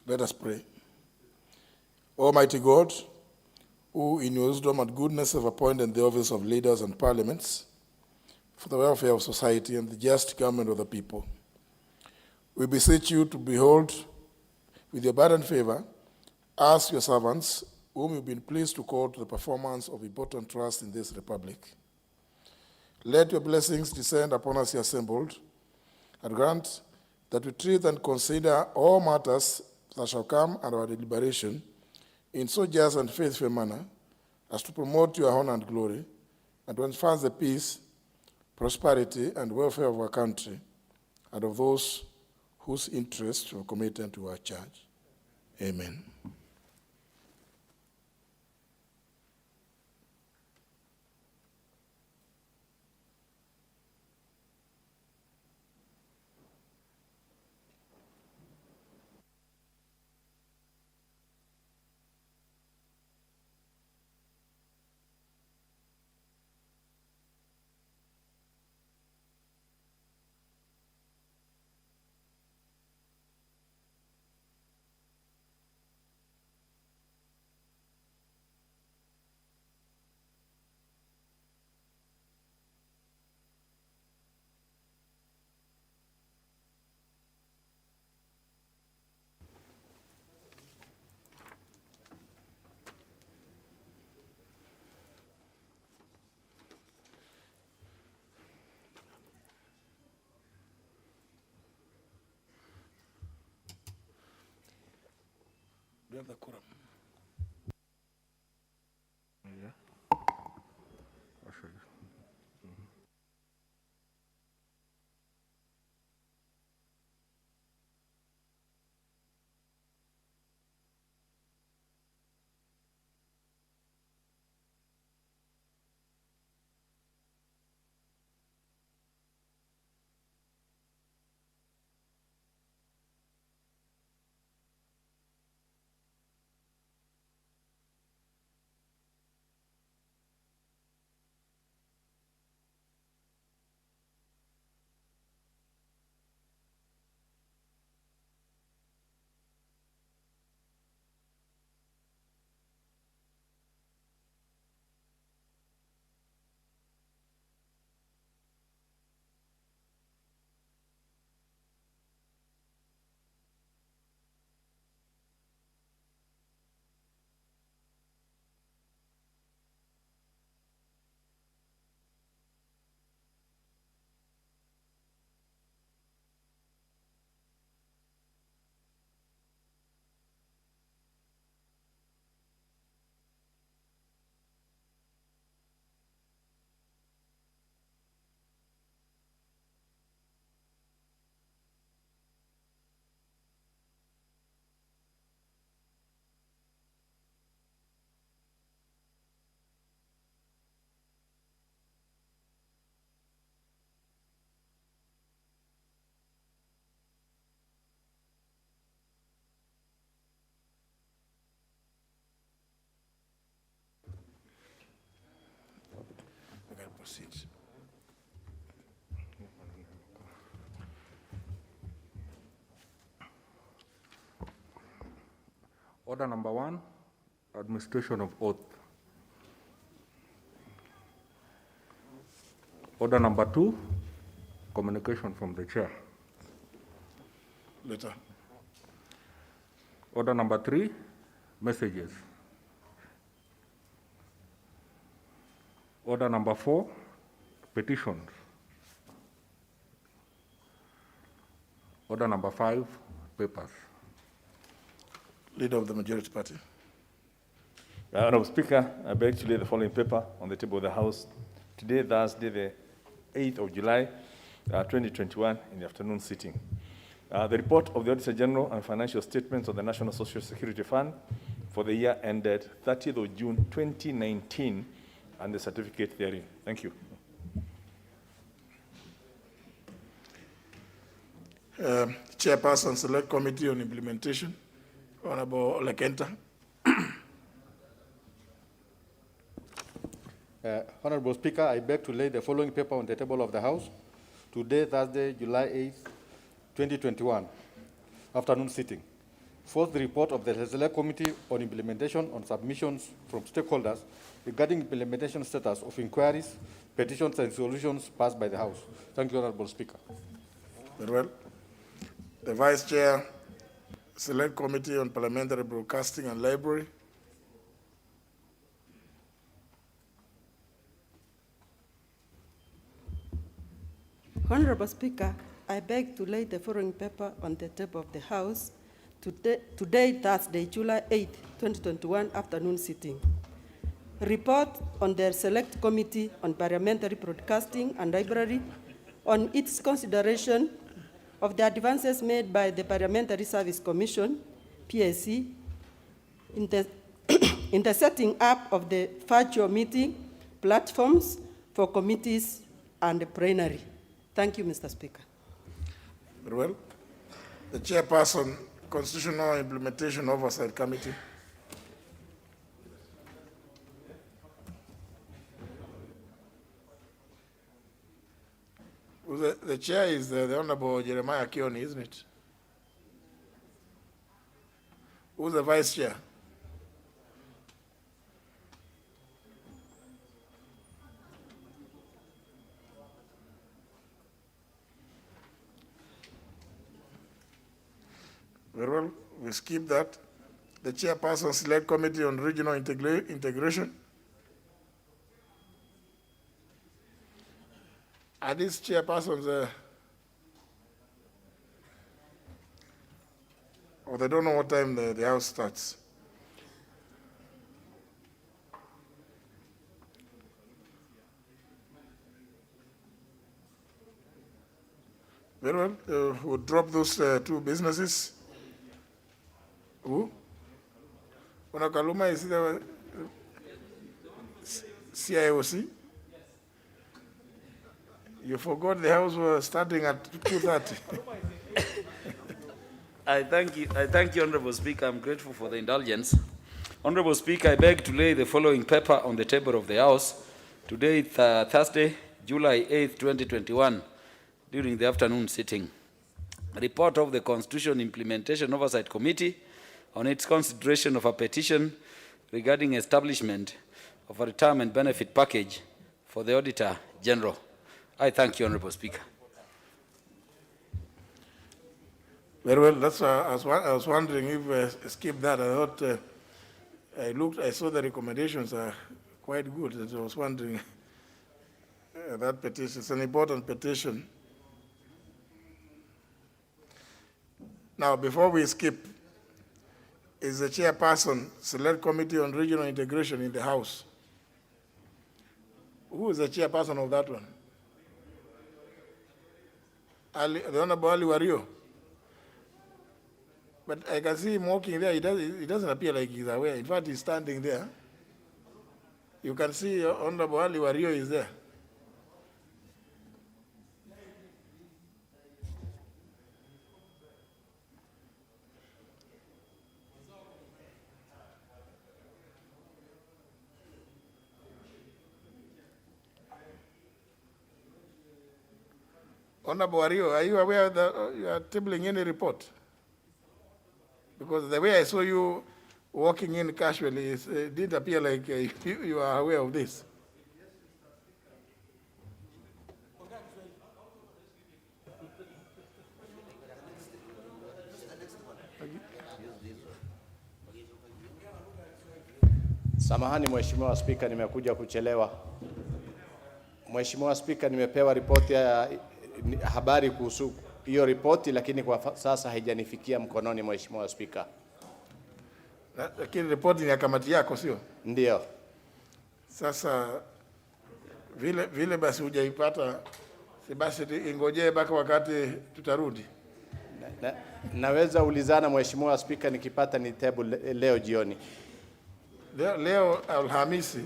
Let us pray. Almighty God, who in your wisdom and goodness have appointed the office of leaders and parliaments for the welfare of society and the just government of the people, we beseech you to behold with your abundant favor us, your servants, whom you've been pleased to call to the performance of important trust in this republic. Let your blessings descend upon us here assembled, and grant that we treat and consider all matters that shall come under our deliberation in so just and faithful manner as to promote your honor and glory, and to advance the peace, prosperity, and welfare of our country and of those whose interests were committed to our charge. Amen. We have the quorum. Yeah. I'll show you. We can proceed. Order number 1, administration of oath. Order number 2, communication from the chair. Letter. Order number 3, messages. Order number 4, petitions. Order number 5, papers. Leader of the majority party. Honorable Speaker, I beg to lay the following paper on the table of the House today, Thursday, the 8th of July, 2021, in the afternoon sitting. The report of the Auditor General and financial statements of the National Social Security Fund for the year ended 30th of June 2019 and the certificate therein. Thank you. Chairperson, Select Committee on Implementation, Honorable Lekenta. Honorable Speaker, I beg to lay the following paper on the table of the House today, Thursday, July 8th, 2021, afternoon sitting. Fourth, the report of the Select Committee on Implementation on submissions from stakeholders regarding implementation status of inquiries, petitions, and solutions passed by the House. Thank you, Honorable Speaker. Very well. The Vice Chair, Select Committee on Parliamentary Broadcasting and Library. Honorable Speaker, I beg to lay the following paper on the table of the House today, Thursday, July 8, 2021, afternoon sitting. Report on the Select Committee on Parliamentary Broadcasting and Library on its consideration of the advances made by the Parliamentary Service Commission, PSC, in the setting up of the virtual meeting platforms for committees and plenary. Thank you, Mr. Speaker. Very well. The Chairperson, Constitutional Implementation Oversight Committee. Well, the chair is the Honorable Jeremiah Kioni, isn't it? Who's the vice chair? Very well, we skip that. The Chairperson, Select Committee on Regional Integration. Are these chairpersons, or they don't know what time the House starts? Very well, we'll drop those two businesses. Who? Kaluma is the CIOC? You forgot the House was starting at 2:30. I thank you, Honorable Speaker. I'm grateful for the indulgence. Honorable Speaker, I beg to lay the following paper on the table of the House. Today, Thursday, July 8th, 2021, during the afternoon sitting. A report of the Constitution Implementation Oversight Committee on its consideration of a petition regarding establishment of a retirement benefit package for the Auditor General. I thank you, Honorable Speaker. Very well. That's I was wondering if I skip that. I thought I saw the recommendations are quite good. I was wondering that petition. It's an important petition. Now, before we skip, is the Chairperson, Select Committee on Regional Integration in the House? Who is the Chairperson of that one? The Honorable Ali Wario. But I can see him walking there. He doesn't appear like he's aware. In fact, he's standing there. You can see Honorable Ali Wario is there. Honorable Wario, are you aware that you are tabling any report? Because the way I saw you walking in casually, it did appear like you are aware of this. Samahani Mheshimiwa Spika, nimekuja kuchelewa. Mheshimiwa Spika, nimepewa ripoti ya habari kuhusu hiyo ripoti, lakini kwa sasa haijanifikia mkononi Mheshimiwa Spika. Lakini ripoti ni ya kamati yako, sio? Ndio. Sasa vile basi hujaipata, si basi ingojee mpaka wakati tutarudi. Naweza ulizana Mheshimiwa Spika, nikipata ni table leo jioni. Leo Alhamisi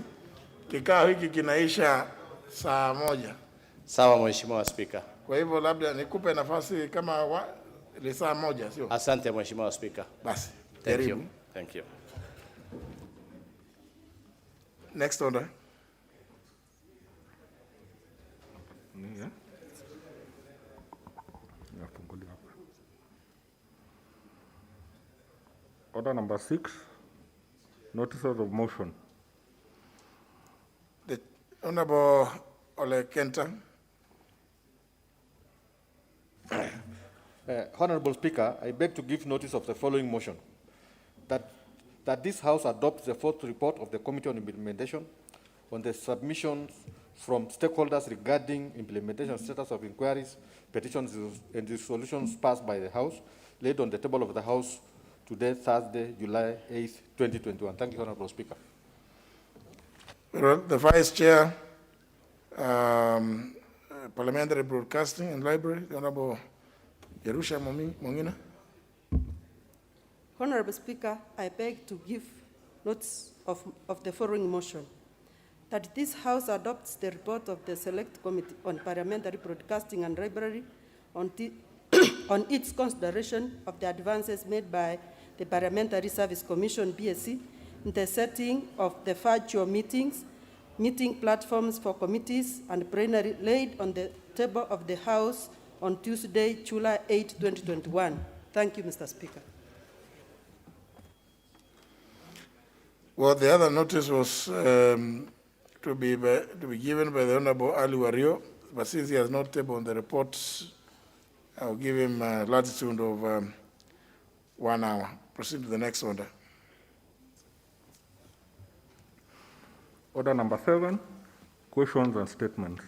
kikao hiki kinaisha saa 1. Sawa Mheshimiwa Spika. Kwa hivyo labda nikupe nafasi kama ile saa 1, sio? Asante Mheshimiwa Spika. Basi. Thank you. Thank you. Next order. Order number 6, notices of motion. The Honorable Ole Kenta. Honorable Speaker, I beg to give notice of the following motion. That this House adopts the fourth report of the Committee on Implementation on the submissions from stakeholders regarding implementation status of inquiries, petitions, and resolutions passed by the House, laid on the table of the House today, Thursday, July 8th, 2021. Thank you, Honorable Speaker. The Vice Chair, Parliamentary Broadcasting and Library, the Honorable Yerusha Mongina. Honorable Speaker, I beg to give notice of the following motion. That this House adopts the report of the Select Committee on Parliamentary Broadcasting and Library on its consideration of the advances made by the Parliamentary Service Commission, BSc, in the setting of the virtual meetings, meeting platforms for committees, and plenary laid on the table of the House on Tuesday, July 8, 2021. Thank you, Mr. Speaker. Well, the other notice was to be given by the Honorable Ali Wario, but since he has not tabled on the report, I'll give him a latitude of 1 hour. Proceed to the next order. Order number 7, questions and statements.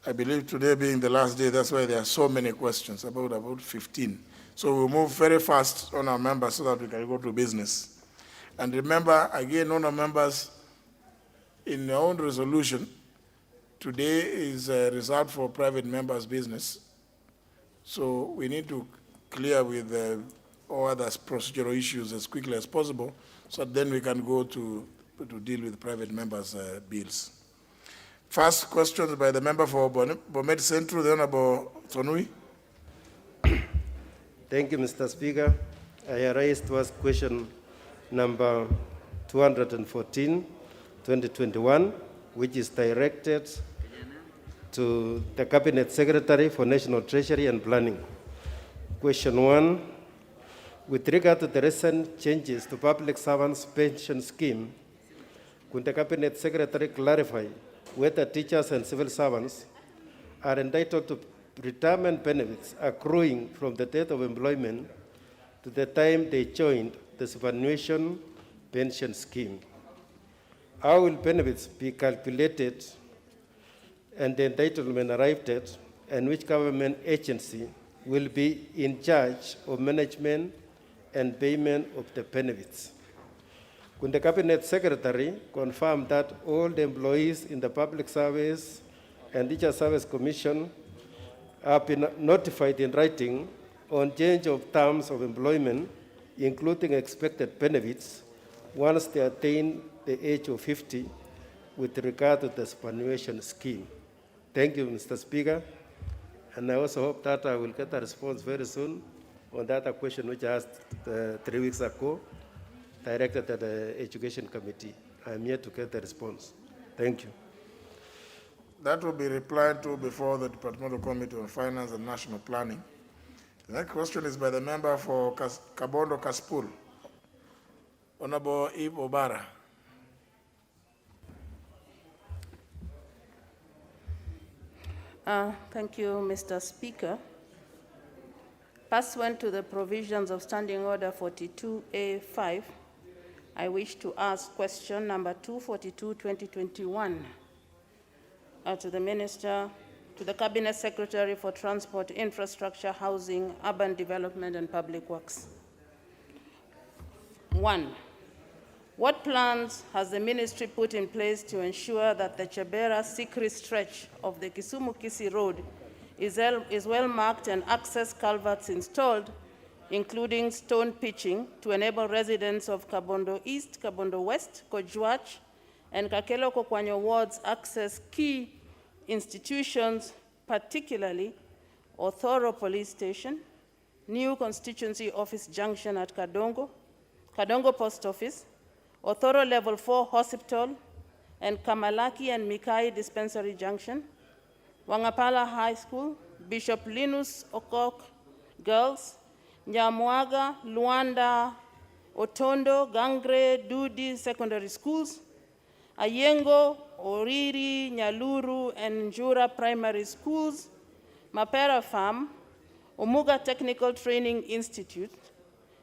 I believe today being the last day, that's why there are so many questions, about 15. So we'll move very fast on our members so that we can go to business. And remember, again, on our members, in your own resolution, today is reserved for private members' business. So we need to clear with all other procedural issues as quickly as possible, so then we can go to deal with private members' bills. First question by the member for Bomet Central, the Honorable Tonui. Thank you, Mr. Speaker. I raised was question number 214, 2021, which is directed to the Cabinet Secretary for National Treasury and Planning. Question 1, with regard to the recent changes to public servants' pension scheme, could the Cabinet Secretary clarify whether teachers and civil servants are entitled to retirement benefits accruing from the date of employment to the time they joined the superannuation pension scheme? How will benefits be calculated and the entitlement arrived at, and which government agency will be in charge of management and payment of the benefits? Could the Cabinet Secretary confirm that all the employees in the Public Service and Teacher Service Commission have been notified in writing on change of terms of employment, including expected benefits, once they attain the age of 50 with regard to the superannuation scheme? Thank you, Mr. Speaker. And I also hope that I will get a response very soon on that question which I asked 3 weeks ago, directed at the Education Committee. I'm here to get the response. Thank you. That will be replied to before the Departmental Committee on Finance and National Planning. The next question is by the member for Kabondo Kaspul, Honorable Eve Obara. Thank you, Mr. Speaker. Pursuant to the provisions of Standing Order 42A5, I wish to ask question number 242, 2021, to the Minister, to the Cabinet Secretary for Transport, Infrastructure, Housing, Urban Development, and Public Works. 1. What plans has the ministry put in place to ensure that the Chebera-Sikri stretch of the Kisumu-Kisii Road is well marked and access culverts installed, including stone pitching, to enable residents of Kabondo East, Kabondo West, Kojwach, and Kakelo-Kokwanyo wards access key institutions, particularly Othoro Police Station, New Constituency Office Junction at Kadongo, Kadongo Post Office, Othoro Level 4 Hospital, and Kamalaki and Mikai Dispensary Junction, Wangapala High School, Bishop Linus Okok Girls, Nyamwaga, Luanda, Otondo, Gangre, Dudi Secondary Schools, Ayengo, Oriri, Nyaluru, and Njura Primary Schools, Mapera Farm, Omuga Technical Training Institute,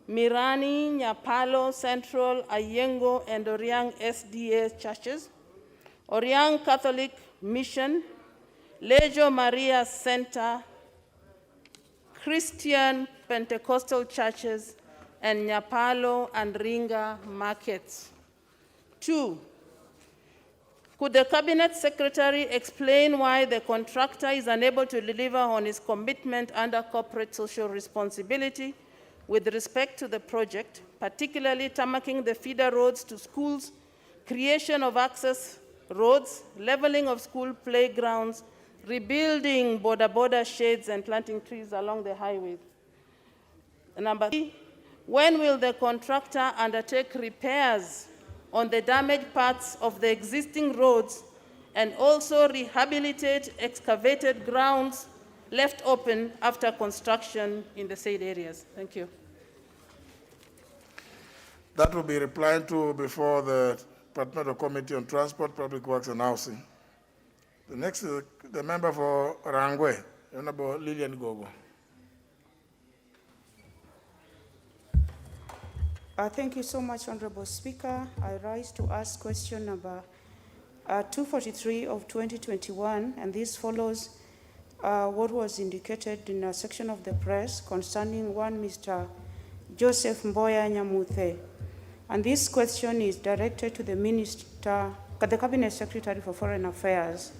Mirani, Nyapalo, Central, Ayengo, and Oriang SDA churches, Oriang Catholic Mission, Legio Maria Center, Christian Pentecostal churches, and Nyapalo and Ringa markets. 2, could the Cabinet Secretary explain why the contractor is unable to deliver on his commitment under corporate social responsibility with respect to the project, particularly tarmacking the feeder roads to schools, creation of access roads, leveling of school playgrounds, rebuilding border shades, and planting trees along the highways? Number 3, when will the contractor undertake repairs on the damaged parts of the existing roads and also rehabilitate excavated grounds left open after construction in the said areas? Thank you. That will be replied to before the Departmental Committee on Transport, Public Works and Housing. The next is the member for Rangwe, Honorable Lillian Gogo. Thank you so much, Honorable Speaker. I rise to ask question number 243 of 2021, and this follows what was indicated in a section of the press concerning one Mr. Joseph Mboya Nyamuthe. And this question is directed to the the Cabinet Secretary for Foreign Affairs.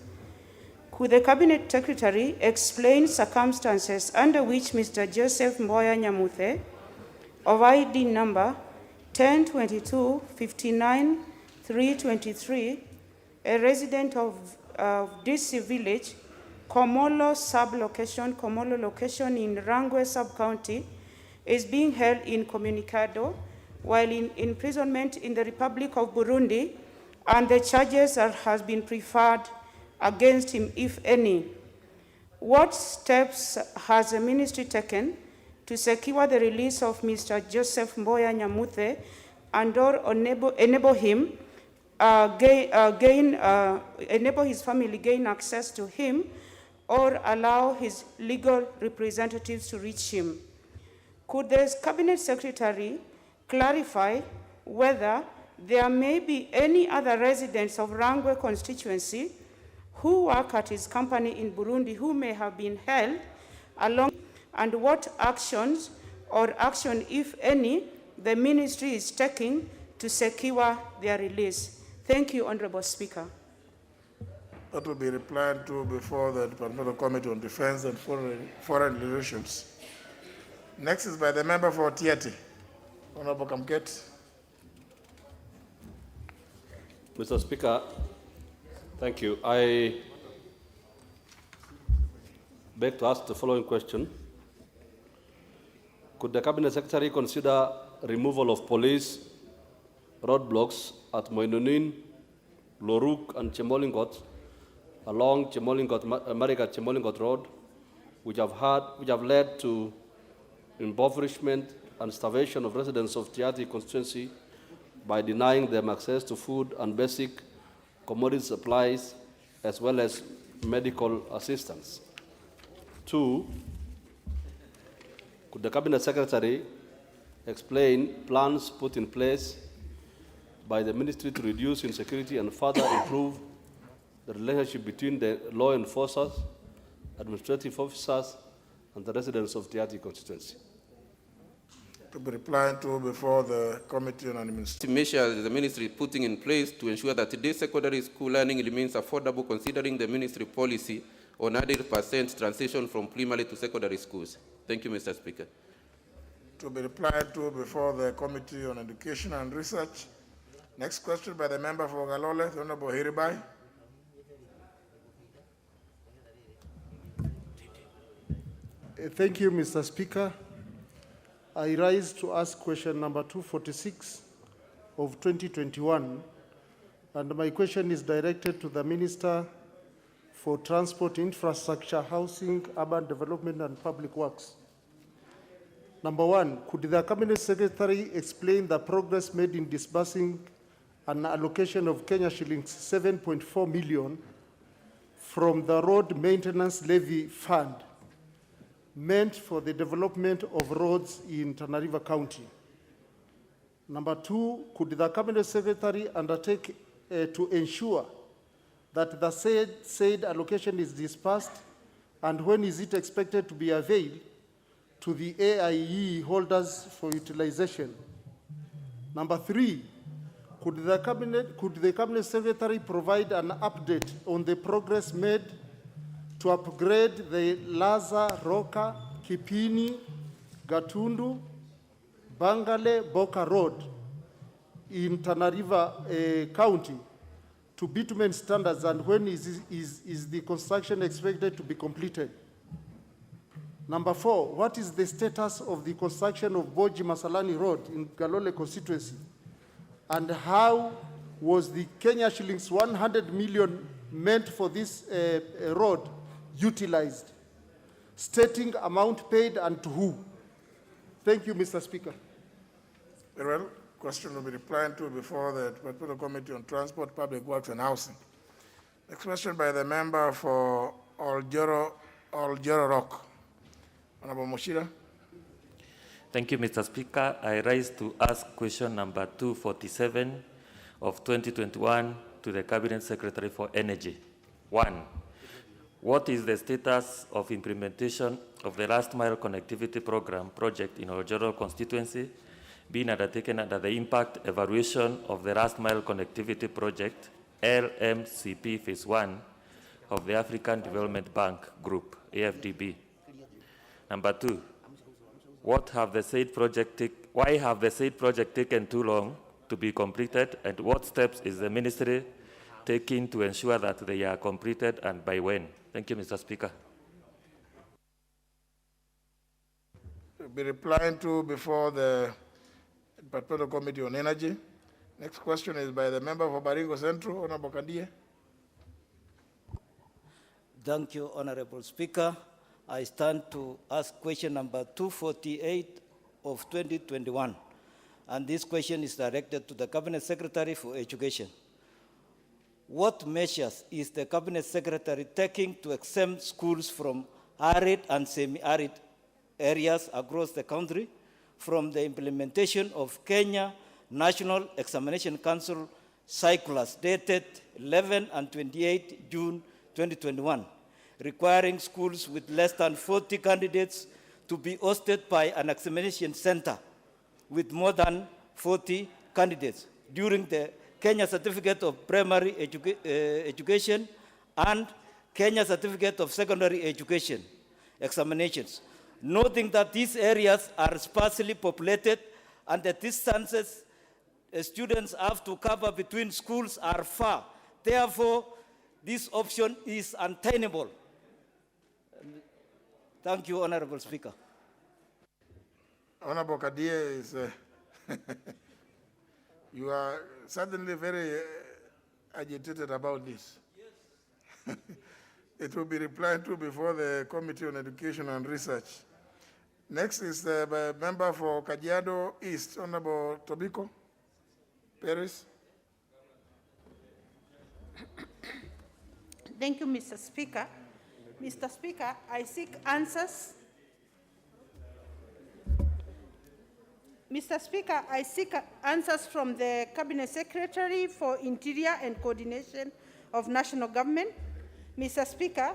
Could the Cabinet Secretary explain circumstances under which Mr. Joseph Mboya Nyamuthe, of ID number 1022-59-323, a resident of DC Village, Komolo sub-location, Komolo location in Rangwe sub-county, is being held incommunicado while in imprisonment in the Republic of Burundi, and the charges has been preferred against him, if any. What steps has the ministry taken to secure the release of Mr. Joseph Mboya Nyamuthe and or enable him enable his family gain access to him or allow his legal representatives to reach him? Could the Cabinet Secretary clarify whether there may be any other residents of Rangwe constituency who work at his company in Burundi who may have been held along, and what actions or action, if any, the ministry is taking to secure their release? Thank you, Honorable Speaker. That will be replied to before the Departmental Committee on Defense and Foreign Relations. Next is by the member for Tieti, Honorable Kamket. Mr. Speaker, thank you. I beg to ask the following question. Could the Cabinet Secretary consider removal of police roadblocks at Moinonin, Loruk, and Chemolingot along Chemolingot Road, which have led to impoverishment and starvation of residents of Tiati constituency by denying them access to food and basic commodity supplies, as well as medical assistance? 2, could the Cabinet Secretary explain plans put in place by the ministry to reduce insecurity and further improve the relationship between the law enforcers, administrative officers, and the residents of Tiati constituency? To be replied to before the Committee on Administration. Measures the ministry putting in place to ensure that today's secondary school learning remains affordable, considering the ministry policy on 100% transition from primary to secondary schools. Thank you, Mr. Speaker. To be replied to before the Committee on Education and Research. Next question by the member for Galole, the Honorable Hiribai. Thank you, Mr. Speaker. I rise to ask question number 246 of 2021, And my question is directed to the Minister for Transport, Infrastructure, Housing, Urban Development, and Public Works. Number one, could the Cabinet Secretary explain the progress made in disbursing an allocation of Kenya shillings 7.4 million from the Road Maintenance Levy Fund meant for the development of roads in Tana River County? Number two, could the Cabinet Secretary undertake to ensure that the said allocation is dispersed, and when is it expected to be availed to the AIE holders for utilization? Number three, could the Cabinet Secretary provide an update on the progress made to upgrade the Laza, Roka, Kipini, Gatundu, Bangale, Boka Road in Tana River County to bitumen standards, and when is the construction expected to be completed? Number four, what is the status of the construction of Boji Masalani Road in Galole constituency? And how was the Kenya shillings 100 million meant for this road utilized? Stating amount paid and to who? Thank you, Mr. Speaker. Very well. Question will be replied to before the Particular Committee on Transport, Public Works and Housing. Next question by the member for Oljoro Rock. Honorable Moshira. Thank you, Mr. Speaker. I rise to ask question number 247 of 2021 to the Cabinet Secretary for Energy. 1. What is the status of implementation of the Last Mile Connectivity Program project in Oljoro constituency being undertaken under the impact evaluation of the Last Mile Connectivity Project, LMCP Phase 1 of the African Development Bank Group, AFDB? Number 2, why have the said project taken too long to be completed, and what steps is the ministry taking to ensure that they are completed, and by when? Thank you, Mr. Speaker. Will be replying to before the Particular Committee on Energy. Next question is by the member for Baringo Central, Honorable Kadie. Thank you, Honorable Speaker. I stand to ask question number 248 of 2021. And this question is directed to the Cabinet Secretary for Education. What measures is the Cabinet Secretary taking to exempt schools from arid and semi-arid areas across the country from the implementation of Kenya National Examination Council circulars dated 11 and 28 June 2021, requiring schools with less than 40 candidates to be hosted by an examination center with more than 40 candidates during the Kenya Certificate of Primary Education and Kenya Certificate of Secondary Education examinations, noting that these areas are sparsely populated and the distances students have to cover between schools are far. Therefore, this option is untenable. Thank you, Honorable Speaker. Honorable Kadie is, you are certainly very agitated about this. Yes. It will be replied to before the Committee on Education and Research. Next is the member for Kajiado East, Honorable Tobiko Perez. Thank you, Mr. Speaker. Mr. Speaker, I seek answers. Mr. Speaker, I seek answers from the Cabinet Secretary for Interior and Coordination of National Government. Mr. Speaker,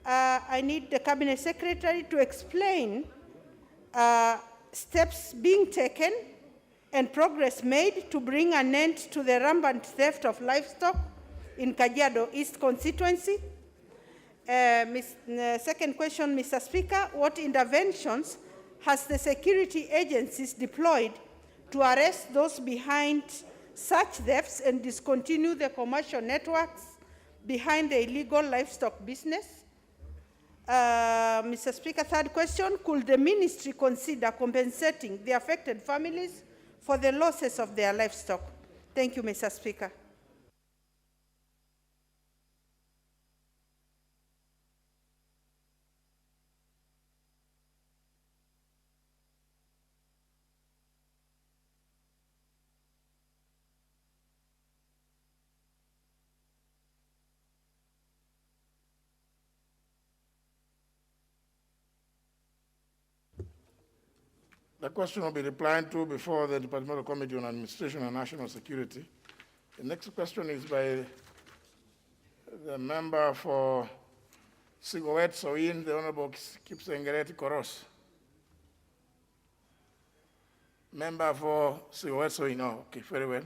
I need the Cabinet Secretary to explain steps being taken and progress made to bring an end to the rampant theft of livestock in Kajiado East constituency. Second question, Mr. Speaker, what interventions has the security agencies deployed to arrest those behind such thefts and discontinue the commercial networks behind the illegal livestock business? Mr. Speaker, third question, could the ministry consider compensating the affected families for the losses of their livestock? Thank you, Mr. Speaker. The question will be replied to before the Departmental Committee on Administration and National Security. The next question is by the member for Sigowet Soin, the Honorable Kipsengereti Koros. Member for Sigowet Soin, oh, okay, very well.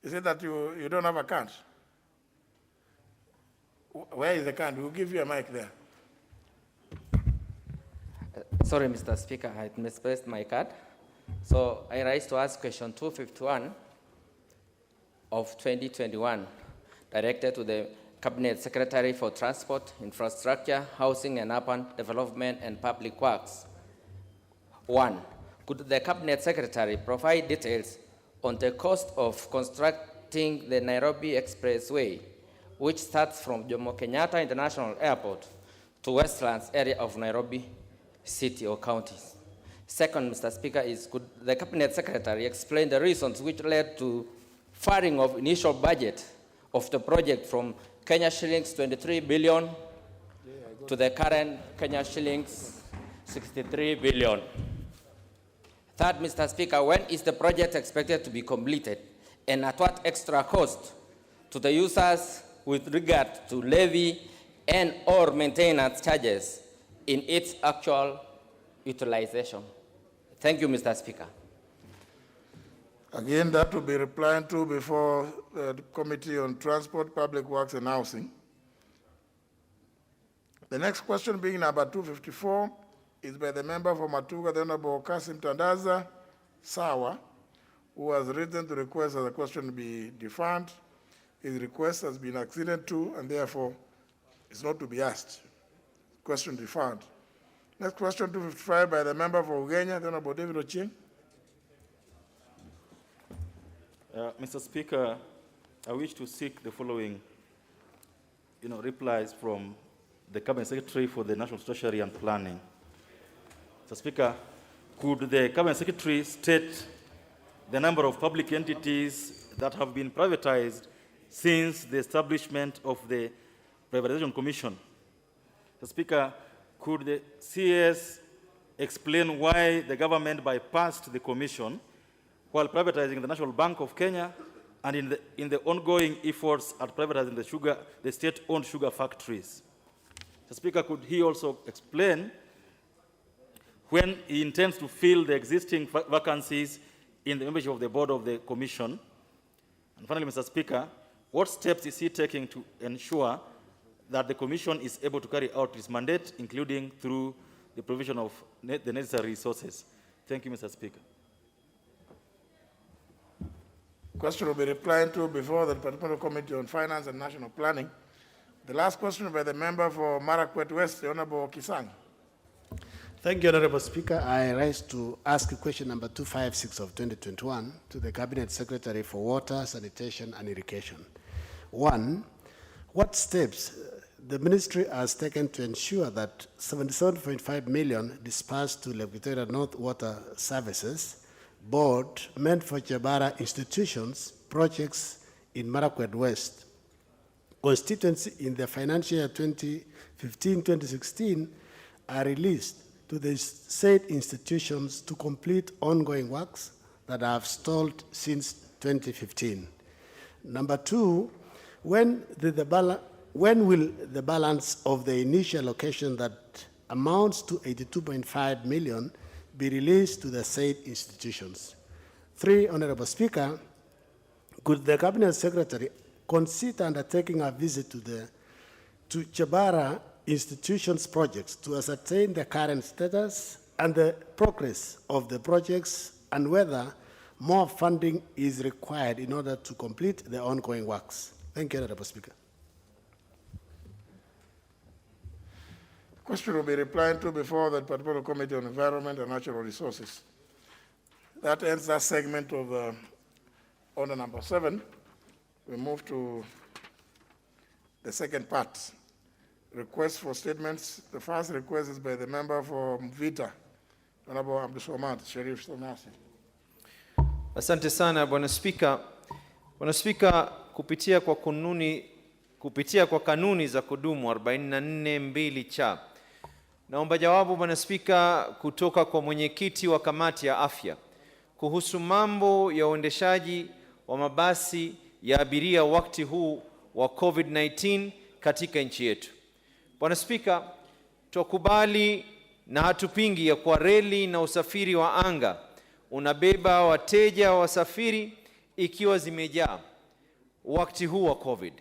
Is it that you don't have a card? Where is the card? We'll give you a mic there. Sorry, Mr. Speaker, I misplaced my card. So I rise to ask question 251 of 2021, directed to the Cabinet Secretary for Transport, Infrastructure, Housing and Urban Development and Public Works. 1. Could the Cabinet Secretary provide details on the cost of constructing the Nairobi Expressway, which starts from Jomo Kenyatta International Airport to Westlands area of Nairobi City or counties? Second, Mr. Speaker, is could the Cabinet Secretary explain the reasons which led to firing of initial budget of the project from Kenya shillings 23 billion to the current Kenya shillings 63 billion? Third, Mr. Speaker, when is the project expected to be completed, and at what extra cost to the users with regard to levy and or maintenance charges in its actual utilization? Thank you, Mr. Speaker. Again, that will be replied to before the Committee on Transport, Public Works and Housing. The next question, being number 254, is by the member for Matuga, the Honorable Kasim Tandaza Sawa, who has written to request that the question be deferred. His request has been acceded to and therefore is not to be asked. Question deferred. Next question, 255, by the member for Ugenya, the Honorable David Ochieng. Mr. Speaker, I wish to seek the following replies from the Cabinet Secretary for the National Treasury and Planning. Mr. Speaker, could the Cabinet Secretary state the number of public entities that have been privatized since the establishment of the Privatization Commission? Mr. Speaker, could the CS explain why the government bypassed the commission while privatizing the National Bank of Kenya and in the ongoing efforts at privatizing the state-owned sugar factories? Mr. Speaker, could he also explain when he intends to fill the existing vacancies in the membership of the board of the commission? And finally, Mr. Speaker, what steps is he taking to ensure that the commission is able to carry out its mandate, including through the provision of the necessary resources? Thank you, Mr. Speaker. Question will be replied to before the Departmental Committee on Finance and National Planning. The last question by the member for Marakwet West, the Honorable Kisang. Thank you, Honorable Speaker. I rise to ask question number 256 of 2021 to the Cabinet Secretary for Water, Sanitation and Irrigation. 1. What steps the ministry has taken to ensure that 77.5 million dispersed to Lake Victoria North Water Services Board meant for Chabara institutions projects in Marakwet West constituency in the financial year 2015-2016 are released to the said institutions to complete ongoing works that have stalled since 2015. Number 2, when will the balance of the initial allocation that amounts to 82.5 million be released to the said institutions? 3, Honorable Speaker, could the Cabinet Secretary consider undertaking a visit to Chabara institutions projects to ascertain the current status and the progress of the projects and whether more funding is required in order to complete the ongoing works? Thank you, Honorable Speaker. Question will be replied to before the Departmental Committee on Environment and Natural Resources. That ends that segment of order number 7. We move to the second part. Requests for statements. The first request is by the member for Mvita, Honorable Abdulswamad Sharif Sonasi. Asante sana Bwana Spika. Bwana Spika, kupitia kwa kanuni za kudumu 44(2) cha Naomba jawabu Bwana Spika kutoka kwa mwenyekiti wa kamati ya afya kuhusu mambo ya uendeshaji wa mabasi ya abiria wakati huu wa COVID-19 katika nchi yetu. Bwana Spika, tukubali na hatupingi ya kwa reli na usafiri wa anga unabeba wateja wasafiri ikiwa zimejaa wakati huu wa COVID.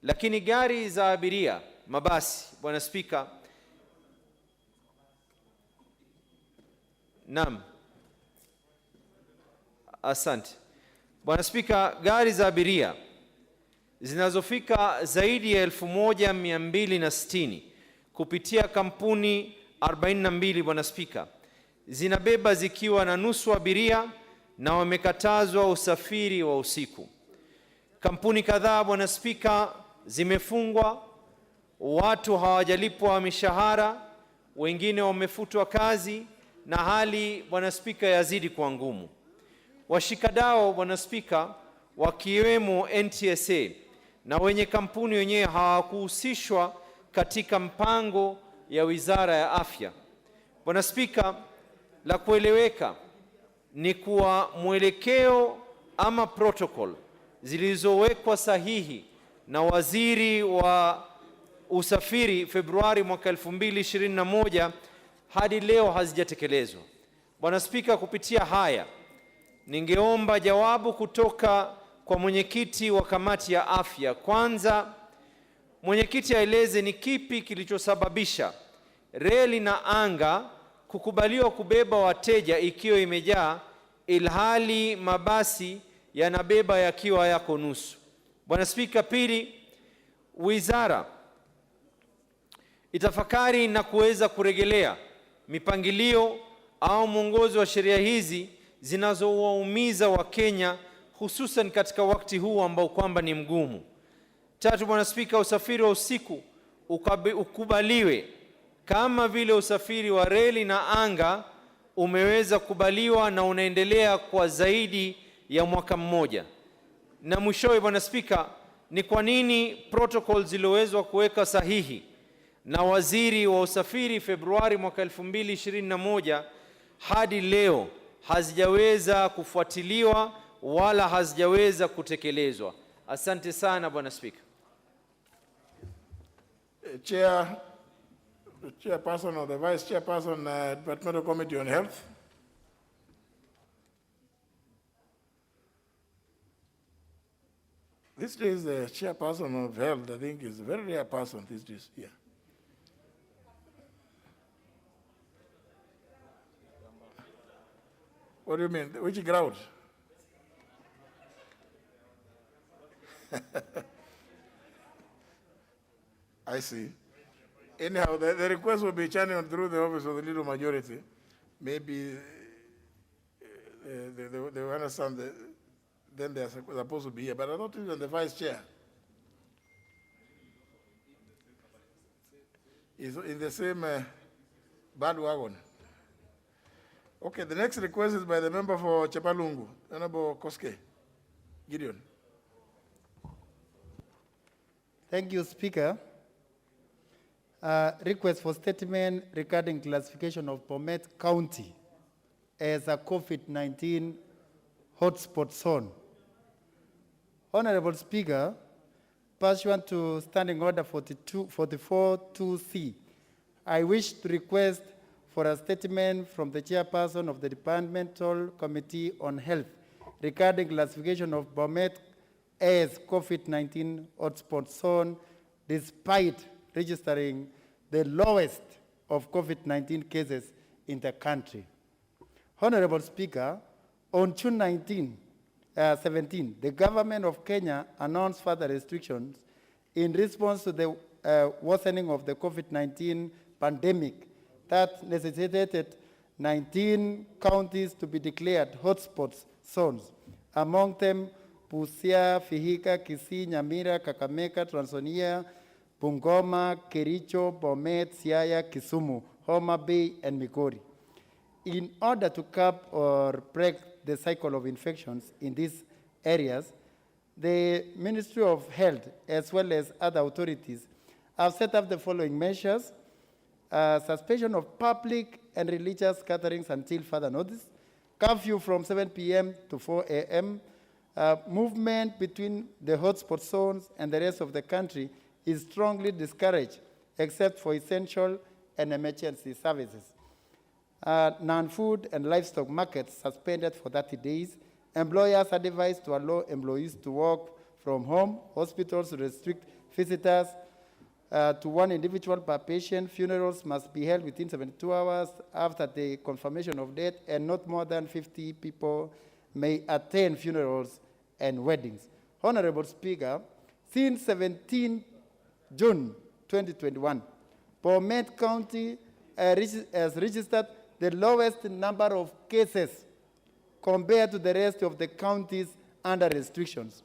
Lakini gari za abiria, mabasi, Bwana Spika, naam. Asante. Bwana Spika, gari za abiria zinazofika zaidi ya 1260 kupitia kampuni 42, Bwana Spika, zinabeba zikiwa na nusu abiria na wamekatazwa usafiri wa usiku. Kampuni kadhaa, Bwana Spika, zimefungwa, watu hawajalipwa mishahara, wengine wamefutwa kazi na hali, Bwana Spika, yazidi kuwa ngumu. Washikadau, Bwana Spika, wakiwemo NTSA na wenye kampuni wenyewe hawakuhusishwa katika mpango ya Wizara ya Afya. Bwana Spika, la kueleweka ni kuwa mwelekeo ama protocol zilizowekwa sahihi na Waziri wa Usafiri Februari mwaka 2021 hadi leo hazijatekelezwa. Bwana Spika, kupitia haya ningeomba jawabu kutoka kwa mwenyekiti wa kamati ya afya. Kwanza, mwenyekiti aeleze ni kipi kilichosababisha reli na anga kukubaliwa kubeba wateja ikiwa imejaa ilhali mabasi yanabeba yakiwa yako nusu. Bwana Spika, pili, wizara itafakari na kuweza kurejelea mipangilio au mwongozo wa sheria hizi zinazowaumiza Wakenya hususan katika wakati huu ambao kwamba ni mgumu. Tatu, Bwana Spika, usafiri wa usiku ukubaliwe kama vile usafiri wa reli na anga umeweza kubaliwa na unaendelea kwa zaidi ya mwaka mmoja. Na mwishowe, Bwana Spika, ni kwa nini protocol zilizowezwa kuweka sahihi na Waziri wa Usafiri Februari mwaka 2021 hadi leo hazijaweza kufuatiliwa wala hazijaweza kutekelezwa? Asante sana Bwana Spika. Chairperson or the Vice Chairperson, Departmental Committee on Health. These days, the Chairperson of Health, I think, is a very rare person these days here. What do you mean? Which ground? I see. Anyhow, the request will be channeled through the office of the leader majority. Maybe they will understand that then they are supposed to be here. But I don't even the vice chair is in the same bandwagon. Okay, the next request is by the member for Chepalungu, Honorable Koske Gideon. Thank you, Speaker. Request for statement regarding classification of Bomet County as a COVID-19 hotspot zone. Honorable Speaker, pursuant to Standing Order 44-2C, I wish to request for a statement from the chairperson of the Departmental Committee on Health regarding classification of Bomet as COVID-19 hotspot zone, despite registering the lowest of COVID-19 cases in the country. Honorable Speaker, on June 17, the government of Kenya announced further restrictions in response to the worsening of the COVID-19 pandemic that necessitated 19 counties to be declared hotspot zones, among them Busia, Vihiga, Kisii, Nyamira, Kakamega, Trans Nzoia, Bungoma, Kericho, Bomet, Siaya, Kisumu, Homa Bay, and Migori. In order to curb or break the cycle of infections in these areas, the Ministry of Health, as well as other authorities, have set up the following measures. suspension of public and religious gatherings until further notice, curfew from 7 p.m. to 4 a.m., movement between the hotspot zones and the rest of the country is strongly discouraged, except for essential and emergency services. Non-food and livestock markets suspended for 30 days. Employers are advised to allow employees to work from home. Hospitals restrict visitors to one individual per patient. Funerals must be held within 72 hours after the confirmation of death, and not more than 50 people may attend funerals and weddings. Honorable Speaker, since 17 June 2021, Bomet County has registered the lowest number of cases compared to the rest of the counties under restrictions.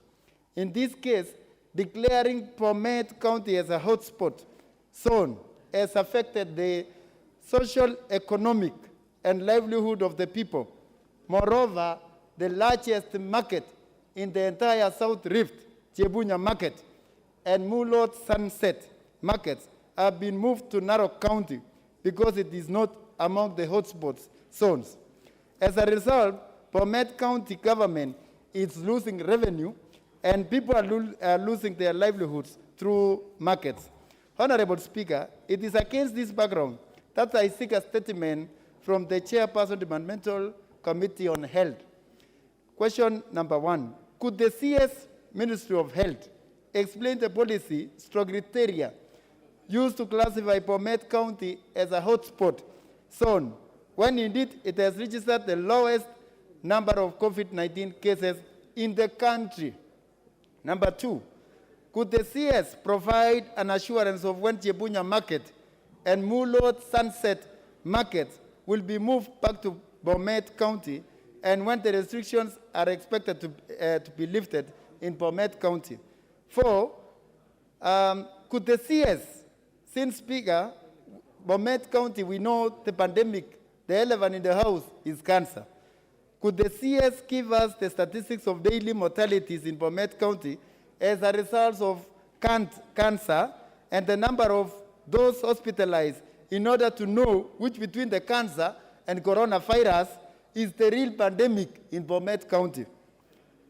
In this case, declaring Bomet County as a hotspot zone has affected the social, economic, and livelihood of the people. Moreover, the largest market in the entire South Rift, Chebunya Market, and Mulot Sunset markets have been moved to Narok County because it is not among the hotspot zones. As a result, Bomet County government is losing revenue and people are losing their livelihoods through markets. Honorable Speaker, it is against this background that I seek a statement from the Chairperson Departmental Committee on Health. Question number 1, could the CS Ministry of Health explain the policy criteria used to classify Bomet County as a hotspot zone, when indeed it has registered the lowest number of COVID-19 cases in the country? Number 2, could the CS provide an assurance of when Chebunya Market and Mulot Sunset Markets will be moved back to Bomet County, and when the restrictions are expected to be lifted in Bomet County? 4, could the CS, since Speaker, Bomet County, we know the pandemic, the elephant in the house is cancer. Could the CS give us the statistics of daily mortalities in Bomet County as a result of cancer and the number of those hospitalized, in order to know which between the cancer and coronavirus is the real pandemic in Bomet County?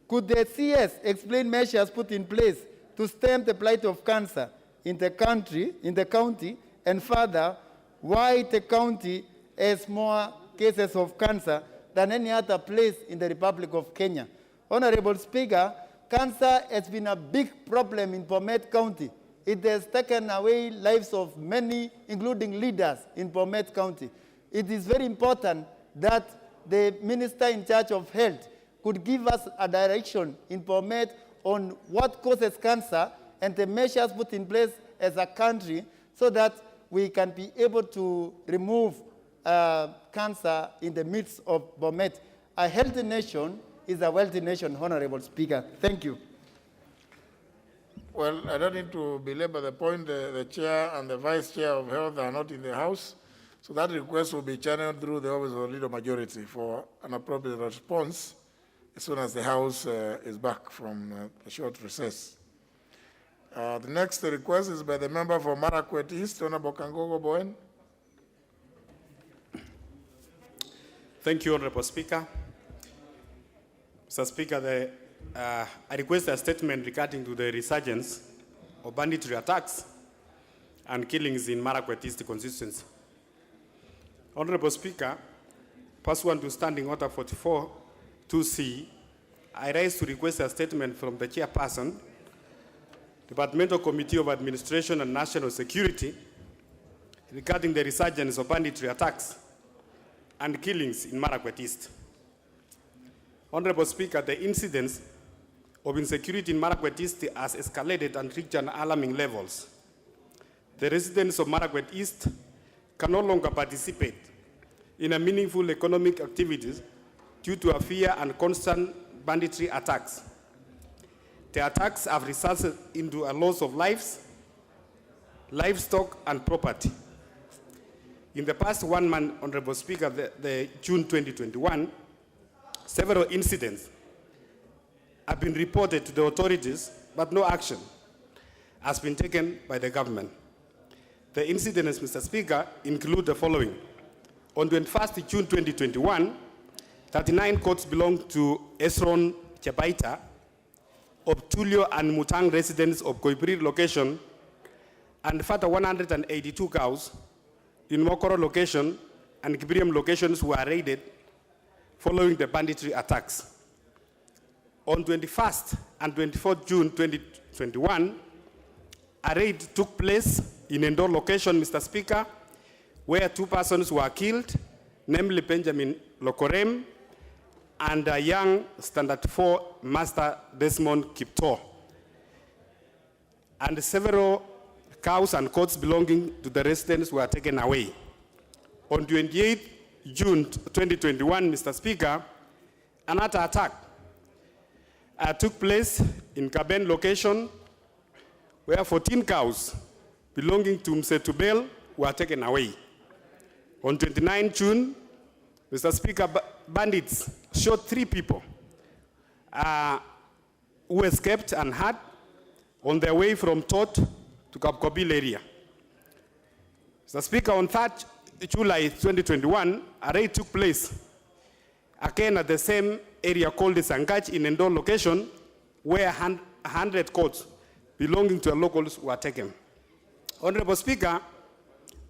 Could the CS explain measures put in place to stem the blight of cancer in the county, and further, why the county has more cases of cancer than any other place in the Republic of Kenya? Honorable Speaker, cancer has been a big problem in Bomet County. It has taken away lives of many, including leaders in Bomet County. It is very important that the Minister in charge of Health could give us a direction in Bomet on what causes cancer and the measures put in place as a country, so that we can be able to remove cancer in the midst of Bomet. A healthy nation is a wealthy nation, Honorable Speaker. Thank you. Well, I don't need to belabor the point. The chair and the vice chair of health are not in the house, so that request will be channeled through the office of leader majority for an appropriate response as soon as the house is back from a short recess. The next request is by the member for Marakwet East, Honorable Kangogo Bowen. Thank you, Honorable Speaker. Mr. Speaker, I request a statement regarding to the resurgence of banditry attacks and killings in Marakwet East constituency. Honorable Speaker, pursuant to Standing Order 44 2C, I rise to request a statement from the Chairperson, Departmental Committee of Administration and National Security, regarding the resurgence of banditry attacks and killings in Marakwet East. Honorable Speaker, the incidence of insecurity in Marakwet East has escalated and reached an alarming levels. The residents of Marakwet East can no longer participate in a meaningful economic activities due to a fear and constant banditry attacks. The attacks have resulted into a loss of lives, livestock, and property. In the past 1 month, Honorable Speaker, the June 2021, several incidents have been reported to the authorities, but no action has been taken by the government. The incidents, Mr. Speaker, include the following. On 21st June 2021, 39 courts belong to Esron Chebaita, Obtulio and Mutang residents of Koipiri location, and further 182 cows in Mokoro location and Kibrium locations were raided following the banditry attacks. On 21st and 24th June 2021, a raid took place in Endor location, Mr. Speaker, where 2 persons were killed, namely Benjamin Lokorem and a young Standard 4 Master Desmond Kiptor, and several cows and goats belonging to the residents were taken away. On 28th June 2021, Mr. Speaker, another attack took place in Kaben location where 14 cows belonging to Msetubel were taken away. On 29 June, Mr. Speaker, bandits shot 3 people who escaped unhurt on their way from Tot to Kapkobil area. Mr. Speaker, on 3rd July 2021, a raid took place again at the same area called the Sangach in Endor location, where 100 coats belonging to the locals were taken. Honorable Speaker,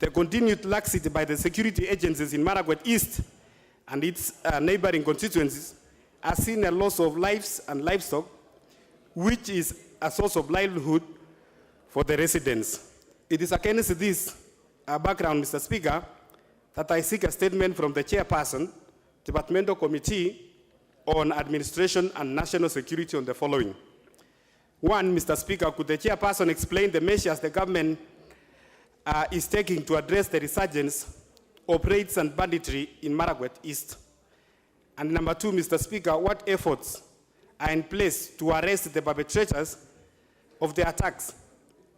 the continued laxity by the security agencies in Marakwet East and its neighboring constituencies has seen a loss of lives and livestock, which is a source of livelihood for the residents. It is against this background, Mr. Speaker, that I seek a statement from the chairperson, Departmental Committee on Administration and National Security on the following. 1, Mr. Speaker, could the chairperson explain the measures the government is taking to address the resurgence of raids and banditry in Marakwet East? And number 2, Mr. Speaker, what efforts are in place to arrest the perpetrators of the attacks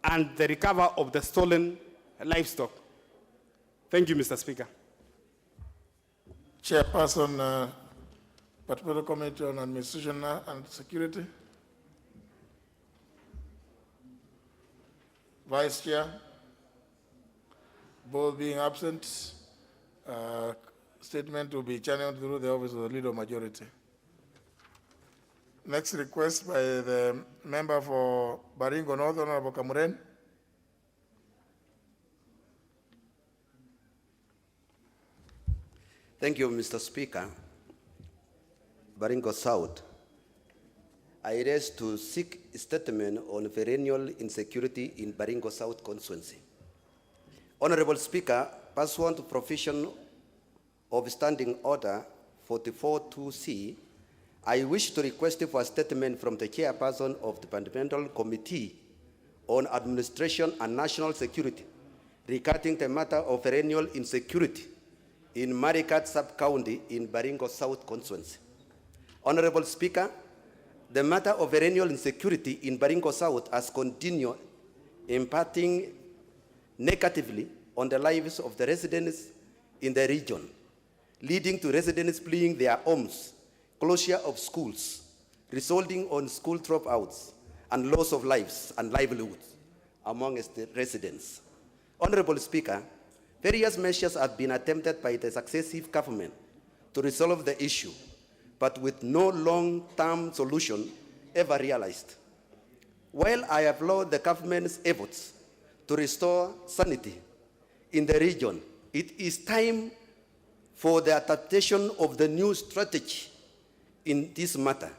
and the recover of the stolen livestock? Thank you, Mr. Speaker. Chairperson, Particular Committee on Administration and Security. Vice Chair, both being absent, statement will be channeled through the Office of the Leader of Majority. Next request by the member for Baringo North, Honorable Kamuren. Thank you, Mr. Speaker. Baringo South. I raise to seek a statement on perennial insecurity in Baringo South constituency. Honorable Speaker, pursuant to provision of Standing Order 44-2C, I wish to request for a statement from the chairperson of the Departmental Committee on Administration and National Security regarding the matter of perennial insecurity in Marikat Sub-County in Baringo South constituency. Honorable Speaker, the matter of perennial insecurity in Baringo South has continued impacting negatively on the lives of the residents in the region, leading to residents fleeing their homes, closure of schools, resulting on school dropouts and loss of lives and livelihoods amongst the residents. Honorable Speaker, various measures have been attempted by the successive government to resolve the issue, but with no long-term solution ever realized. While I applaud the government's efforts to restore sanity in the region, it is time for the adaptation of the new strategy in this matter.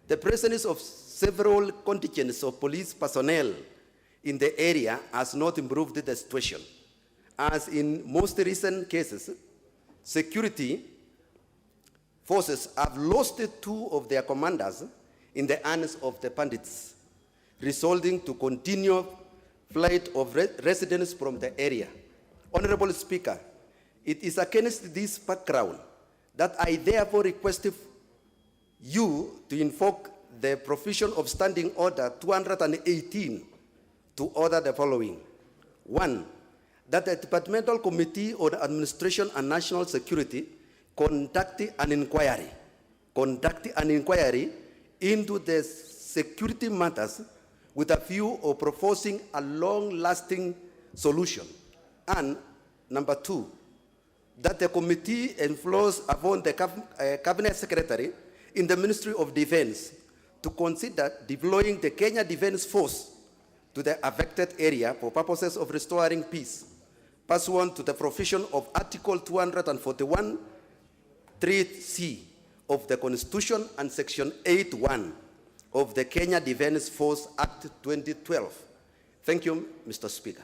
The presence of several contingents of police personnel in the area has not improved the situation. As in most recent cases, security forces have lost 2 of their commanders in the hands of the bandits, resulting to continued flight of residents from the area. Honorable Speaker, it is against this background that I therefore request you to invoke the provision of Standing Order 218 to order the following. 1, that the Departmental Committee on Administration and National Security conduct an inquiry into the security matters with a view of proposing a long-lasting solution And number 2, that the committee inflows upon the Cabinet Secretary in the Ministry of Defense to consider deploying the Kenya Defense Force to the affected area for purposes of restoring peace, pursuant to the provision of Article 241, 3C of the Constitution and Section 8(1) of the Kenya Defense Force Act 2012. Thank you, Mr. Speaker.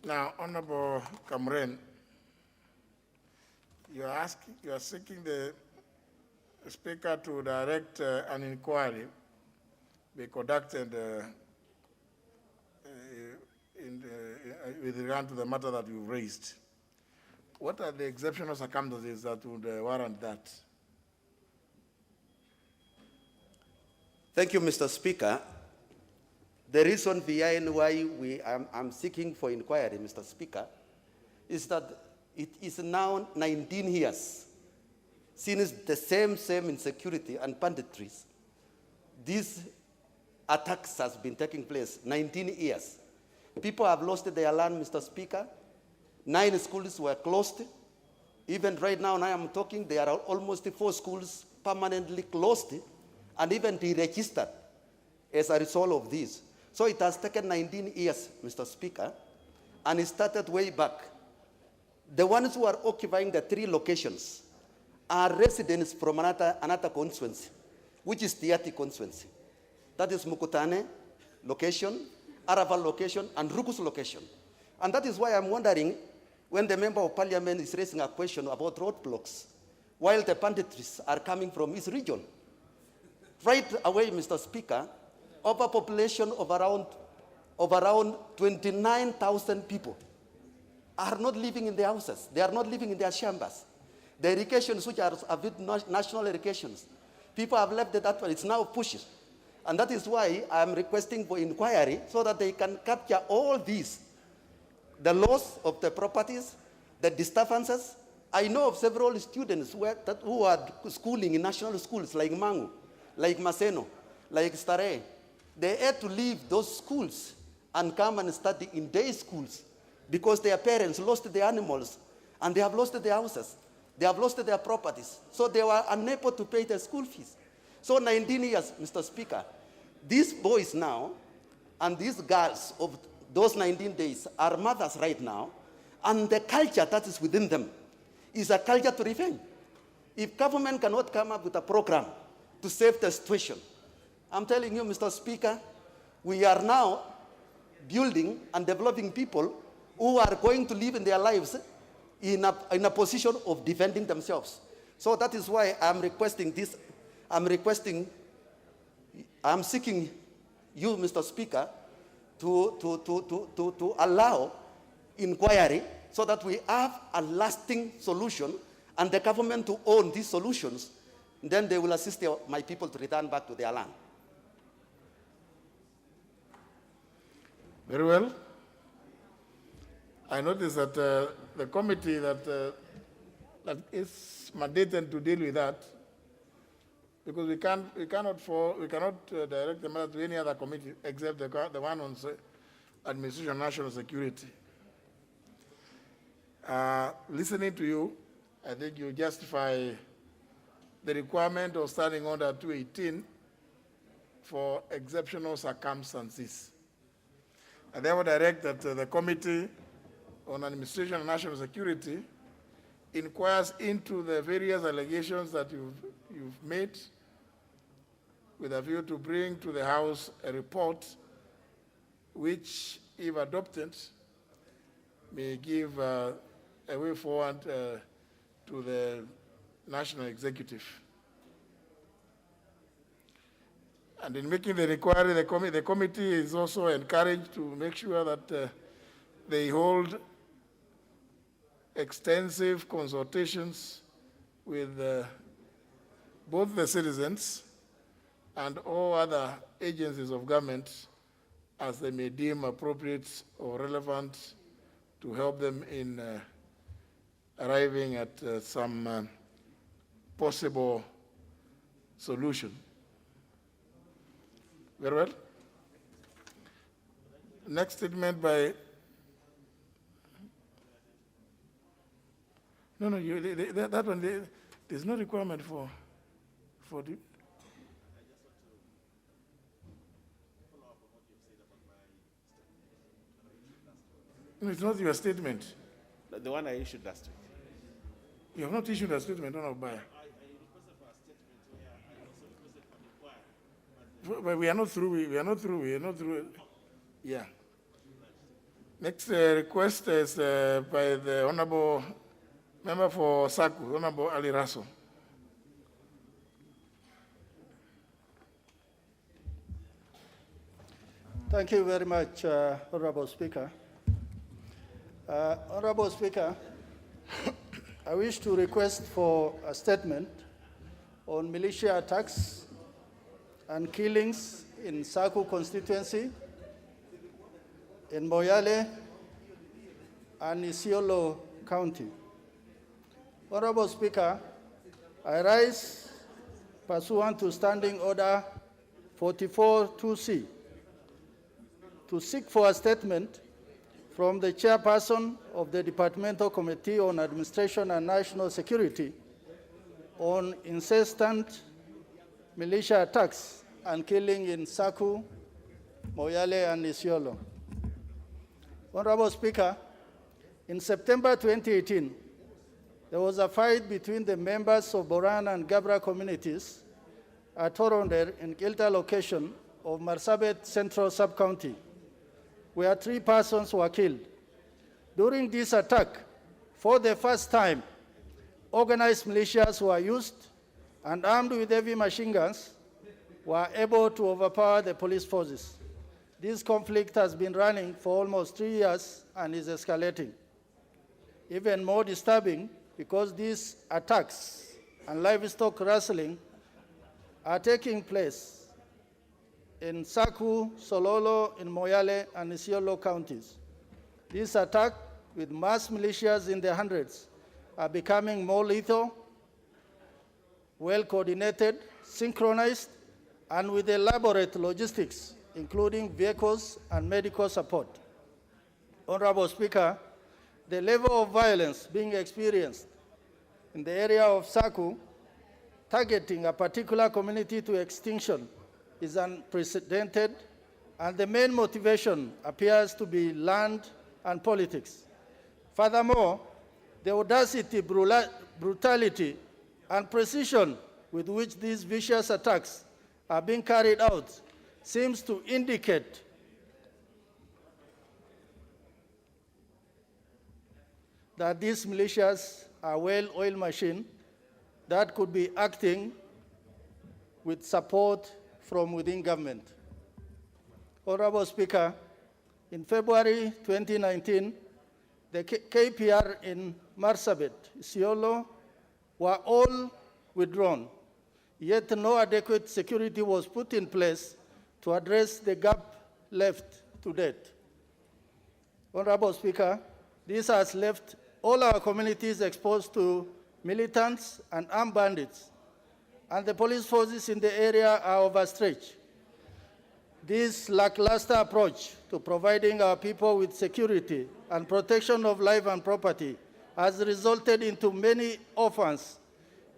Now, Honorable Kamren, you are seeking the Speaker to direct an inquiry be conducted with regard to the matter that you raised. What are the exceptional circumstances that would warrant that? Thank you, Mr. Speaker. The reason behind why I'm seeking for inquiry, Mr. Speaker, is that it is now 19 years since the same insecurity and banditries, these attacks has been taking place, 19 years. People have lost their land, Mr. Speaker. 9 schools were closed. Even right now, I'm talking, there are almost 4 schools permanently closed and even deregistered as a result of this. So it has taken 19 years, Mr. Speaker, and it started way back. The ones who are occupying the 3 locations are residents from another constituency, which is Tiati constituency. That is Mukutane location, Araval location, and Rukus location. And that is why I'm wondering, when the member of parliament is raising a question about roadblocks, while the banditries are coming from his region. Right away, Mr. Speaker, overpopulation of around 29,000 people are not living in their houses. They are not living in their chambers. The irrigations, which are national irrigations, people have left that one. It's now pushed. And that is why I'm requesting for inquiry so that they can capture all these, the loss of the properties, the disturbances. I know of several students who are schooling in national schools like Mangu, like Maseno, like Stare. They had to leave those schools and come and study in day schools because their parents lost their animals and they have lost their houses. They have lost their properties. So they were unable to pay their school fees. So 19 years, Mr. Speaker, these boys now and these girls of those 19 days are mothers right now, and the culture that is within them is a culture to revenge. If government cannot come up with a program to save the situation, I'm telling you, Mr. Speaker, we are now building and developing people who are going to live in their lives in a position of defending themselves. So that is why I'm requesting this. I'm seeking you, Mr. Speaker, to allow inquiry so that we have a lasting solution and the government to own these solutions. Then they will assist my people to return back to their land. Very well. I notice that the committee that is mandated to deal with that, because we cannot direct the matter to any other committee except the one on administration and national security. Listening to you, I think you justify the requirement of standing under 218 for exceptional circumstances. I therefore direct that the Committee on Administration and National Security inquires into the various allegations that you've made with a view to bring to the House a report which, if adopted, may give a way forward to the National Executive. And in making the inquiry, the committee is also encouraged to make sure that they hold extensive consultations with both the citizens and all other agencies of government as they may deem appropriate or relevant to help them in arriving at some possible solution. Very well. Next statement by... No, that one, there's no requirement for the... No, it's not your statement. The one I issued last week. You have not issued a statement on our buyer. But we are not through. We are not through. Yeah. Next request is by the Honorable Member for Saku, Honorable Ali Raso. Thank you very much, Honorable Speaker. Honorable Speaker, I wish to request for a statement on militia attacks and killings in Saku constituency, in Moyale, and Isiolo County. Honorable Speaker, I rise pursuant to Standing Order 44-2C to seek for a statement from the chairperson of the Departmental Committee on Administration and National Security on incessant militia attacks and killing in Saku, Moyale, and Isiolo. Honorable Speaker, in September 2018, there was a fight between the members of Boran and Gabra communities at Toronder in Gilta location of Marsabit Central Sub-County, where 3 persons were killed. During this attack, for the first time, organized militias were used and armed with heavy machine guns were able to overpower the police forces. This conflict has been running for almost 3 years and is escalating. Even more disturbing because these attacks and livestock rustling are taking place in Saku, Sololo, in Moyale, and Isiolo counties. These attacks with mass militias in the hundreds are becoming more lethal, well-coordinated, synchronized, and with elaborate logistics, including vehicles and medical support. Honorable Speaker, the level of violence being experienced in the area of Saku, targeting a particular community to extinction, is unprecedented, and the main motivation appears to be land and politics. Furthermore, the audacity, brutality, and precision with which these vicious attacks are being carried out seems to indicate that these militias are well-oiled machines that could be acting with support from within government. Honorable Speaker, in February 2019, the KPR in Marsabit, Isiolo, were all withdrawn, yet no adequate security was put in place to address the gap left to date. Honorable Speaker, this has left all our communities exposed to militants and armed bandits, and the police forces in the area are overstretched. This lackluster approach to providing our people with security and protection of life and property has resulted into many orphans,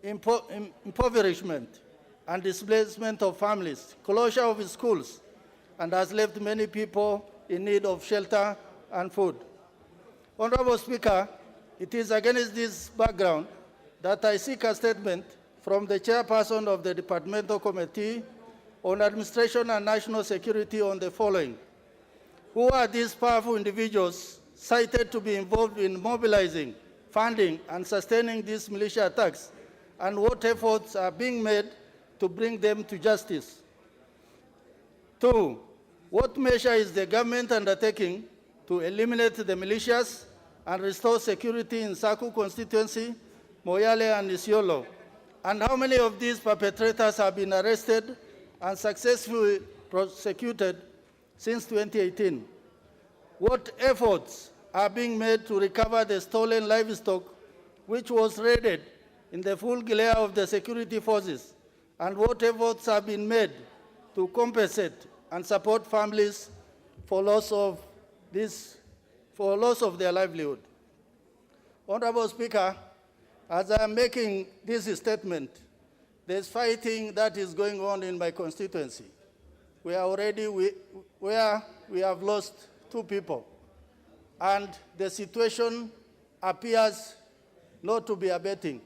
impoverishment, and displacement of families, closure of schools, and has left many people in need of shelter and food. Honorable Speaker, it is against this background that I seek a statement from the chairperson of the Departmental Committee on Administration and National Security on the following. Who are these powerful individuals cited to be involved in mobilizing, funding, and sustaining these militia attacks, and what efforts are being made to bring them to justice? 2, what measure is the government undertaking to eliminate the militias and restore security in Saku constituency, Moyale and Isiolo? And how many of these perpetrators have been arrested and successfully prosecuted since 2018? What efforts are being made to recover the stolen livestock which was raided in the full glare of the security forces? And what efforts have been made to compensate and support families for loss of their livelihood? Honorable Speaker, as I am making this statement, there's fighting that is going on in my constituency. We have lost 2 people, and the situation appears not to be abating.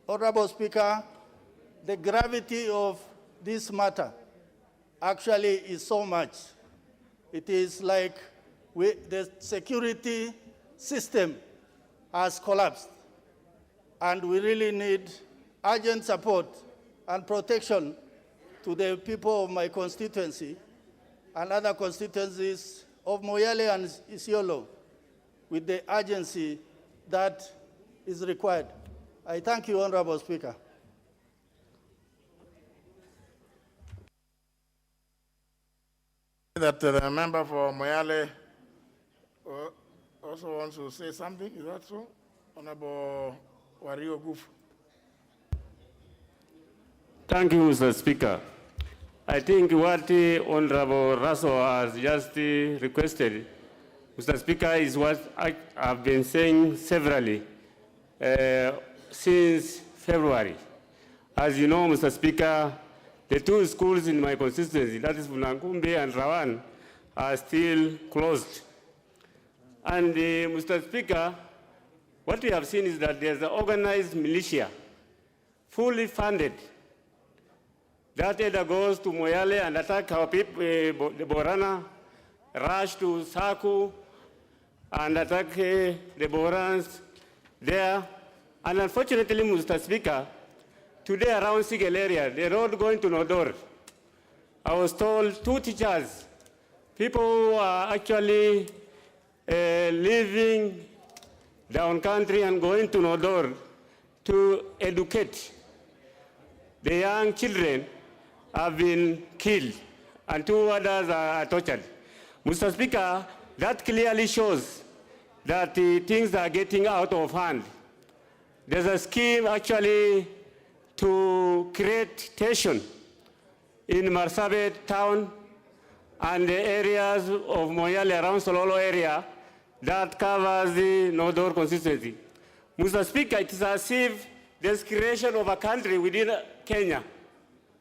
Honorable Speaker, the gravity of this matter actually is so much. It is like the security system has collapsed, and we really need urgent support and protection to the people of my constituency and other constituencies of Moyale and Isiolo with the urgency that is required. I thank you, Honorable Speaker. That the member for Moyale also wants to say something. Is that so? Honorable Wario Guf. Thank you, Mr. Speaker. I think what Honorable Russell has just requested, Mr. Speaker, is what I have been saying severally since February. As you know, Mr. Speaker, the 2 schools in my constituency, that is Funangumbe and Rawan, are still closed. And Mr. Speaker, what we have seen is that there's an organized militia, fully funded, that either goes to Moyale and attack our people, the Borana, rush to Saku and attack the Borans there. And unfortunately, Mr. Speaker, today around Sigel area, the road going to Nodor, I was told 2 teachers, people who are actually leaving down country and going to Nodor to educate the young children, have been killed, and 2 others are tortured. Mr. Speaker, that clearly shows that things are getting out of hand. There's a scheme actually to create tension in Marsabit town and the areas of Moyale around Sololo area that covers the Nodor constituency. Mr. Speaker, it is as if there's creation of a country within Kenya.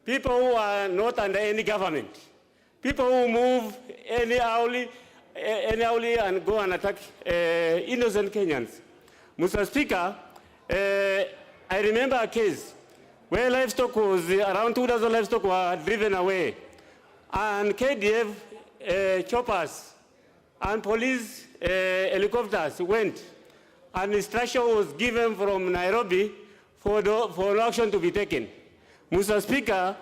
People who are not under any government. People who move anyhowly and go and attack innocent Kenyans. Mr. Speaker, I remember a case where livestock was, around 2,000 livestock were driven away. And KDF choppers and police helicopters went. And instruction was given from Nairobi for an action to be taken. Mr. Speaker,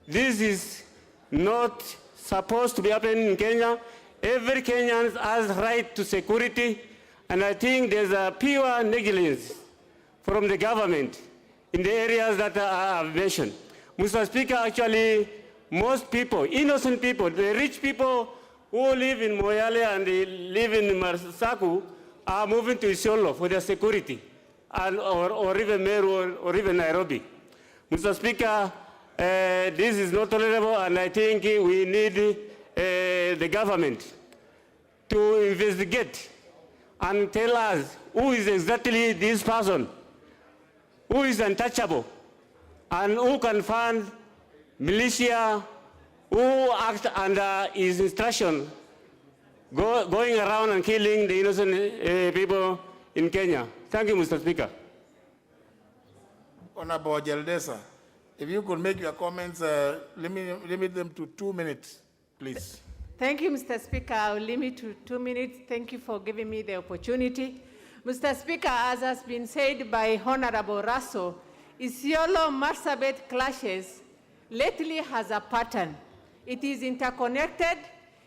this is not supposed to be happening in Kenya. Every Kenyan has right to security, and I think there's a pure negligence from the government in the areas that I have mentioned. Mr. Speaker, actually, most people, innocent people, the rich people who live in Moyale and they live in Marsaku are moving to Isiolo for their security, and, or even Meru or even Nairobi. Mr. Speaker, this is not tolerable, and I think we need the government to investigate and tell us who is exactly this person, who is untouchable, and who can fund militia who act under his instruction, going around and killing the innocent people in Kenya. Thank you, Mr. Speaker. Honorable Jeldesa, if you could make your comments, limit them to 2 minutes, please. Thank you, Mr. Speaker. I'll limit to 2 minutes. Thank you for giving me the opportunity. Mr. Speaker, as has been said by Honorable Russell, Isiolo Marsabit clashes lately has a pattern. It is interconnected.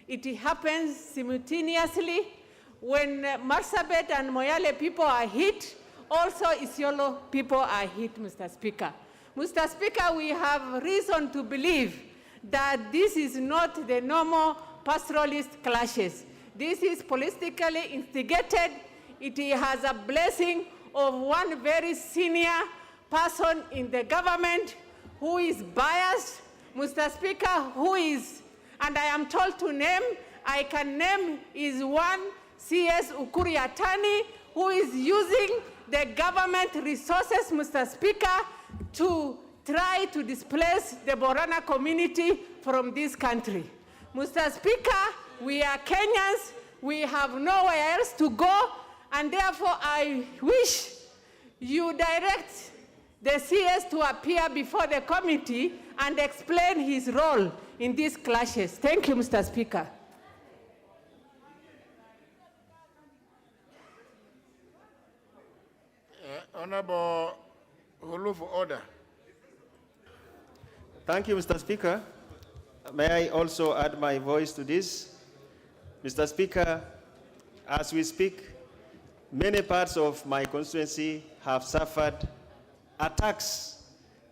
It happens simultaneously. When Marsabit and Moyale people are hit, also Isiolo people are hit, Mr. Speaker. Mr. Speaker, we have reason to believe that this is not the normal pastoralist clashes. This is politically instigated. It has a blessing of one very senior person in the government who is biased, Mr. Speaker, who is, and I am told to name, I can name, is one CS Ukuri Atani, who is using the government resources, Mr. Speaker, to try to displace the Borana community from this country. Mr. Speaker, we are Kenyans, we have nowhere else to go, and therefore I wish you direct the CS to appear before the committee and explain his role in these clashes. Thank you, Mr. Speaker. Honorable Hulu for order. Thank you, Mr. Speaker. May I also add my voice to this? Mr. Speaker, as we speak, many parts of my constituency have suffered attacks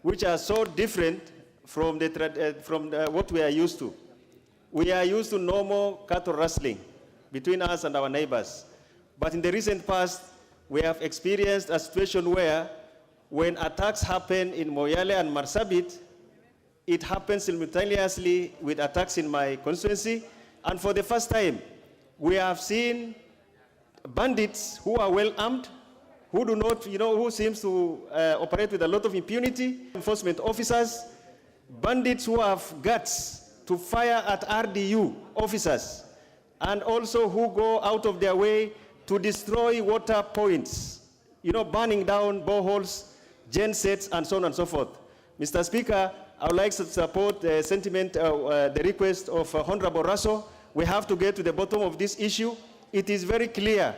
which are so different from, what we are used to. We are used to normal cattle rustling between us and our neighbors. But in the recent past, we have experienced a situation where when attacks happen in Moyale and Marsabit, it happens simultaneously with attacks in my constituency. And for the first time, we have seen bandits who are well armed, who do not, who seems to operate with a lot of impunity, enforcement officers, bandits who have guts to fire at RDU officers, and also who go out of their way to destroy water points, burning down boreholes, gensets, and so on and so forth. Mr. Speaker, I would like to support the sentiment, the request of Honorable Raso. We have to get to the bottom of this issue. It is very clear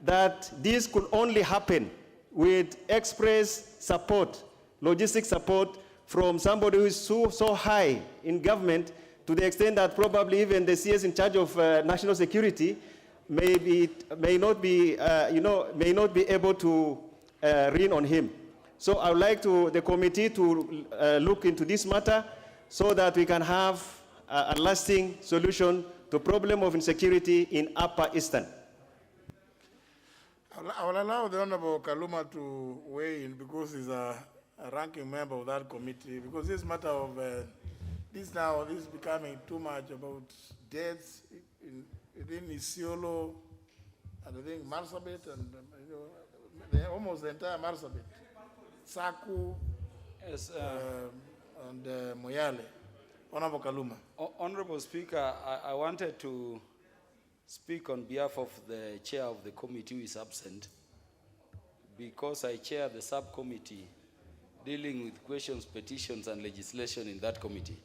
that this could only happen with express support, logistic support from somebody who is so high in government, to the extent that probably even the CS in charge of national security may not be able to lean on him. So I would like the committee to look into this matter so that we can have a lasting solution to the problem of insecurity in Upper Eastern. I will allow the Honorable Kaluma to weigh in because he's a ranking member of that committee, because this matter of this is becoming too much about deaths within Isiolo, and I think Marsabit, and almost the entire Marsabit, Saku, yes, and Moyale. Honorable Kaluma. Honorable Speaker, I wanted to speak on behalf of the chair of the committee who is absent, because I chair the subcommittee dealing with questions, petitions, and legislation in that committee.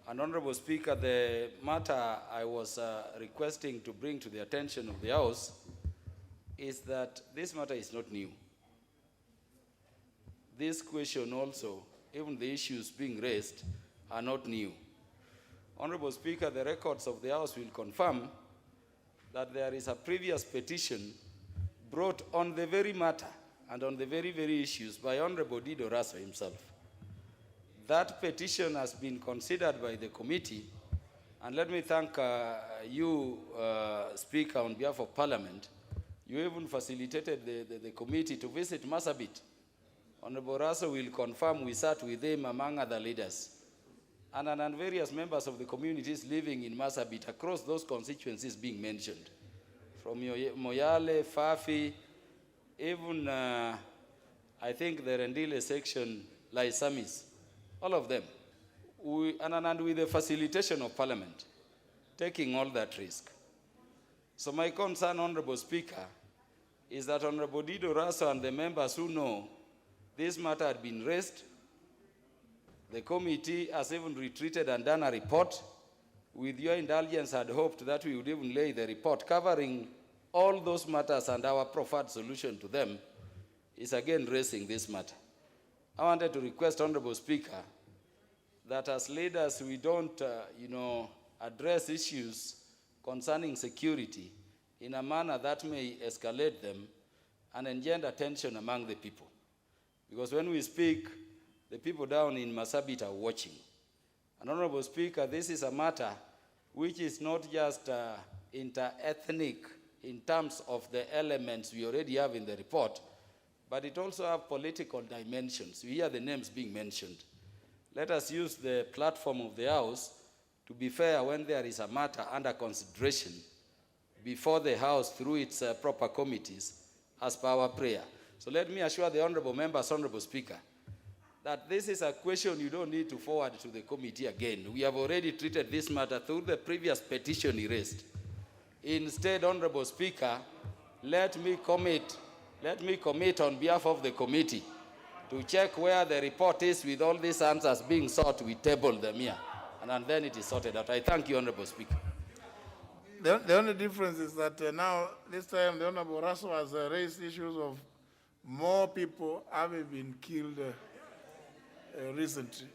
And Honorable Speaker, the matter I was requesting to bring to the attention of the House is that this matter is not new. This question also, even the issues being raised, are not new. Honorable Speaker, the records of the House will confirm that there is a previous petition brought on the very matter and on the very, very issues by Honorable Dido Raso himself. That petition has been considered by the committee, and let me thank you, Speaker, on behalf of Parliament. You even facilitated the committee to visit Marsabit. Honorable Raso will confirm we sat with him among other leaders, and various members of the communities living in Marsabit across those constituencies being mentioned, from Moyale, Fafi, even I think the Rendile section, Laisamis, all of them, and with the facilitation of Parliament, taking all that risk. So my concern, Honorable Speaker, is that Honorable Dido Raso and the members who know this matter had been raised, the committee has even retreated and done a report. With your indulgence, I had hoped that we would even lay the report covering all those matters, and our preferred solution to them is again raising this matter. I wanted to request, Honorable Speaker, that as leaders we don't, address issues concerning security in a manner that may escalate them and engender tension among the people. Because when we speak, the people down in Marsabit are watching. And Honorable Speaker, this is a matter which is not just inter-ethnic in terms of the elements we already have in the report, but it also has political dimensions. We hear the names being mentioned. Let us use the platform of the House to be fair when there is a matter under consideration before the House through its proper committees as per our prayer. So let me assure the honorable members, Honorable Speaker, that this is a question you don't need to forward to the committee again. We have already treated this matter through the previous petition he raised. Instead, Honorable Speaker, let me commit on behalf of the committee to check where the report is with all these answers being sought. We table them here, and then it is sorted out. I thank you, Honorable Speaker. The only difference is that now, this time, the Honorable Rasso has raised issues of more people having been killed recently.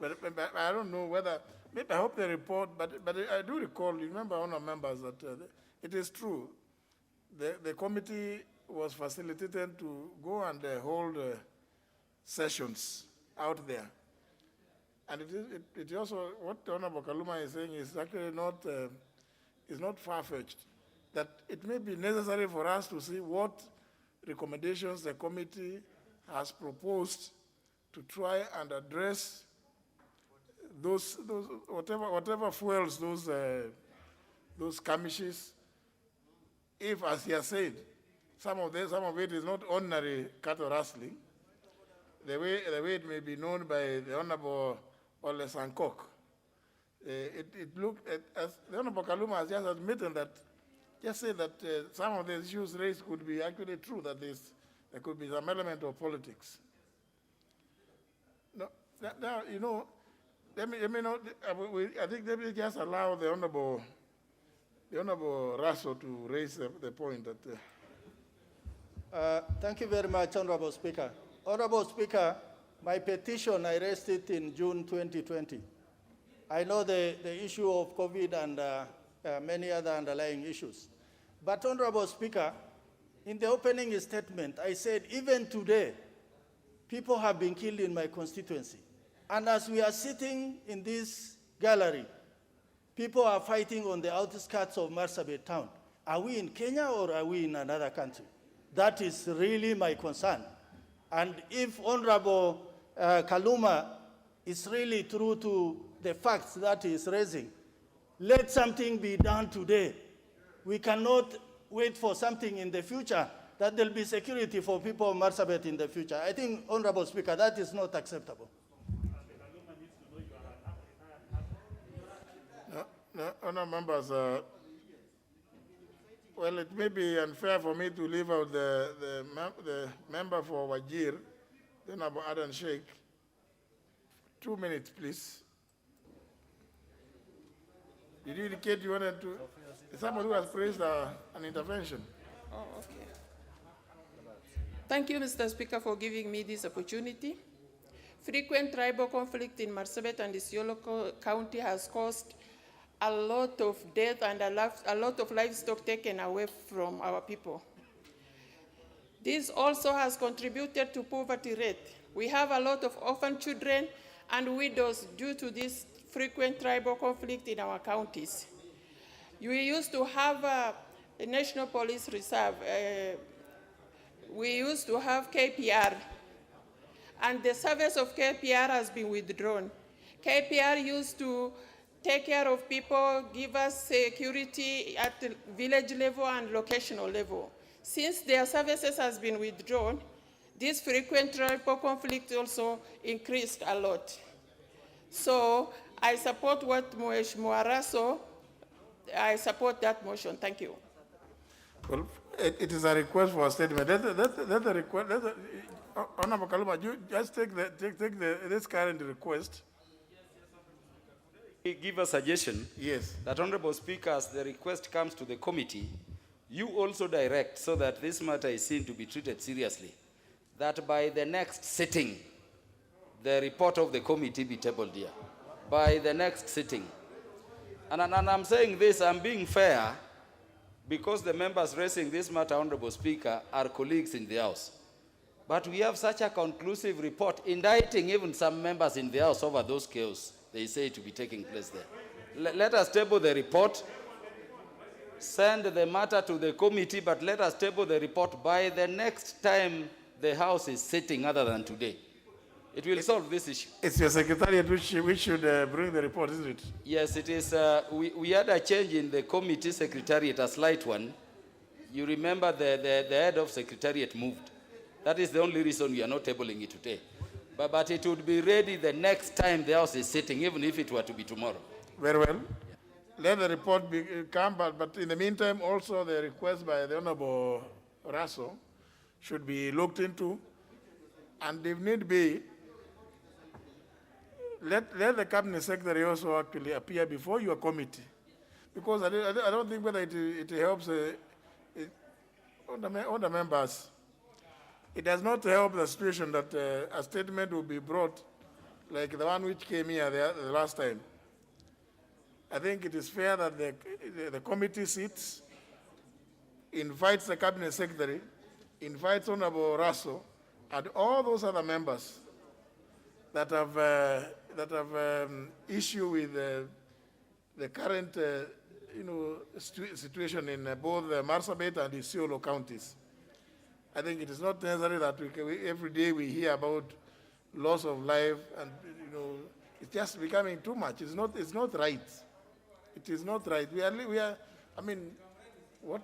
But I don't know whether, maybe I hope the report, but I do recall, remember, honorable members, that it is true. The committee was facilitated to go and hold sessions out there. And it also, what the Honorable Kaluma is saying is actually not, is not far-fetched. That it may be necessary for us to see what recommendations the committee has proposed to try and address those whatever fuels those skirmishes. If, as he has said, some of it is not ordinary cattle rustling, the way it may be known by the Honorable Ole Sankok. It looked as the Honorable Kaluma has just admitted that, just said that some of the issues raised could be actually true, that there could be some element of politics. Now, let me not, I think let me just allow the Honorable Rasso to raise the point that. Thank you very much, Honorable Speaker. Honorable Speaker, my petition, I raised it in June 2020. I know the issue of COVID and many other underlying issues. But Honorable Speaker, in the opening statement, I said, even today, people have been killed in my constituency. And as we are sitting in this gallery, people are fighting on the outskirts of Marsabit town. Are we in Kenya or are we in another country? That is really my concern. And if Honorable Kaluma is really true to the facts that he is raising, let something be done today. We cannot wait for something in the future, that there will be security for people of Marsabit in the future. I think, Honorable Speaker, that is not acceptable. No, honorable members, well, it may be unfair for me to leave out the member for Wajir, the Honorable Adan Sheikh. 2 minutes, please. Did you indicate you wanted to? Somebody who has raised an intervention. Oh, okay. Thank you, Mr. Speaker, for giving me this opportunity. Frequent tribal conflict in Marsabit and Isiolo County has caused a lot of death and a lot of livestock taken away from our people. This also has contributed to poverty rate. We have a lot of orphan children and widows due to this frequent tribal conflict in our counties. We used to have a National Police Reserve. We used to have KPR, and the service of KPR has been withdrawn. KPR used to take care of people, give us security at the village level and locational level. Since their services has been withdrawn, this frequent tribal conflict also increased a lot. So I support what Mheshimiwa Rasso, I support that motion. Thank you. Well, it is a request for a statement. That's a request. Honorable Kaluma, you just take this current request. Give a suggestion. Yes. That, Honorable Speaker, as the request comes to the committee, you also direct, so that this matter is seen to be treated seriously, that by the next sitting, the report of the committee be tabled here by the next sitting. And I'm saying this, I'm being fair, because the members raising this matter, Honorable Speaker, are colleagues in the House. But we have such a conclusive report indicting even some members in the House over those chaos they say to be taking place there. Let us table the report, send the matter to the committee, but let us table the report by the next time the House is sitting, other than today. It will solve this issue. It's your secretariat which should bring the report, isn't it? Yes, it is. We had a change in the committee secretariat, a slight one. You remember the head of secretariat moved. That is the only reason we are not tabling it today. But it would be ready the next time the House is sitting, even if it were to be tomorrow. Very well. Let the report come, but in the meantime, also the request by the Honorable Raso should be looked into, and if need be, let the cabinet secretary also actually appear before your committee, because I don't think whether it helps all the members. It does not help the situation that a statement will be brought like the one which came here the last time. I think it is fair that the committee sits, invites the cabinet secretary, invites Honorable Raso, and all those other members that have issue with the current situation in both Marsabit and Isiolo counties. I think it is not necessary that every day we hear about loss of life, and it's just becoming too much. It's not right. It is not right. We are. I mean, what?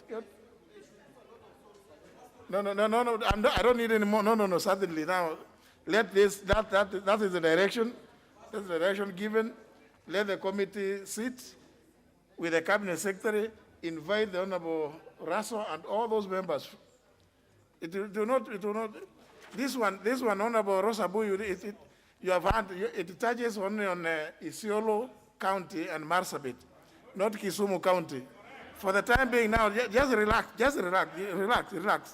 No. I don't need any more. No. Certainly now, let this. That is the direction. That's the direction given. Let the committee sit with the cabinet secretary. Invite the Honorable Raso and all those members. It will not. This one, Honorable Rosabu, you have had. It touches only on Isiolo County and Marsabit, not Kisumu County. For the time being now, just relax.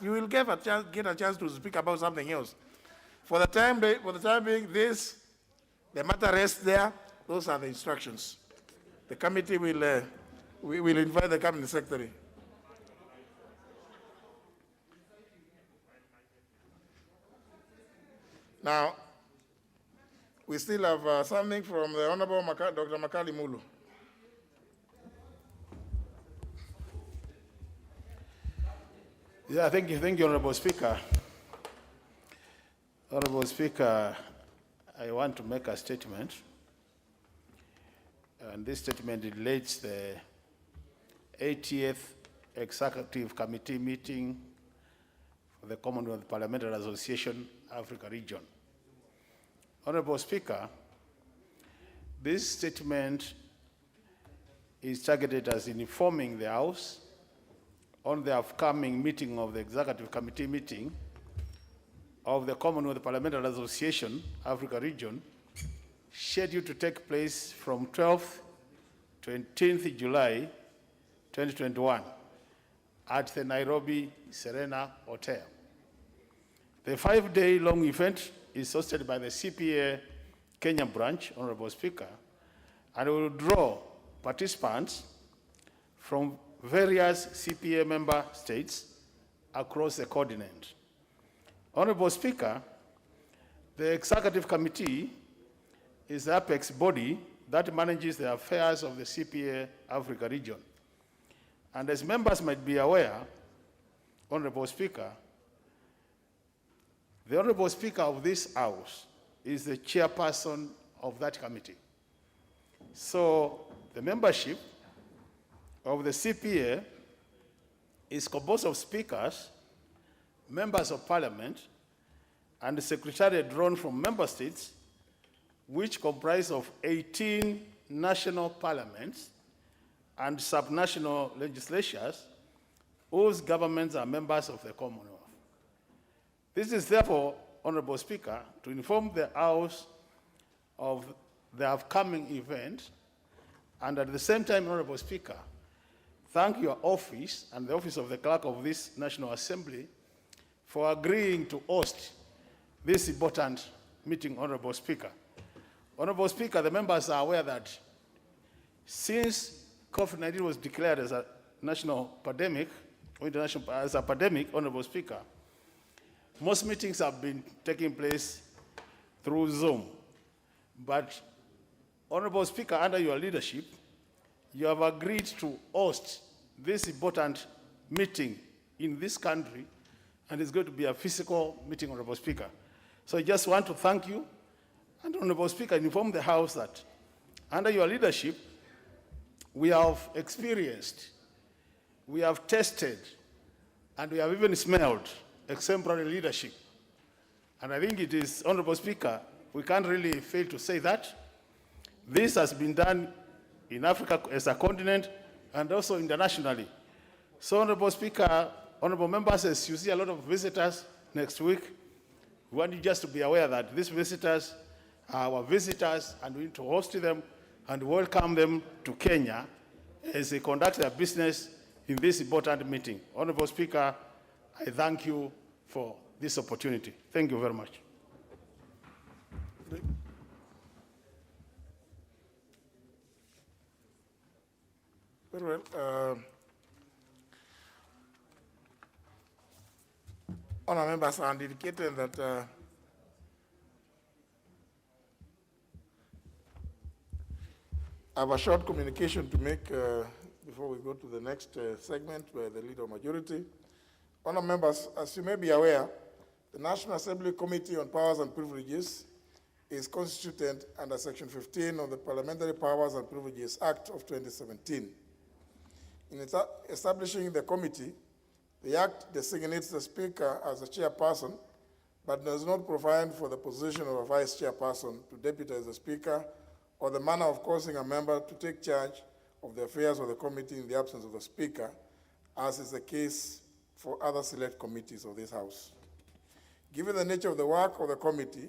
You will get a chance to speak about something else. For the time being, the matter rests there. Those are the instructions. The committee will invite the cabinet secretary. Now, we still have something from the Honorable Dr. Makali Mulu. Yeah, thank you, Honorable Speaker. Honorable Speaker, I want to make a statement. And this statement relates the 80th Executive Committee meeting for the Commonwealth Parliamentary Association, Africa Region. Honorable Speaker, this statement is targeted as informing the House on the upcoming meeting of the Executive Committee meeting of the Commonwealth Parliamentary Association, Africa Region, scheduled to take place from 12th to 18th July 2021 at the Nairobi Serena Hotel. The 5-day-long event is hosted by the CPA Kenya branch, Honorable Speaker, and will draw participants from various CPA member states across the continent. Honorable Speaker, the Executive Committee is the apex body that manages the affairs of the CPA Africa region. And as members might be aware, Honorable Speaker, the Honorable Speaker of this House is the chairperson of that committee. So the membership of the CPA is composed of speakers, members of parliament, and the secretariat drawn from member states, which comprise of 18 national parliaments and subnational legislatures whose governments are members of the Commonwealth. This is therefore, Honorable Speaker, to inform the House of the upcoming event, and at the same time, Honorable Speaker, thank your office and the office of the clerk of this National Assembly for agreeing to host this important meeting, Honorable Speaker. Honorable Speaker, the members are aware that since COVID-19 was declared as a national pandemic, or international as a pandemic, Honorable Speaker, most meetings have been taking place through Zoom. But, Honorable Speaker, under your leadership, you have agreed to host this important meeting in this country, and it's going to be a physical meeting, Honorable Speaker. So I just want to thank you, and Honorable Speaker, inform the House that under your leadership, we have experienced, we have tested, and we have even smelled exemplary leadership. And I think it is, Honorable Speaker, we can't really fail to say that. This has been done in Africa as a continent and also internationally. So, Honorable Speaker, honorable members, as you see a lot of visitors next week, we want you just to be aware that these visitors are our visitors, and we need to host them and welcome them to Kenya as they conduct their business in this important meeting. Honorable Speaker, I thank you for this opportunity. Thank you very much. Very well. Honourable members are indicating that I have a short communication to make before we go to the next segment where the Leader of Majority. Honourable members, as you may be aware, the National Assembly Committee on Powers and Privileges is constituted under Section 15 of the Parliamentary Powers and Privileges Act of 2017. In establishing the committee, the Act designates the Speaker as a chairperson, but does not provide for the position of a vice chairperson to deputize the Speaker or the manner of causing a member to take charge of the affairs of the committee in the absence of the Speaker, as is the case for other select committees of this House. Given the nature of the work of the committee,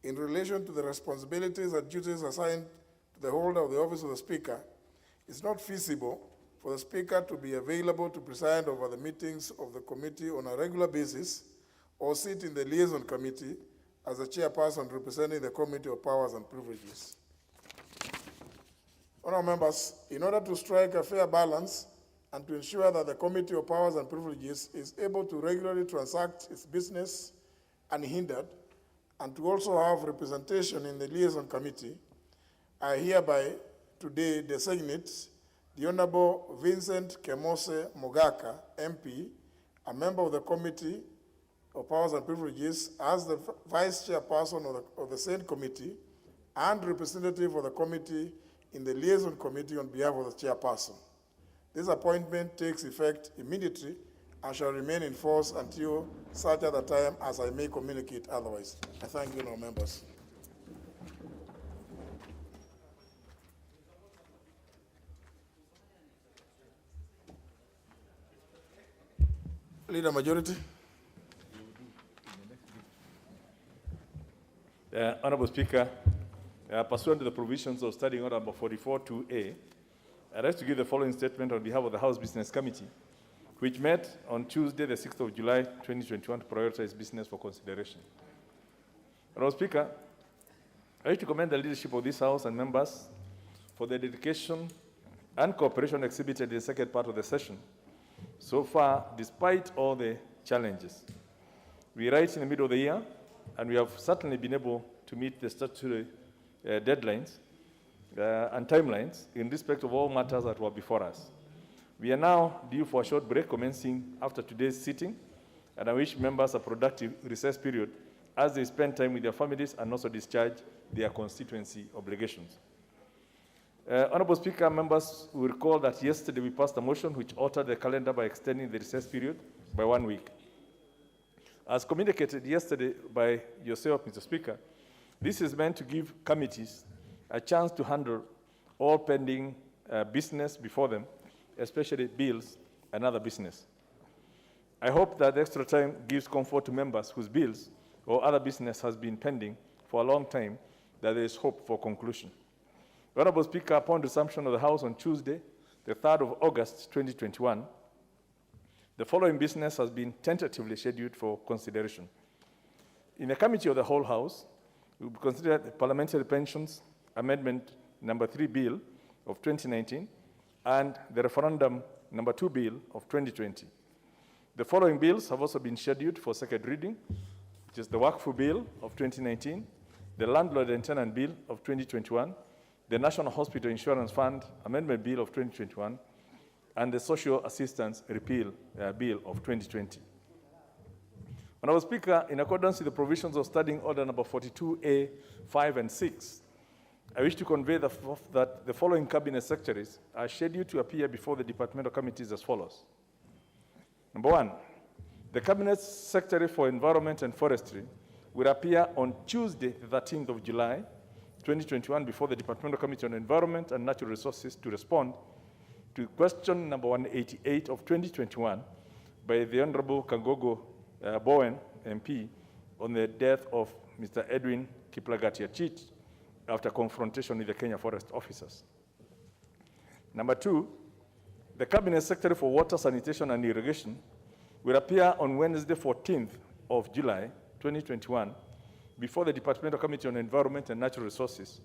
in relation to the responsibilities and duties assigned to the holder of the office of the Speaker, it's not feasible for the Speaker to be available to preside over the meetings of the committee on a regular basis or sit in the liaison committee as a chairperson representing the Committee of Powers and Privileges. Honourable members, in order to strike a fair balance and to ensure that the Committee of Powers and Privileges is able to regularly transact its business unhindered, and to also have representation in the liaison committee, I hereby today designate the Honourable Vincent Kemose Mogaka, MP, a member of the Committee of Powers and Privileges, as the Vice Chairperson of the same committee and representative of the committee in the Liaison Committee on behalf of the Chairperson. This appointment takes effect immediately and shall remain in force until such other time as I may communicate otherwise. I thank you, honourable members. Leader Majority. Honourable Speaker, pursuant to the provisions of Standing Order number 44-2A, I'd like to give the following statement on behalf of the House Business Committee, which met on Tuesday, the 6th of July, 2021, to prioritize business for consideration. Honourable Speaker, I wish to commend the leadership of this House and members for the dedication and cooperation exhibited in the second part of the session. So far, despite all the challenges, we are right in the middle of the year, and we have certainly been able to meet the statutory deadlines and timelines in respect of all matters that were before us. We are now due for a short break commencing after today's sitting, and I wish members a productive recess period as they spend time with their families and also discharge their constituency obligations. Honourable Speaker, members will recall that yesterday we passed a motion which altered the calendar by extending the recess period by 1 week. As communicated yesterday by yourself, Mr. Speaker, this is meant to give committees a chance to handle all pending business before them, especially bills and other business. I hope that the extra time gives comfort to members whose bills or other business has been pending for a long time, that there is hope for conclusion. Honourable Speaker, upon resumption of the House on Tuesday, the 3rd of August, 2021, the following business has been tentatively scheduled for consideration. In the Committee of the Whole House, We will consider the Parliamentary Pensions Amendment number 3 Bill of 2019 and the Referendum number 2 Bill of 2020. The following bills have also been scheduled for second reading, which is the Wakfu Bill of 2019, the Landlord and Tenant Bill of 2021, the National Hospital Insurance Fund Amendment Bill of 2021, and the Social Assistance Repeal Bill of 2020. Honorable Speaker, in accordance with the provisions of Standing Order number 42A, 5 and 6, I wish to convey that the following Cabinet Secretaries are scheduled to appear before the departmental committees as follows. Number 1, the Cabinet Secretary for Environment and Forestry will appear on Tuesday, the 13th of July, 2021, before the Departmental Committee on Environment and Natural Resources to respond to question number 188 of 2021 by the Honorable Kangogo Bowen, MP, on the death of Mr. Edwin Kiplagat-Yachit after confrontation with the Kenya Forest officers. Number 2, the Cabinet Secretary for Water, Sanitation and Irrigation will appear on Wednesday, 14th of July, 2021, before the Departmental Committee on Environment and Natural Resources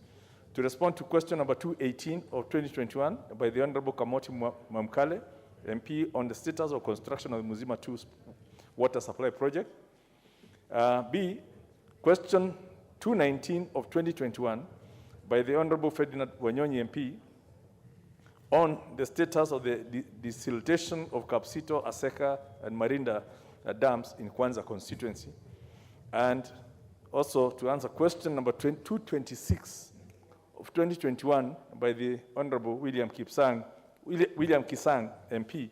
to respond to question number 218 of 2021 by the Honorable Kamoti Mamkale, MP, on the status of construction of the Muzima 2 water supply project. B, question 219 of 2021 by the Honorable Ferdinand Wanyonyi, MP, on the status of the desiltation of Kapsito, Aseka, and Marinda dams in Kwanza constituency. And also to answer question number 226 of 2021 by the Honorable William Kisang, MP,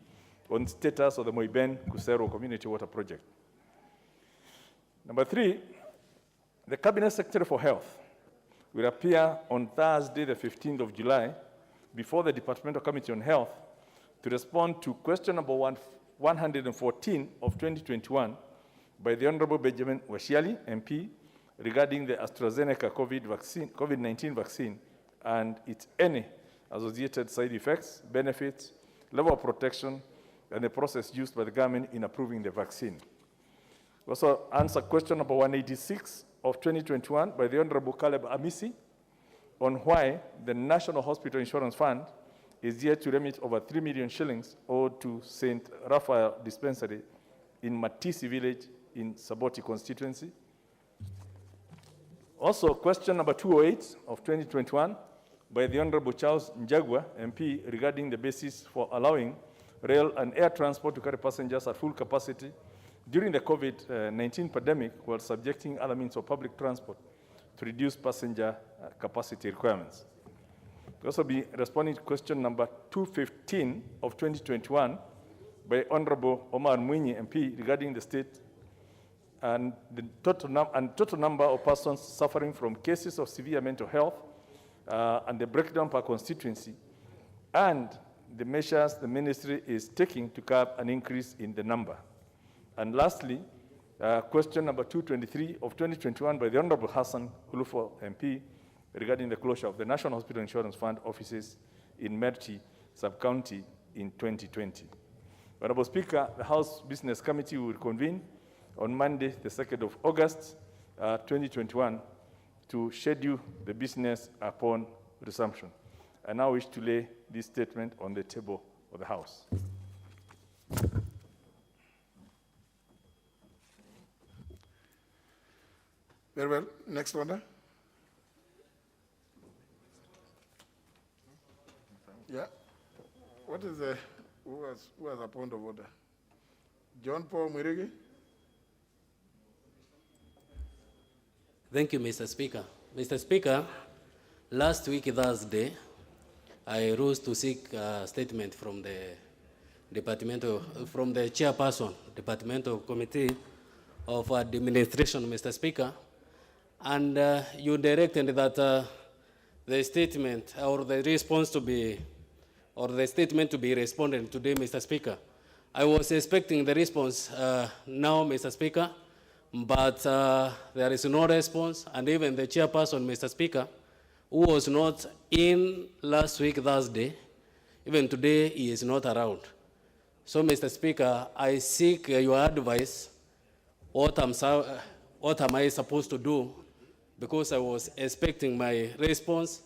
on status of the Moiben Kusero Community Water Project. Number 3, the Cabinet Secretary for Health will appear on Thursday, the 15th of July, before the Departmental Committee on Health to respond to question number 114 of 2021 by the Honorable Benjamin Washiali, MP, regarding the AstraZeneca COVID-19 vaccine and its any associated side effects, benefits, level of protection, and the process used by the government in approving the vaccine. Also answer question number 186 of 2021 by the Honorable Caleb Amisi on why the National Hospital Insurance Fund is yet to remit over 3 million shillings owed to St. Raphael Dispensary in Matisi Village in Saboti constituency. Also, question number 208 of 2021 by the Honorable Charles Njagwa, MP, regarding the basis for allowing rail and air transport to carry passengers at full capacity during the COVID-19 pandemic while subjecting other means of public transport to reduce passenger capacity requirements. We'll also be responding to question number 215 of 2021 by Honorable Omar Mwinyi, MP, regarding the state and the total number of persons suffering from cases of severe mental health and the breakdown per constituency, and the measures the ministry is taking to curb an increase in the number. And lastly, question number 223 of 2021 by the Honorable Hassan Hulufo, MP, regarding the closure of the National Hospital Insurance Fund offices in Merti Sub-County in 2020. Honorable Speaker, the House Business Committee will convene on Monday, the 2nd of August, 2021, to schedule the business upon resumption. I now wish to lay this statement on the table of the House. Very well. Next one. Yeah. What is the, who has a point of order? John Paul Mwirigi? Thank you, Mr. Speaker. Mr. Speaker, last week, Thursday, I rose to seek a statement from the from the chairperson, Departmental Committee of Administration, Mr. Speaker, and you directed that the statement or the response to be, or the statement to be responded today, Mr. Speaker. I was expecting the response now, Mr. Speaker, but there is no response, and even the chairperson, Mr. Speaker, who was not in last week, Thursday, even today, he is not around. So, Mr. Speaker, I seek your advice. What am I supposed to do because I was expecting my response,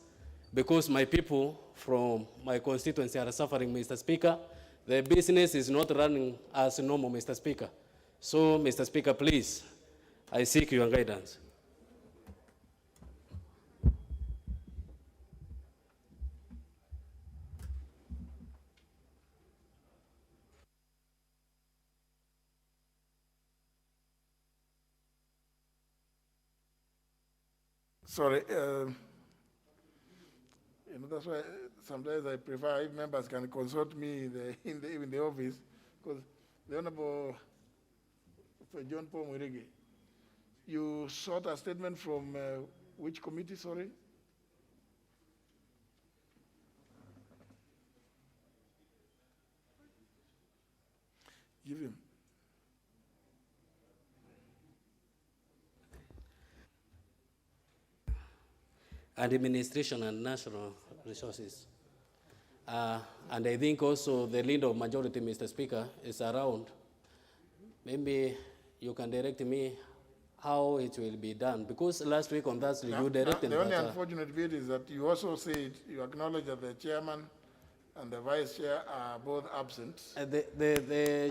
because my people from my constituency are suffering, Mr. Speaker. The business is not running as normal, Mr. Speaker. So, Mr. Speaker, please, I seek your guidance. Sorry, that's why sometimes I prefer if members can consult me in the office, because the Honorable John Paul Mwirigi, you sought a statement from which committee, sorry? Give him. Administration and National Resources. And I think also the leader of majority, Mr. Speaker, is around. Maybe you can direct me how it will be done. Because last week on Thursday, you directed. The only unfortunate bit is that you also said, you acknowledge that the chairman and the vice chair are both absent. And today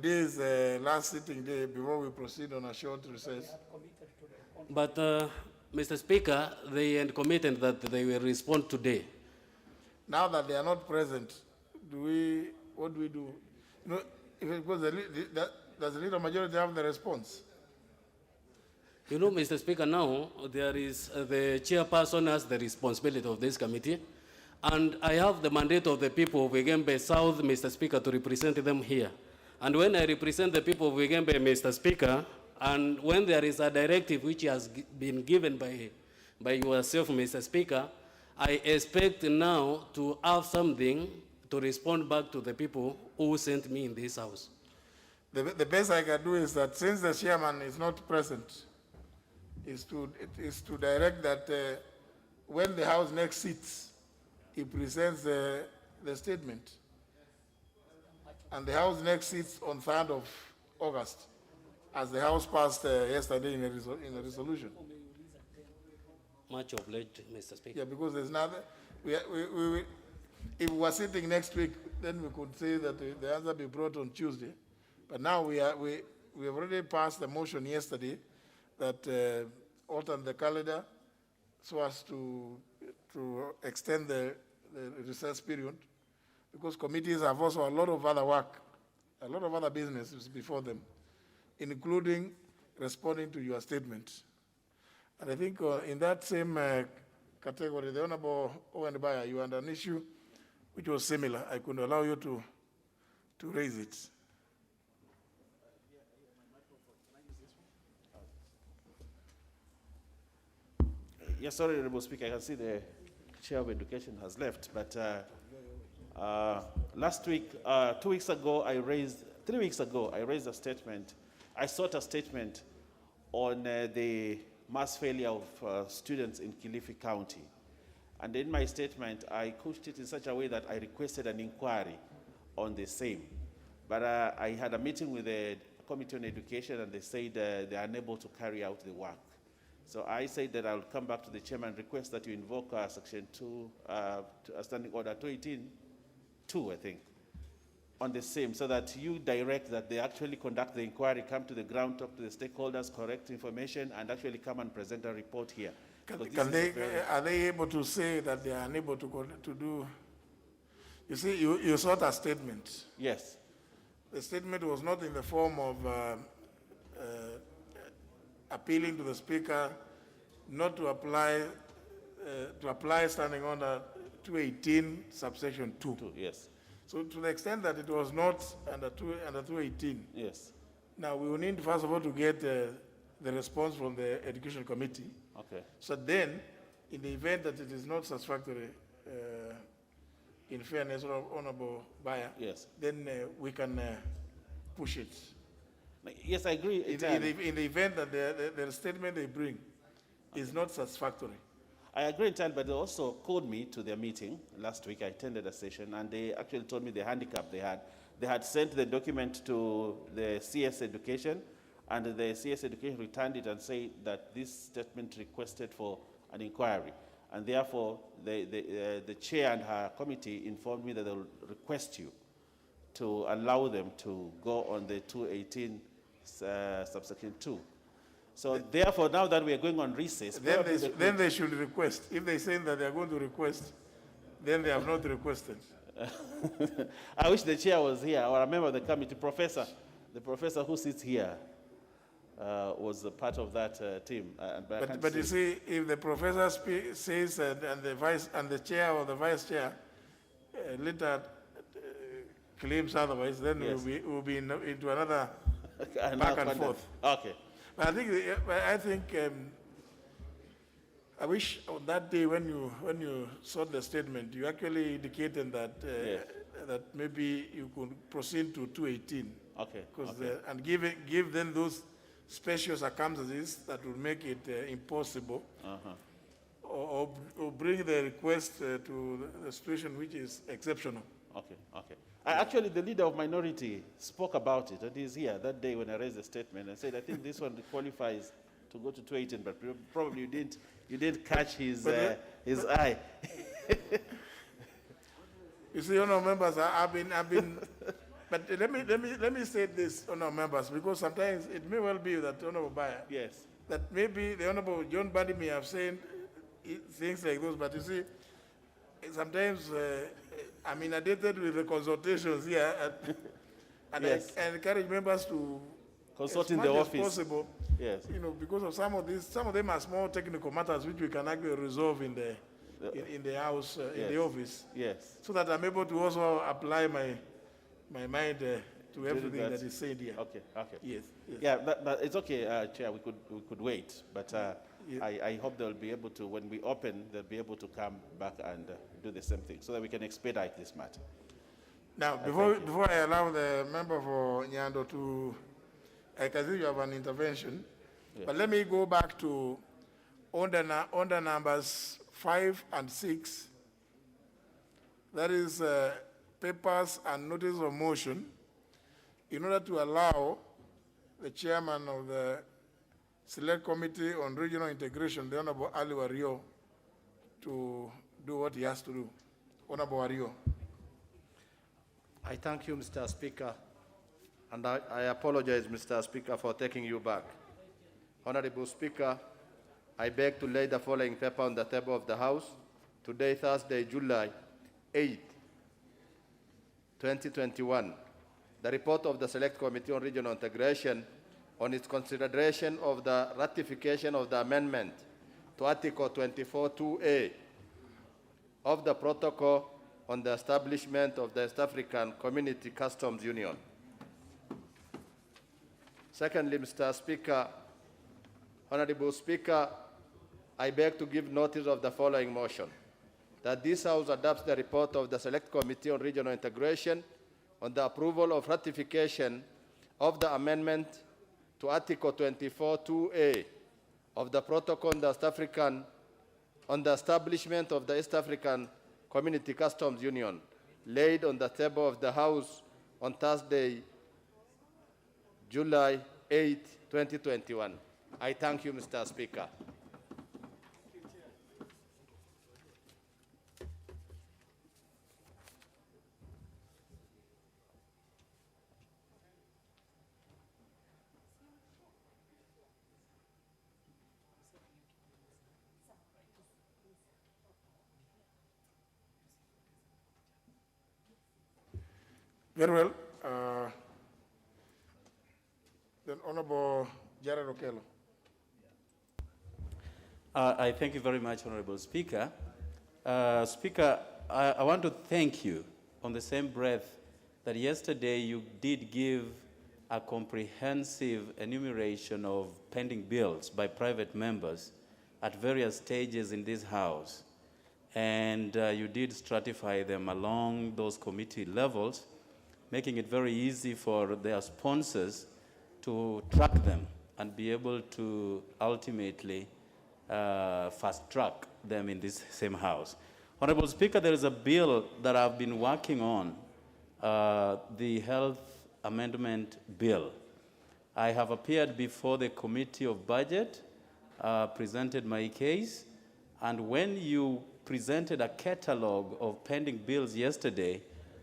is the last sitting day before we proceed on a short recess. But Mr. Speaker, they had committed that they will respond today. Now that they are not present, what do we do? You know, because does the leader majority have the response? You know, Mr. Speaker, now there is the chairperson has the responsibility of this committee, and I have the mandate of the people of Wigembe South, Mr. Speaker, to represent them here. And when I represent the people of Wigembe, Mr. Speaker, and when there is a directive which has been given by yourself, Mr. Speaker, I expect now to have something to respond back to the people who sent me in this house. The best I can do is that since the chairman is not present, is to direct that when the House next sits, he presents the statement. And the House next sits on 3rd of August, as the House passed yesterday in a resolution. Much obliged, Mr. Speaker. Yeah, because there's nothing. If we were sitting next week, then we could say that the answer be brought on Tuesday. But now we have already passed the motion yesterday that alter the calendar so as to extend the recess period, because committees have also a lot of other work, a lot of other businesses before them, including responding to your statement. And I think in that same category, the Honorable Owen Baya, you had an issue which was similar. I couldn't allow you to raise it. Yes, sorry, Honorable Speaker, I can see the Chair of Education has left, but last week, 3 weeks ago, I raised a statement. I sought a statement on the mass failure of students in Kilifi County. And in my statement, I couched it in such a way that I requested an inquiry on the same. But I had a meeting with the Committee on Education, and they said they are unable to carry out the work. So I said that I'll come back to the chairman and request that you invoke Section 2, Standing Order 218-2, I think, on the same, so that you direct that they actually conduct the inquiry, come to the ground, talk to the stakeholders, correct information, and actually come and present a report here. Are they able to say that they are unable to do? You see, you sought a statement. Yes. The statement was not in the form of appealing to the Speaker not to apply Standing Order 218, subsection 2. Yes. So to the extent that it was not under 218, yes. Now we will need first of all to get the response from the Education Committee. Okay. So then, in the event that it is not satisfactory, in fairness, Honorable Baya, yes, then we can push it. Yes, I agree. In the event that the statement they bring is not satisfactory. I agree entirely, but they also called me to their meeting last week. I attended a session, and they actually told me the handicap they had. They had sent the document to the CS Education, And the CS Education returned it and said that this statement requested for an inquiry. And therefore, the chair and her committee informed me that they will request you to allow them to go on the 218 subsection 2. So therefore, now that we are going on recess, then they should request. If they say that they are going to request, then they have not requested. I wish the chair was here, or a member of the committee. The professor who sits here was a part of that team. But you see, if the professor says and the chair or the vice chair later claims otherwise, then Yes. we'll be into another Now back and forth. Okay. But I think I wish on that day when you saw the statement, you actually indicated that Yes. that maybe you could proceed to 218. Okay. And give them those special circumstances that would make it impossible, or bring the request to the situation which is exceptional. Okay. Actually, the leader of minority spoke about it, and he's here that day when I raised the statement and said, I think this one qualifies to go to 218, but probably you didn't catch his eye. You see, honourable members, I've been. But let me say this, honourable members, because sometimes it may well be that honourable Bayer, yes, that maybe the honourable John Badi may have said things like those, but you see, sometimes I'm inundated with the consultations here, and Yes. I encourage members to Consult as in much the as office. possible. Yes. Because of some of them are small technical matters which we can actually resolve in the house, in the Yes. office. Yes. So that I'm able to also apply my mind to everything that That's- is said here. Okay. Yes. Yeah, but it's okay, Chair. We could wait, but I hope they'll be able to, when we open, they'll be able to come back and do the same thing, so that we can expedite this matter. Now, before I allow the member for Nyando to, I can see you have an intervention, Yes. but let me go back to under numbers 5 and 6. That is papers and notice of motion, in order to allow the chairman of the Select Committee on Regional Integration, the Honorable Ali Wario, to do what he has to do. Honorable Wario. I thank you, Mr. Speaker, and I apologize, Mr. Speaker, for taking you back. Honorable Speaker, I beg to lay the following paper on the table of the House today, Thursday, July 8, 2021. The report of the Select Committee on Regional Integration on its consideration of the ratification of the amendment to Article 24(2)A of the Protocol on the establishment of the East African Community Customs Union. Secondly, Mr. Speaker, Honorable Speaker, I beg to give notice of the following motion: that this House adopts the report of the Select Committee on Regional Integration on the approval of ratification of the amendment to Article 24(2)A of the Protocol on the establishment of the East African Community Customs Union, laid on the table of the House on Thursday, July 8, 2021. I thank you, Mr. Speaker. Very well. Then Honorable Jared Okello. I thank you very much, Honorable Speaker. Speaker, I want to thank you on the same breath that yesterday you did give a comprehensive enumeration of pending bills by private members at various stages in this House. And you did stratify them along those committee levels, making it very easy for their sponsors to track them and be able to ultimately fast track them in this same House. Honorable Speaker, there is a bill that I've been working on, the Health Amendment Bill. I have appeared before the Committee of Budget, presented my case, and when you presented a catalog of pending bills yesterday,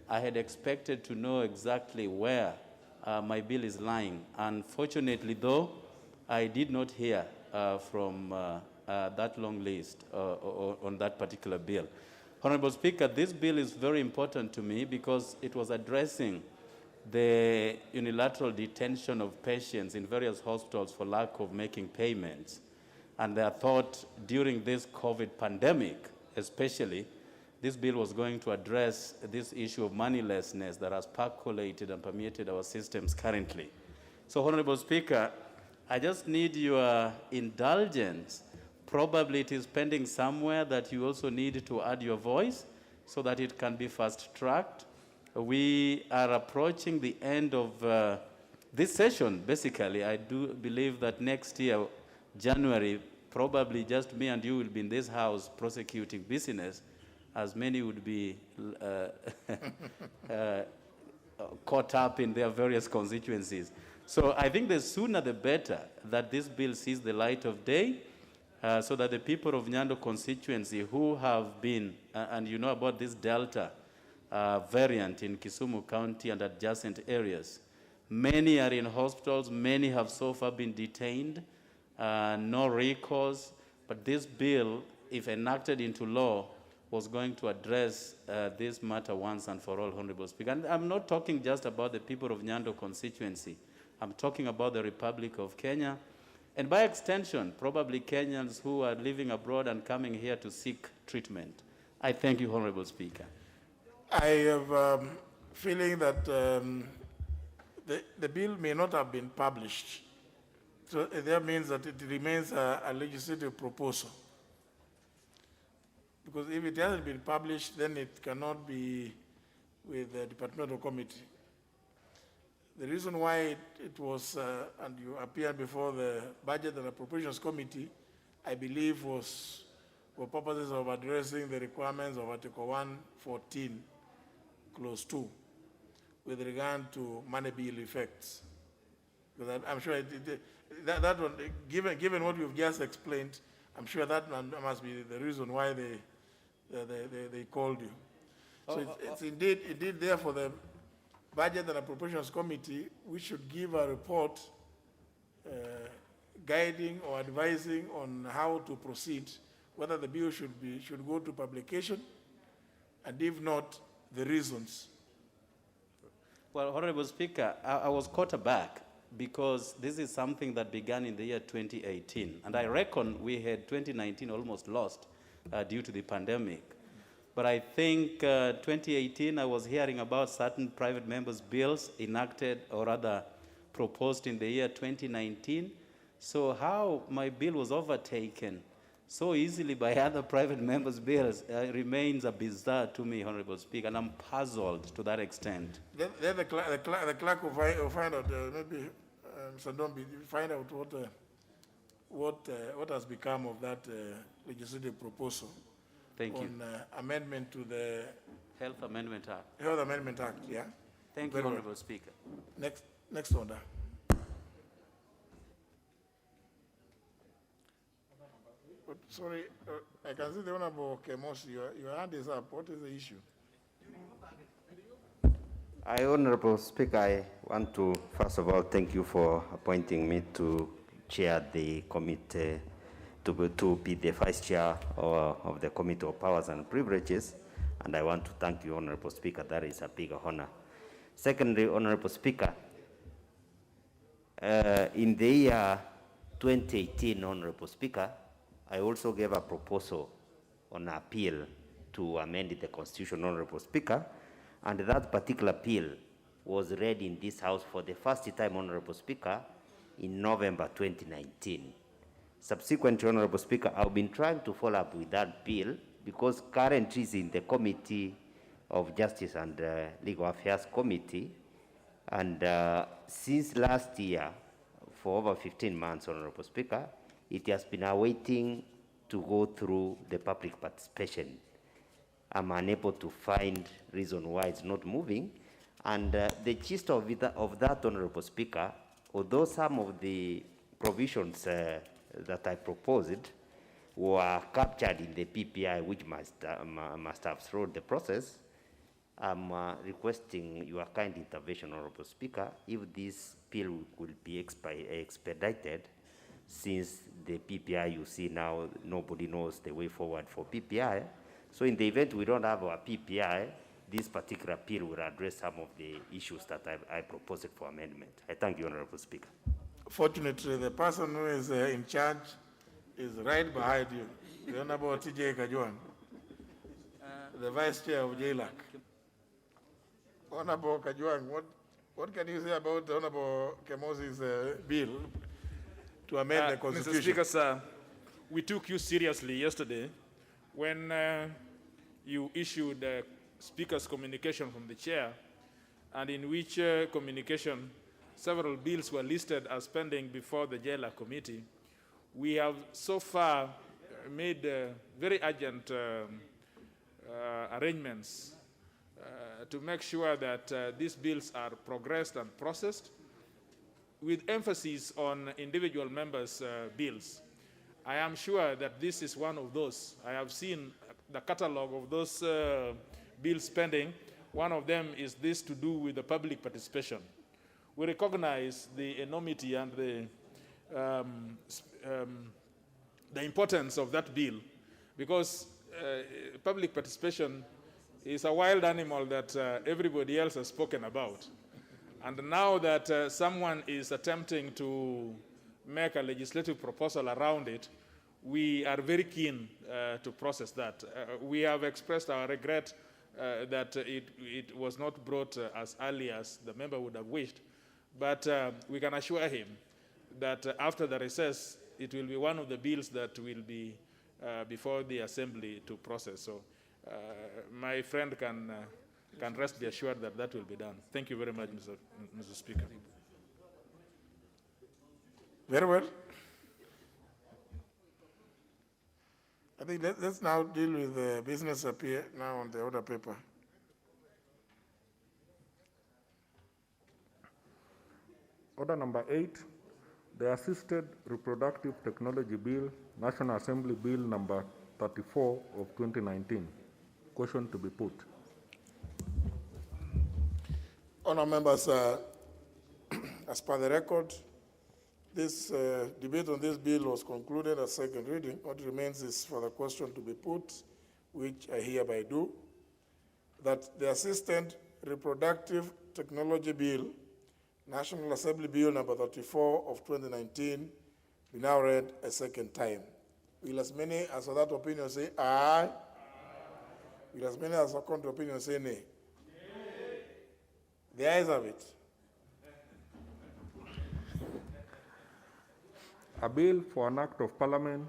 I had expected to know exactly where my bill is lying. Unfortunately, though, I did not hear from that long list on that particular bill. Honorable Speaker, this bill is very important to me because it was addressing the unilateral detention of patients in various hospitals for lack of making payments. And I thought during this COVID pandemic, especially, this bill was going to address this issue of moneylessness that has percolated and permeated our systems currently. So, Honorable Speaker, I just need your indulgence. Probably it is pending somewhere that you also need to add your voice so that it can be fast-tracked. We are approaching the end of this session, basically. I do believe that next year, January, probably just me and you will be in this house prosecuting business, as many would be caught up in their various constituencies. So I think the sooner the better that this bill sees the light of day, so that the people of Nyando constituency who have been, and you know about this Delta variant in Kisumu County and adjacent areas, many are in hospitals, many have so far been detained, no recourse, but this bill, if enacted into law, was going to address this matter once and for all, Honorable Speaker. And I'm not talking just about the people of Nyando constituency. I'm talking about the Republic of Kenya, and by extension, probably Kenyans who are living abroad and coming here to seek treatment. I thank you, Honorable Speaker. I have feeling that the bill may not have been published. So that means that it remains a legislative proposal. Because if it hasn't been published, then it cannot be with the departmental committee. The reason why it was, and you appeared before the Budget and Appropriations Committee, I believe was for purposes of addressing the requirements of Article 114, Clause 2, with regard to money bill effects. Because I'm sure that one, given what you've just explained, I'm sure that must be the reason why they called you. So it's indeed there for the Budget and Appropriations Committee, we should give a report guiding or advising on how to proceed, whether the bill should go to publication, and if not, the reasons. Well, Honorable Speaker, I was caught aback because this is something that began in the year 2018, and I reckon we had 2019 almost lost due to the pandemic. But I think 2018, I was hearing about certain private members' bills enacted or rather proposed in the year 2019. So how my bill was overtaken so easily by other private members' bills remains a bizarre to me, Honorable Speaker, and I'm puzzled to that extent. Then the clerk will find out, maybe Mr. Ndombi, find out what has become of that legislative proposal. Thank you. On amendment to the Health Amendment Act. Health Amendment Act, yeah. Thank you, Honorable Speaker. Next order. But sorry, I can see the Honorable Kemosi. Your hand is up. What is the issue? Honorable Speaker, I want to first of all thank you for appointing me to chair the committee, to be the vice chair of the Committee of Powers and Privileges, and I want to thank you, Honorable Speaker. That is a big honor. Secondly, Honorable Speaker, in the year 2018, Honorable Speaker, I also gave a proposal on appeal to amend the Constitution, Honorable Speaker, and that particular bill was read in this House for the first time, Honorable Speaker, in November 2019. Subsequently, Honorable Speaker, I've been trying to follow up with that bill because currently it's in the Committee of Justice and Legal Affairs Committee, and since last year, for over 15 months, Honorable Speaker, it has been awaiting to go through the public participation. I'm unable to find reason why it's not moving, and the gist of that, Honorable Speaker, although some of the provisions that I proposed were captured in the PPI, which must have slowed the process, I'm requesting your kind intervention, Honorable Speaker, if this bill will be expedited, since the PPI, you see now, nobody knows the way forward for PPI. So in the event we don't have our PPI, this particular bill will address some of the issues that I proposed for amendment. I thank you, Honorable Speaker. Fortunately, the person who is in charge is right behind you, the Honorable TJ Kajuan, the Vice Chair of JLAC. Honorable Kajuan, what can you say about the Honorable Kemosi's bill to amend the Constitution? Mr. Speaker, sir, we took you seriously yesterday when you issued the Speaker's communication from the chair, and in which communication several bills were listed as pending before the JLA committee. We have so far made very urgent arrangements to make sure that these bills are progressed and processed, with emphasis on individual members' bills. I am sure that this is one of those. I have seen the catalog of those bills pending. One of them is this to do with the public participation. We recognize the enormity and the importance of that bill, because public participation is a wild animal that everybody else has spoken about. And now that someone is attempting to make a legislative proposal around it, we are very keen to process that. We have expressed our regret that it was not brought as early as the member would have wished, but we can assure him that after the recess, it will be one of the bills that will be before the Assembly to process. So my friend can rest be assured that that will be done. Thank you very much, Mr. Speaker. Very well. I think let's now deal with the business appear now on the order paper. Order number 8, the Assisted Reproductive Technology Bill, National Assembly Bill number 34 of 2019. Question to be put. Honour members, as per the record, this debate on this bill was concluded as second reading. What remains is for the question to be put, which I hereby do, that the Assisted Reproductive Technology Bill, National Assembly Bill number 34 of 2019, be now read a second time. Will as many as for that opinion say aye? Will as many as for contrary opinion say nay? The ayes have it. A bill for an act of parliament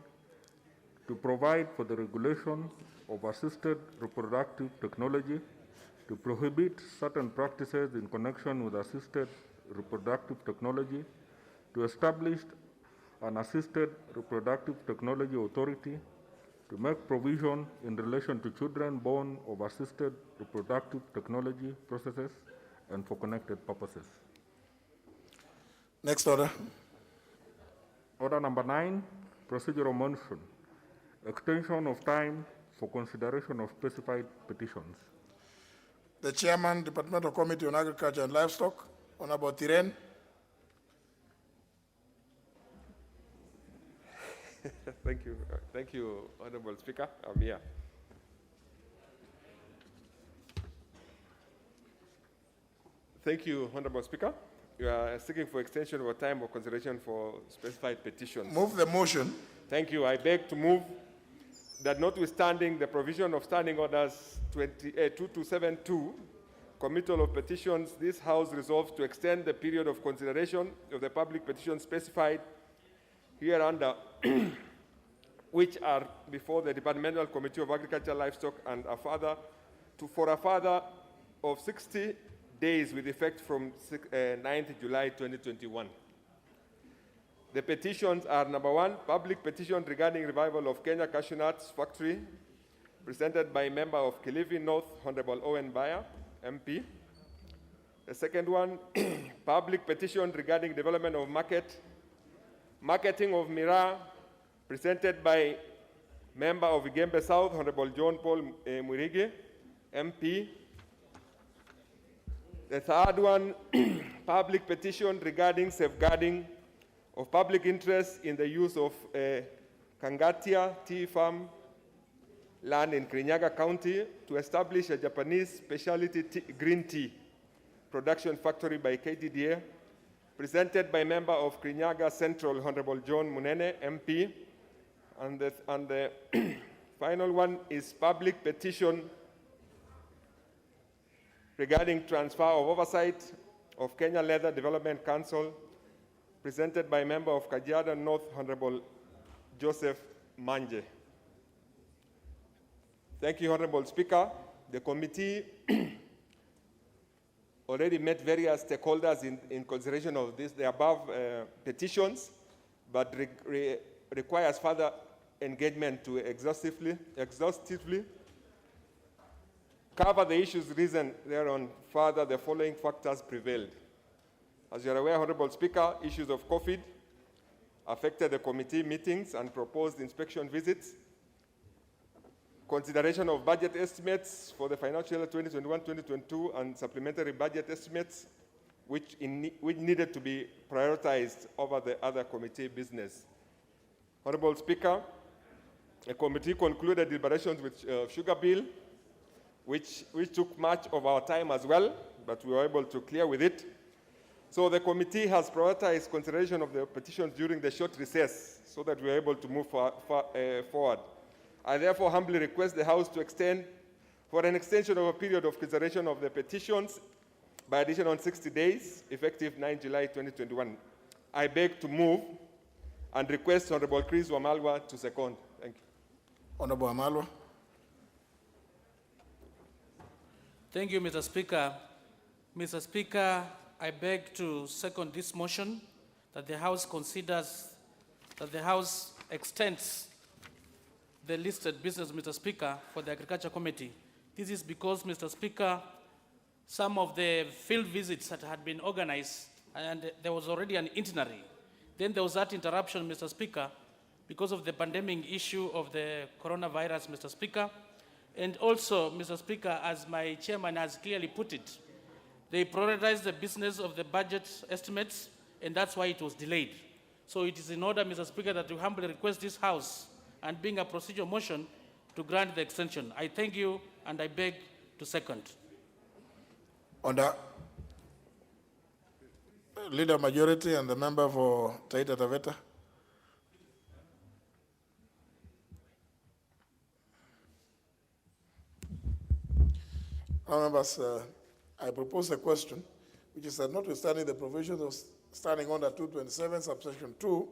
to provide for the regulation of assisted reproductive technology, to prohibit certain practices in connection with assisted reproductive technology, to establish an assisted reproductive technology authority, to make provision in relation to children born of assisted reproductive technology processes and for connected purposes. Next order. Order number 9, procedural motion, extension of time for consideration of specified petitions. The Chairman, Departmental Committee on Agriculture and Livestock, Honorable Tiren. Thank you, Honorable Speaker. I'm here. Thank you, Honorable Speaker. You are seeking for extension of time of consideration for specified petitions. Move the motion. Thank you. I beg to move that notwithstanding the provision of Standing Orders 2272, Committal of Petitions, this House resolves to extend the period of consideration of the public petitions specified hereunder, which are before the Departmental Committee of Agriculture, Livestock, and for a further of 60 days with effect from 9th July 2021. The petitions are: number 1, public petition regarding revival of Kenya Cashew Nuts Factory, presented by member of Kilifi North, Honorable Owen Baya, MP. The second one, public petition regarding development of marketing of Miraa, presented by member of Igembe South, Honorable John Paul Mwirigi, MP. The third one, public petition regarding safeguarding of public interest in the use of Kangatia tea farm land in Kirinyaga County to establish a Japanese specialty green tea production factory by KTDA, presented by member of Kirinyaga Central, Honorable John Munene, MP. And the final one is public petition regarding transfer of oversight of Kenya Leather Development Council, presented by member of Kajiado North, Honorable Joseph Manje. Thank you, Honorable Speaker. The committee already met various stakeholders in consideration of the above petitions, but requires further engagement to exhaustively cover the issues reasoned thereon. Further, the following factors prevailed. As you are aware, Honorable Speaker, issues of COVID affected the committee meetings and proposed inspection visits. Consideration of budget estimates for the financial year 2021-2022 and supplementary budget estimates, which needed to be prioritized over the other committee business. Honorable Speaker, the committee concluded deliberations with Sugar Bill, which took much of our time as well, but we were able to clear with it. So the committee has prioritized consideration of the petitions during the short recess so that we are able to move forward. I therefore humbly request the House to extend for an extension of a period of consideration of the petitions by additional 60 days, effective 9 July 2021. I beg to move and request Honorable Chris Wamalwa to second. Thank you. Honorable Wamalwa. Thank you, Mr. Speaker. Mr. Speaker, I beg to second this motion that the House considers that the House extends the listed business, Mr. Speaker, for the Agriculture Committee. This is because, Mr. Speaker, some of the field visits that had been organized, and there was already an itinerary. Then there was that interruption, Mr. Speaker, because of the pandemic issue of the coronavirus, Mr. Speaker. And also, Mr. Speaker, as my chairman has clearly put it, they prioritized the business of the budget estimates, and that's why it was delayed. So it is in order, Mr. Speaker, that we humbly request this House, and being a procedural motion, to grant the extension. I thank you, and I beg to second. Under Leader Majority and the member for Taita Taveta. Members, I propose a question, which is that notwithstanding the provisions of standing under 227, subsection 2,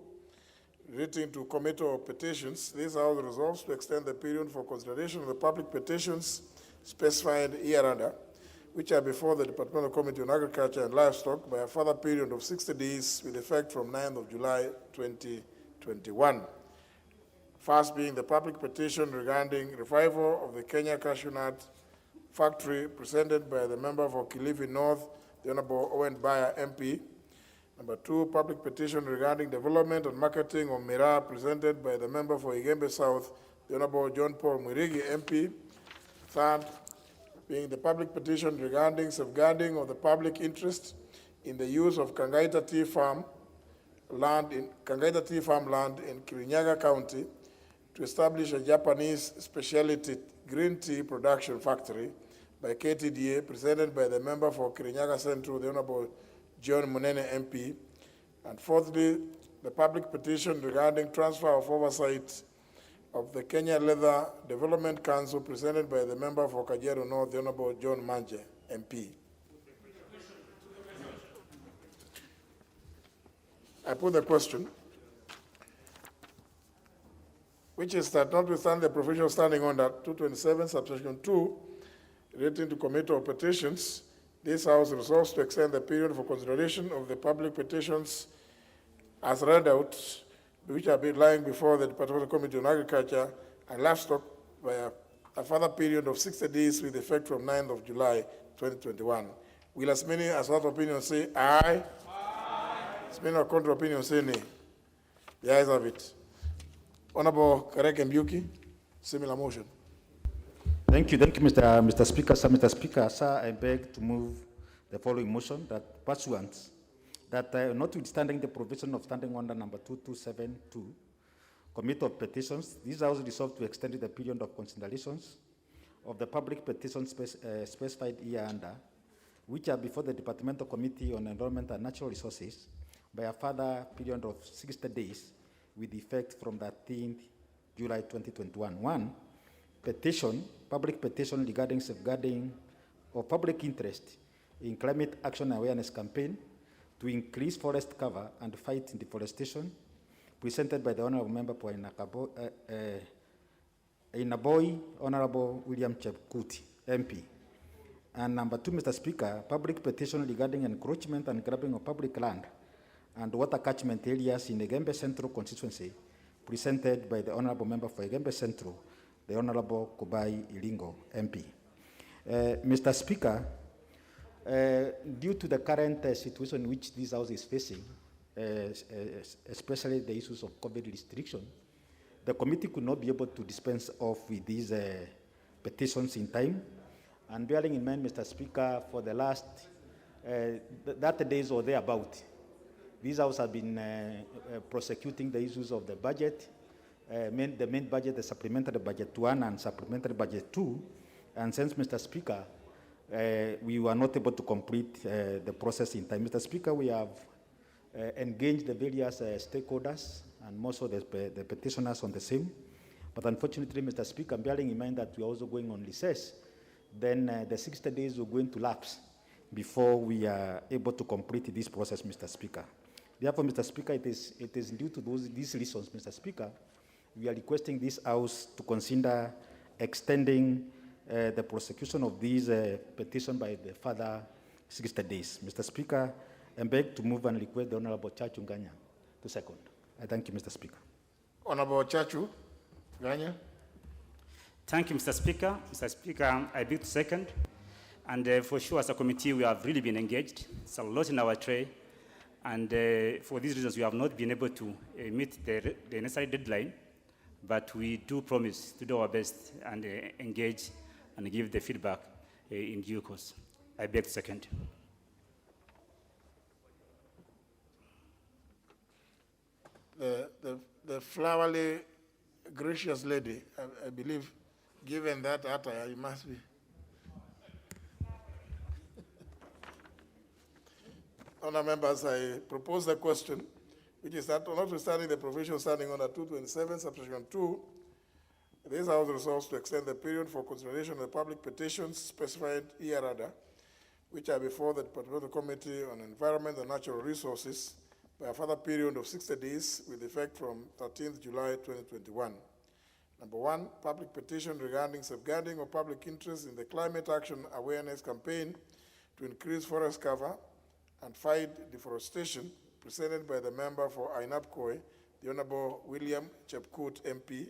relating to Committee of Petitions, this House resolves to extend the period for consideration of the public petitions specified hereunder, which are before the Departmental Committee on Agriculture and Livestock, by a further period of 60 days with effect from 9th of July 2021. First being the public petition regarding revival of the Kenya Cashew Nut Factory, presented by the member for Kilifi North, the Honorable Owen Bayer, MP. Number 2, public petition regarding development and marketing of Miraa, presented by the member for Igembe South, the Honorable John Paul Mwirigi, MP. Third, being the public petition regarding safeguarding of the public interest in the use of Kangaita Tea Farm land in Kirinyaga County to establish a Japanese specialty green tea production factory by KTDA, presented by the member for Kirinyaga Central, the Honorable John Munene, MP. And fourthly, the public petition regarding transfer of oversight of the Kenya Leather Development Council, presented by the member for Kajiado North, the Honorable John Manje, MP. I put the question, which is that notwithstanding the provision standing under 227, subsection 2, relating to Committee of Petitions, this House resolves to extend the period for consideration of the public petitions as read out, which are lying before the Departmental Committee on Agriculture and Livestock by a further period of 60 days with effect from 9th of July 2021. Will as many as that opinion say aye? As many as contrary opinion say nay. The ayes have it. Honorable Karek Mbuki, similar motion. Thank you, Mr. Speaker. Mr. Speaker, sir, I beg to move the following motion that pursuant that notwithstanding the provision of standing order number 2272, Committee of Petitions, this House resolved to extend the period of considerations of the public petitions specified hereunder, which are before the Departmental Committee on Environment and Natural Resources by a further period of 60 days with effect from the 13th July 2021. 1. Petition, public petition regarding safeguarding of public interest in climate action awareness campaign to increase forest cover and fight deforestation, presented by the Honorable Member for Inaboy, Honorable William Chepkuti, MP. And number 2, Mr. Speaker, public petition regarding encroachment and grabbing of public land and water catchment areas in the Gembe Central constituency, presented by the Honorable Member for Gembe Central, the Honorable Kubai Iringo, MP. Mr. Speaker, due to the current situation in which this House is facing, especially the issues of COVID restriction, the committee could not be able to dispense off with these petitions in time. And bearing in mind, Mr. Speaker, for the last 30 days or thereabout, this House has been prosecuting the issues of the budget, the main budget, the supplementary budget 1 and supplementary budget 2. And since, Mr. Speaker, we were not able to complete the process in time. Mr. Speaker, we have engaged the various stakeholders and most of the petitioners on the same. But unfortunately, Mr. Speaker, bearing in mind that we are also going on recess, then the 60 days are going to lapse before we are able to complete this process, Mr. Speaker. Therefore, Mr. Speaker, it is due to these reasons, Mr. Speaker, we are requesting this House to consider extending the prosecution of these petition by the further 60 days. Mr. Speaker, I beg to move and request the Honorable Chachu Nganya to second. I thank you, Mr. Speaker. Honorable Chachu Nganya. Thank you, Mr. Speaker. Mr. Speaker, I beg to second. And for sure, as a committee, we have really been engaged. It's a lot in our tray. And for these reasons, we have not been able to meet the necessary deadline. But we do promise to do our best and engage and give the feedback in due course. I beg to second. The flowery, gracious lady, I believe, given that attire, it must be. Honour members, I propose the question, which is that notwithstanding the provision standing under 227, subsection 2, this House resolves to extend the period for consideration of the public petitions specified hereunder, which are before the Departmental Committee on Environment and Natural Resources, by a further period of 60 days with effect from 13th July 2021. Number 1, public petition regarding safeguarding of public interest in the climate action awareness campaign to increase forest cover and fight deforestation, presented by the member for Ainabkoi, the Honorable William Chepkut, MP,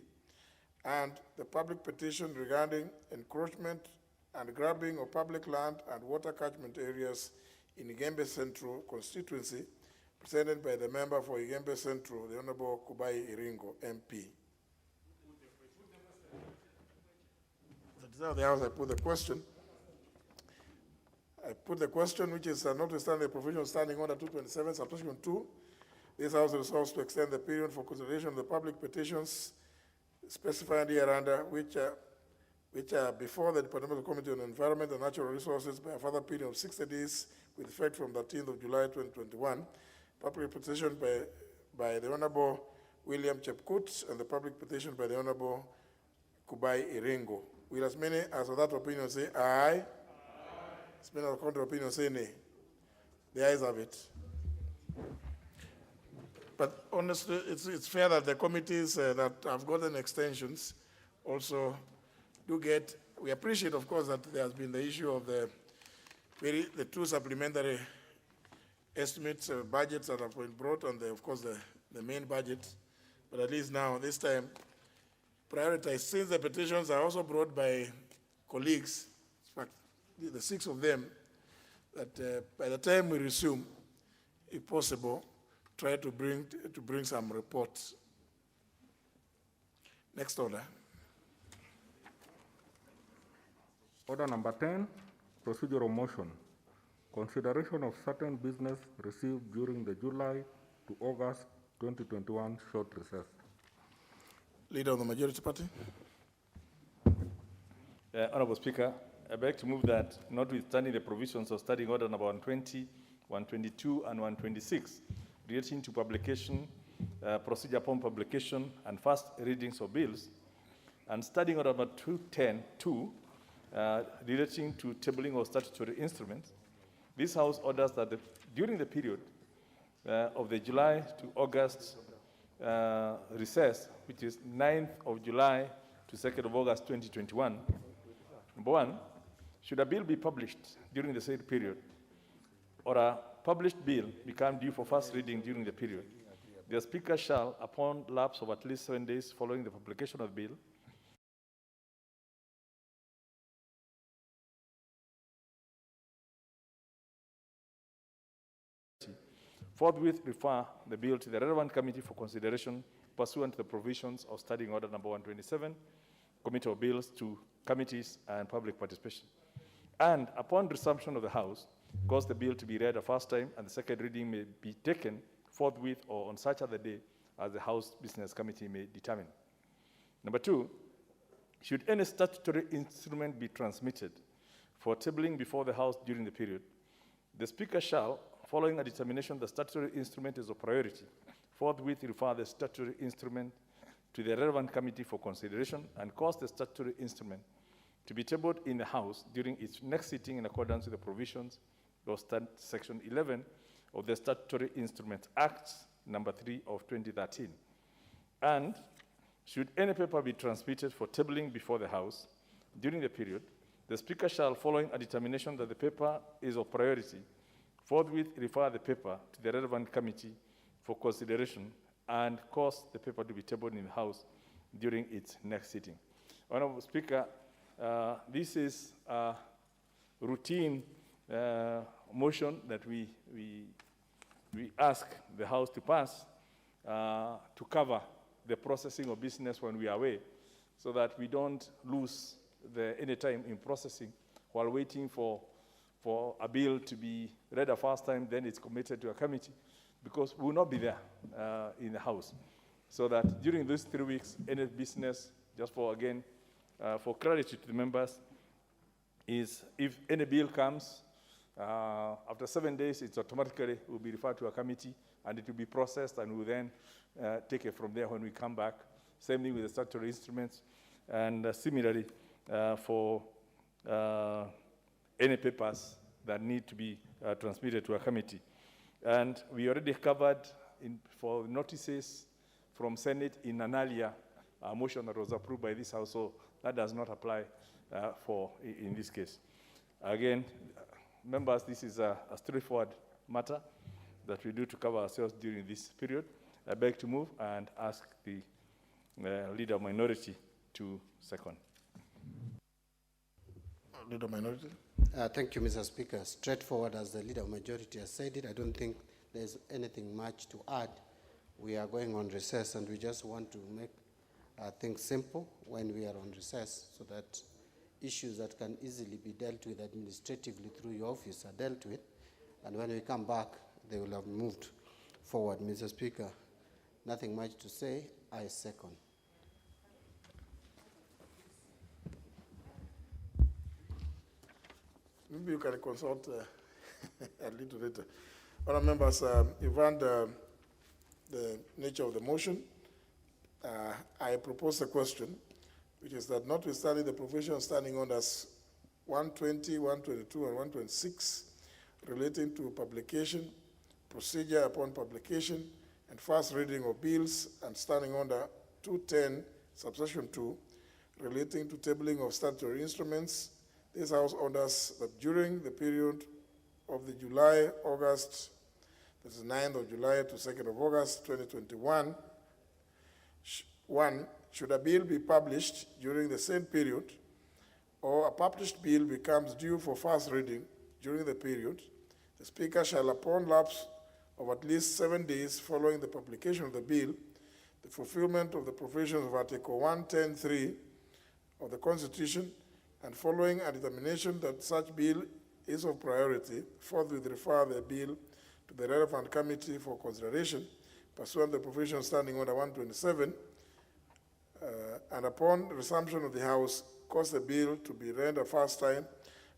and the public petition regarding encroachment and grabbing of public land and water catchment areas in Igembe Central constituency, presented by the member for Igembe Central, the Honorable Kubai Iringo, MP. The House, I put the question. I put the question, which is notwithstanding the provision standing under 227, subsection 2, this House resolves to extend the period for consideration of the public petitions specified hereunder, which are before the Departmental Committee on Environment and Natural Resources by a further period of 60 days with effect from the 13th of July 2021. Public petition by the Honorable William Chepkut and the public petition by the Honorable Kubai Iringo. Will as many as of that opinion say aye? As many as of contrary opinion say nay? The ayes have it. But honestly, it's fair that the committees that have gotten extensions also do get, we appreciate, of course, that there has been the issue of the two supplementary estimates, budgets that have been brought on, of course, the main budget. But at least now, this time, prioritize, since the petitions are also brought by colleagues, in fact, the 6 of them, that by the time we resume, if possible, try to bring some reports. Next order. Order number 10, procedural motion. Consideration of certain business received during the July to August 2021 short recess. Leader of the Majority Party. Honorable Speaker, I beg to move that, notwithstanding the provisions of Standing Order number 120, 122, and 126, relating to publication, procedure upon publication, and first readings of bills, and Standing Order number 210-2, relating to tabling of statutory instruments, this House orders that during the period of the July to August recess, which is 9th of July to 2nd of August 2021, number one, should a bill be published during the said period, or a published bill become due for first reading during the period, the Speaker shall, upon lapse of at least 7 days following the publication of the bill, forthwith refer the bill to the relevant committee for consideration pursuant to the provisions of Standing Order number 127, Committee of Bills to committees and public participation. And upon resumption of the House, cause the bill to be read a first time and the second reading may be taken forthwith or on such other day as the House Business Committee may determine. Number two, should any statutory instrument be transmitted for tabling before the House during the period, the Speaker shall, following a determination the statutory instrument is of priority, forthwith refer the statutory instrument to the relevant committee for consideration and cause the statutory instrument to be tabled in the House during its next sitting in accordance with the provisions of Section 11 of the Statutory Instruments Act number 3 of 2013. And should any paper be transmitted for tabling before the House during the period, the Speaker shall, following a determination that the paper is of priority, forthwith refer the paper to the relevant committee for consideration and cause the paper to be tabled in the House during its next sitting. Honorable Speaker, this is a routine motion that we ask the House to pass to cover the processing of business when we are away, so that we don't lose any time in processing while waiting for a bill to be read a first time, then it's committed to a committee, because we will not be there in the House. So that during these 3 weeks, any business, just for, again, for clarity to the members, is if any bill comes, after 7 days, it automatically will be referred to a committee, and it will be processed, and we'll then take it from there when we come back. Same thing with the statutory instruments, and similarly for any papers that need to be transmitted to a committee. And we already covered for notices from Senate in an earlier motion that was approved by this House, so that does not apply in this case. Again, members, this is a straightforward matter that we do to cover ourselves during this period. I beg to move and ask the Leader of Minority to second. Leader of Minority. Thank you, Mr. Speaker. Straightforward, as the Leader of Majority has said it, I don't think there's anything much to add. We are going on recess, and we just want to make things simple when we are on recess, so that issues that can easily be dealt with administratively through your office are dealt with, and when we come back, they will have moved forward. Mr. Speaker, nothing much to say. I second. Maybe you can consult a little later. Other members, you've heard the nature of the motion. I propose a question, which is that notwithstanding the provision standing orders 120, 122, and 126 relating to publication, procedure upon publication, and first reading of bills, and standing order 210, subsection 2, relating to tabling of statutory instruments, this House orders that during the period of the July-August, that is 9th of July to 2nd of August 2021, one, should a bill be published during the same period, or a published bill becomes due for first reading during the period, the Speaker shall, upon lapse of at least 7 days following the publication of the bill, the fulfillment of the provisions of Article 110(3) of the Constitution, and following a determination that such bill is of priority, forthwith refer the bill to the relevant committee for consideration, pursuant to the provision standing order 127, and upon resumption of the House, cause the bill to be read a first time,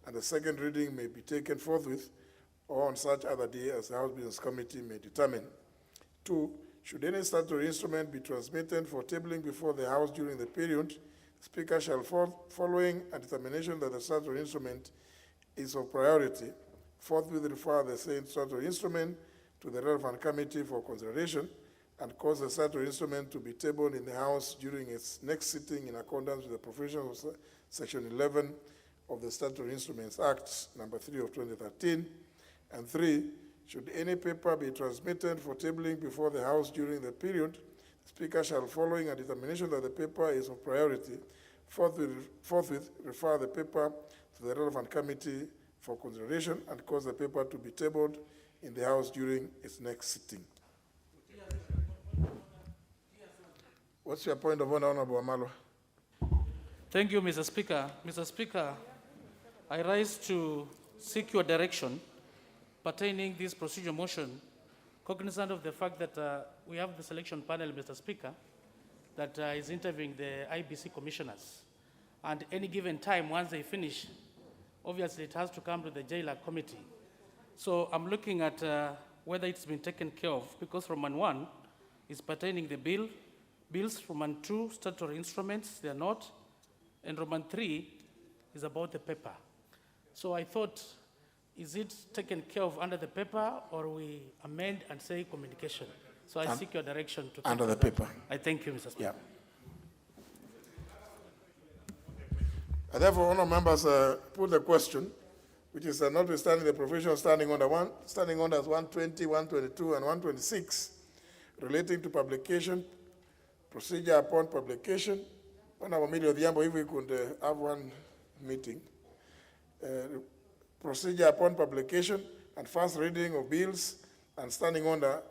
and the second reading may be taken forthwith or on such other day as the House Business Committee may determine. 2, should any statutory instrument be transmitted for tabling before the House during the period, the Speaker shall, following a determination that the statutory instrument is of priority, forthwith refer the same statutory instrument to the relevant committee for consideration and cause the statutory instrument to be tabled in the House during its next sitting in accordance with the provisions of Section 11 of the Statutory Instruments Act, number 3 of 2013. And 3, should any paper be transmitted for tabling before the House during the period, the Speaker shall, following a determination that the paper is of priority, forthwith refer the paper to the relevant committee for consideration and cause the paper to be tabled in the House during its next sitting. What's your point of order, Honorable Amalo? Thank you, Mr. Speaker. Mr. Speaker, I rise to seek your direction pertaining this procedural motion, cognizant of the fact that we have the selection panel, Mr. Speaker, that is interviewing the IBC commissioners. And any given time, once they finish, obviously it has to come to the jailer committee. So I'm looking at whether it's been taken care of, because Roman 1 is pertaining the bills, Roman 2, statutory instruments, they're not, and Roman 3 is about the paper. So I thought, is it taken care of under the paper, or we amend and say communication? So I seek your direction to under the paper. I thank you, Mr. Speaker. Yeah. And therefore, honourable members, put the question, which is notwithstanding the provision standing under 120, 122, and 126, relating to publication, procedure upon publication. Honourable Emilio Odhiambo, if we could have one meeting. Procedure upon publication and first reading of bills, and standing under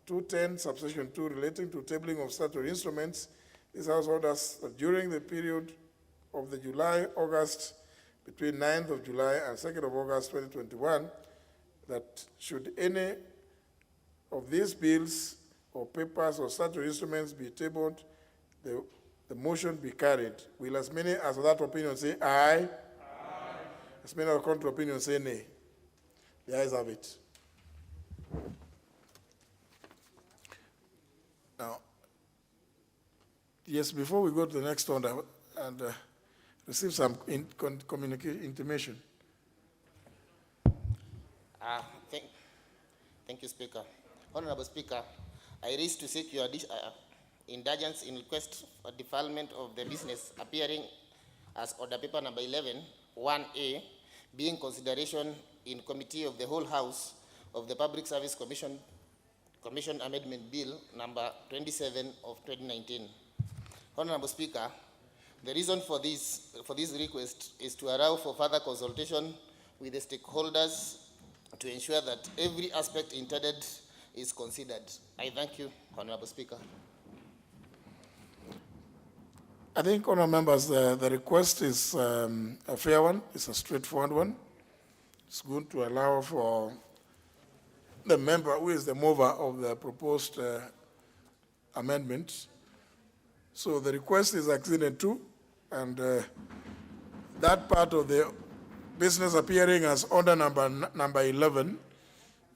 210, subsection 2, relating to tabling of statutory instruments. This House orders that during the period of the July-August, between 9th of July and 2nd of August 2021, that should any of these bills or papers or statutory instruments be tabled, the motion be carried. Will as many as of that opinion say aye? Aye. As many of the contrary opinion say nay. The ayes have it. Now, yes, before we go to the next order and receive some intimation. Thank you, Speaker. Honorable Speaker, I raise to seek your indulgence in request for deferment of the business appearing as order paper number 11, 1A, being consideration in committee of the whole House of the Public Service Commission Amendment Bill number 27 of 2019. Honorable Speaker, the reason for this request is to allow for further consultation with the stakeholders to ensure that every aspect intended is considered. I thank you, Honorable Speaker. I think, honourable members, the request is a fair one. It's a straightforward one. It's good to allow for the member who is the mover of the proposed amendment. So the request is acceded to, and that part of the business appearing as order number 11,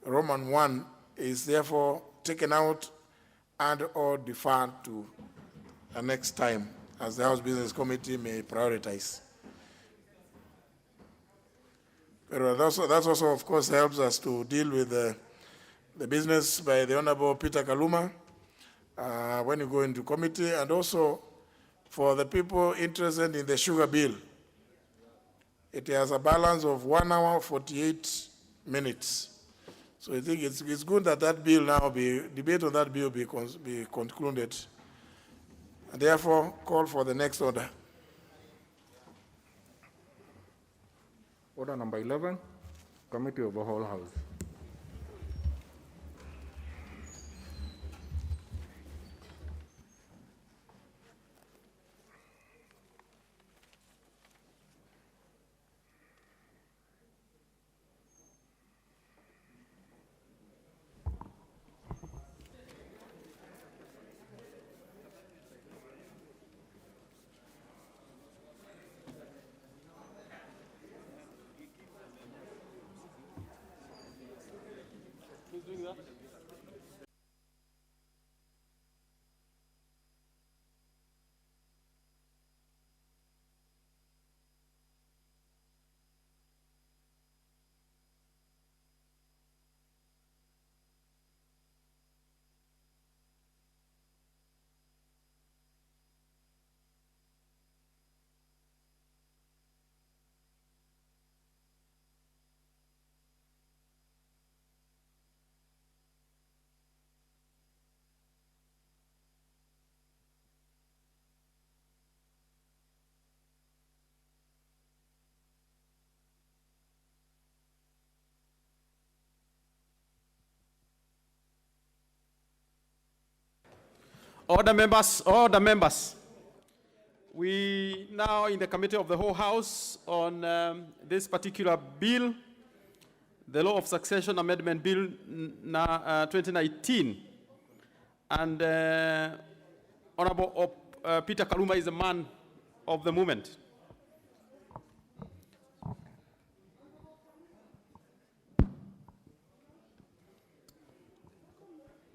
Roman 1, is therefore taken out and or deferred to the next time, as the House Business Committee may prioritize. But that also, of course, helps us to deal with the business by the Honorable Peter Kaluma when you go into committee, and also for the people interested in the sugar bill. It has a balance of 1 hour, 48 minutes. So I think it's good that that bill now debate on that bill be concluded. And therefore, call for the next order. Order number 11. Committee of the Whole House. Who's doing that? Order members, order members. We now in the Committee of the Whole House on this particular bill, the Law of Succession Amendment Bill 2019. And Honorable Peter Kaluma is the man of the moment.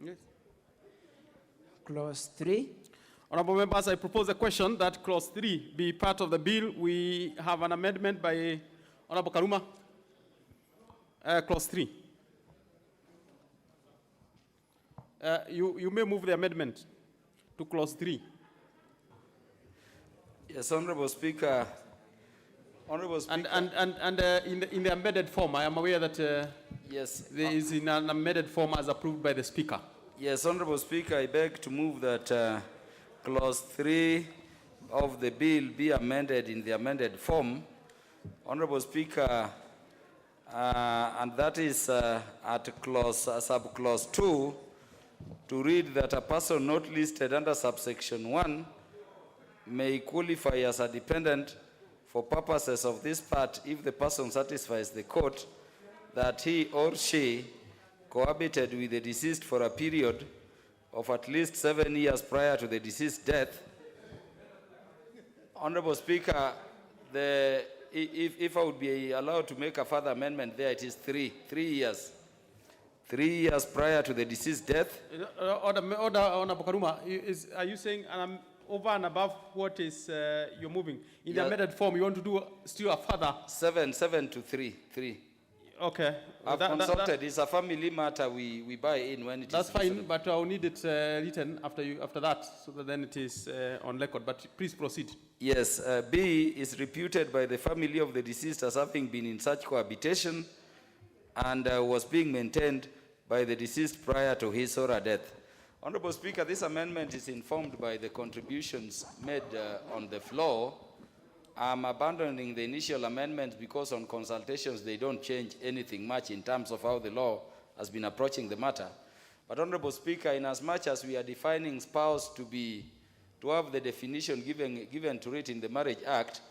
Yes. Clause 3. Honorable members, I propose a question that clause 3 be part of the bill. We have an amendment by Honorable Kaluma. Clause 3. You may move the amendment to clause 3. Yes, Honorable Speaker. Honorable Speaker. And in the amended form, I am aware that yes, there is in an amended form as approved by the Speaker. Yes, Honorable Speaker, I beg to move that clause 3 of the bill be amended in the amended form. Honorable Speaker, and that is at subclause 2, to read that a person not listed under subsection 1 may qualify as a dependent for purposes of this part if the person satisfies the court that he or she cohabited with the deceased for a period of at least 7 years prior to the deceased's death. Honorable Speaker, if I would be allowed to make a further amendment there, it is 3 years. 3 years prior to the deceased's death. Order, Honorable Kaluma, are you saying over and above what is you're moving? In the amended form, you want to do still a further? 7 to 3. Okay. I've consulted. It's a family matter we buy in when it that's is. That's fine, but I'll need it written after that, so that then it is on record. But please proceed. Yes. B is reputed by the family of the deceased as having been in such cohabitation and was being maintained by the deceased prior to his or her death. Honorable Speaker, this amendment is informed by the contributions made on the floor. I'm abandoning the initial amendments because on consultations they don't change anything much in terms of how the law has been approaching the matter. But Honorable Speaker, in as much as we are defining spouse to have the definition given to it in the Marriage Act,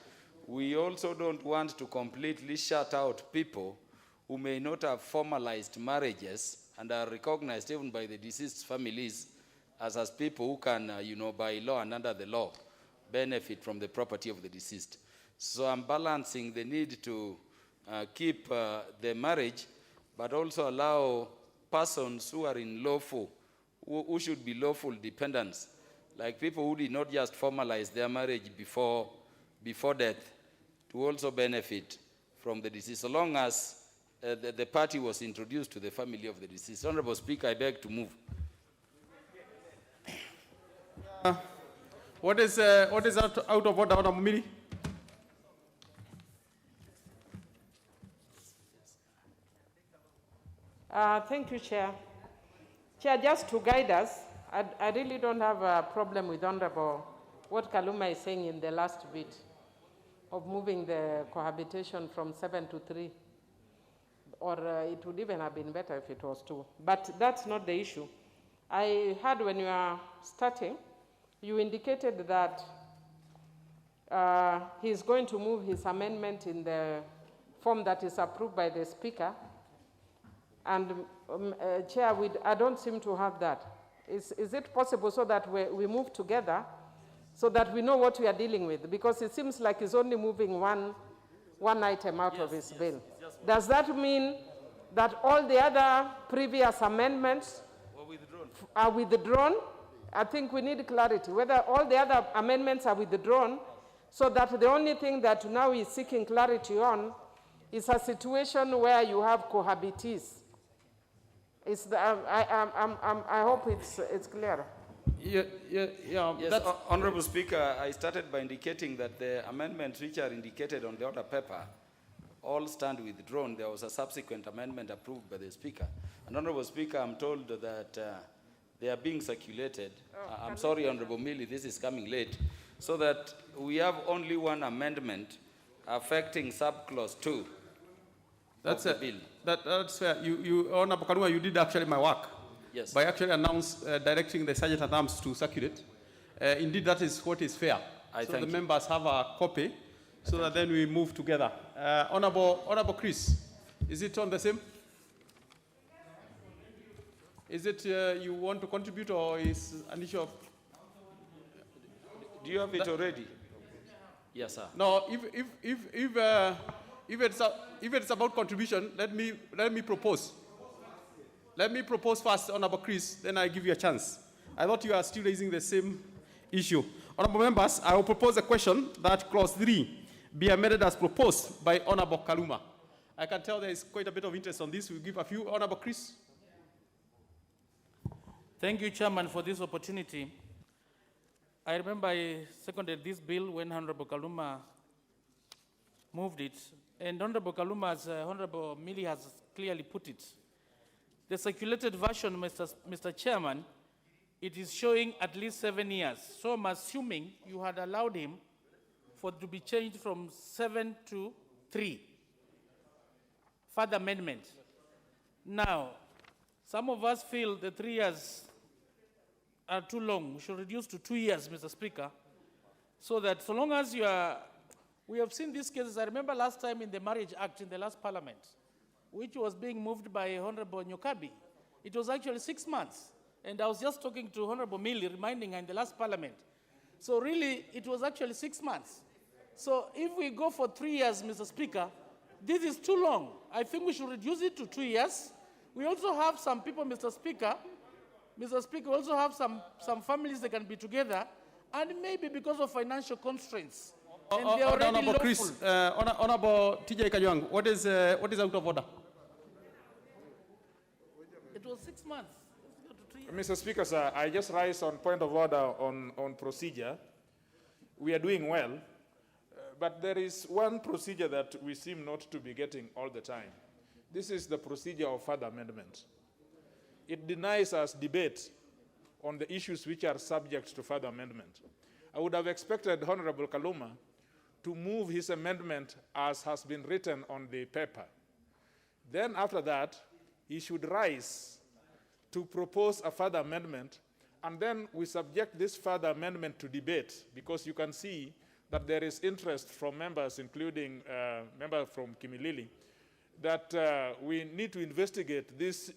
we also don't want to completely shut out people who may not have formalized marriages and are recognized even by the deceased's families as people who can, by law and under the law, benefit from the property of the deceased. So I'm balancing the need to keep the marriage, but also allow persons who are in lawful, who should be lawful dependents, like people who did not just formalize their marriage before death, to also benefit from the deceased, so long as the party was introduced to the family of the deceased. Honorable Speaker, I beg to move. What is out of order, Honorable Mili? Thank you, Chair. Chair, just to guide us, I really don't have a problem with Honorable what Kaluma is saying in the last bit of moving the cohabitation from 7 to 3. or it would even have been better if it was 2. But that's not the issue. I heard when you were starting, you indicated that he's going to move his amendment in the form that is approved by the Speaker. And Chair, I don't seem to have that. Is it possible so that we move together so that we know what we are dealing with? Because it seems like he's only moving one item out of his bill. Does that mean that all the other previous amendments are withdrawn? I think we need clarity, whether all the other amendments are withdrawn, so that the only thing that now is seeking clarity on is a situation where you have cohabitees. I hope it's clear. Yes, Honorable Speaker, I started by indicating that the amendments which are indicated on the order paper all stand withdrawn. There was a subsequent amendment approved by the Speaker. And Honorable Speaker, I'm told that they are being circulated. I'm sorry, Honorable Millie, this is coming late. So that we have only one amendment affecting subclause 2 of the bill. That's fair. Honorable Kaluma, you did actually my work. Yes. By actually directing the Sergeant at Arms to circulate. Indeed, that is what is fair. So the members have a copy, so that then we move together. Honorable Chris, is it on the same? Is it you want to contribute, or is an issue of? Do you have it already? Yes, sir. No. If it's about contribution, let me propose. Let me propose first, Honorable Chris, then I give you a chance. I thought you are still raising the same issue. Honorable members, I will propose a question that clause 3 be amended as proposed by Honorable Kaluma. I can tell there is quite a bit of interest on this. We'll give a few. Honorable Chris. Thank you, Chairman, for this opportunity. I remember I seconded this bill when Honorable Kaluma moved it. And Honorable Kaluma, as Honorable Millie has clearly put it, the circulated version, Mr. Chairman, it is showing at least 7 years. So I'm assuming you had allowed him to be changed from 7 to 3. Further amendment. Now, some of us feel the 3 years are too long. We should reduce to 2 years, Mr. Speaker, so that so long as we have seen these cases. I remember last time in the Marriage Act in the last Parliament, which was being moved by Honorable Nyokabi. It was actually 6 months. And I was just talking to Honorable Millie, reminding her in the last Parliament. So really, it was actually 6 months. So if we go for 3 years, Mr. Speaker, this is too long. I think we should reduce it to 2 years. We also have some people, Mr. Speaker, we also have some families that can be together, and maybe because of financial constraints. And they are already Honorable lawful. Chris, Honorable TJ Kajwang, what is out of order? It was 6 months. Mr. Speaker, sir, I just rise on point of order on procedure. We are doing well, but there is one procedure that we seem not to be getting all the time. This is the procedure of further amendment. It denies us debate on the issues which are subject to further amendment. I would have expected Honorable Kaluma to move his amendment as has been written on the paper. Then after that, he should rise to propose a further amendment, and then we subject this further amendment to debate, because you can see that there is interest from members, including member from Kimilili, that we need to investigate this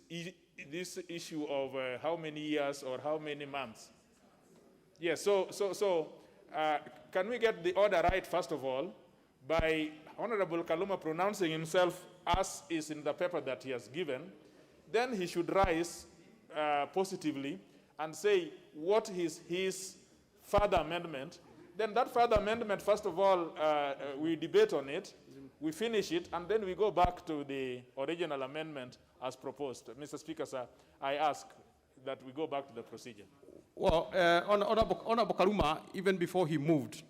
issue of how many years or how many months. Yes, can we get the order right, first of all, by Honorable Kaluma pronouncing himself as is in the paper that he has given? Then he should rise positively and say what is his further amendment. Then that further amendment, first of all, we debate on it, we finish it, and then we go back to the original amendment as proposed. Mr. Speaker, sir, I ask that we go back to the procedure. Well, Honorable Kaluma, even before he moved,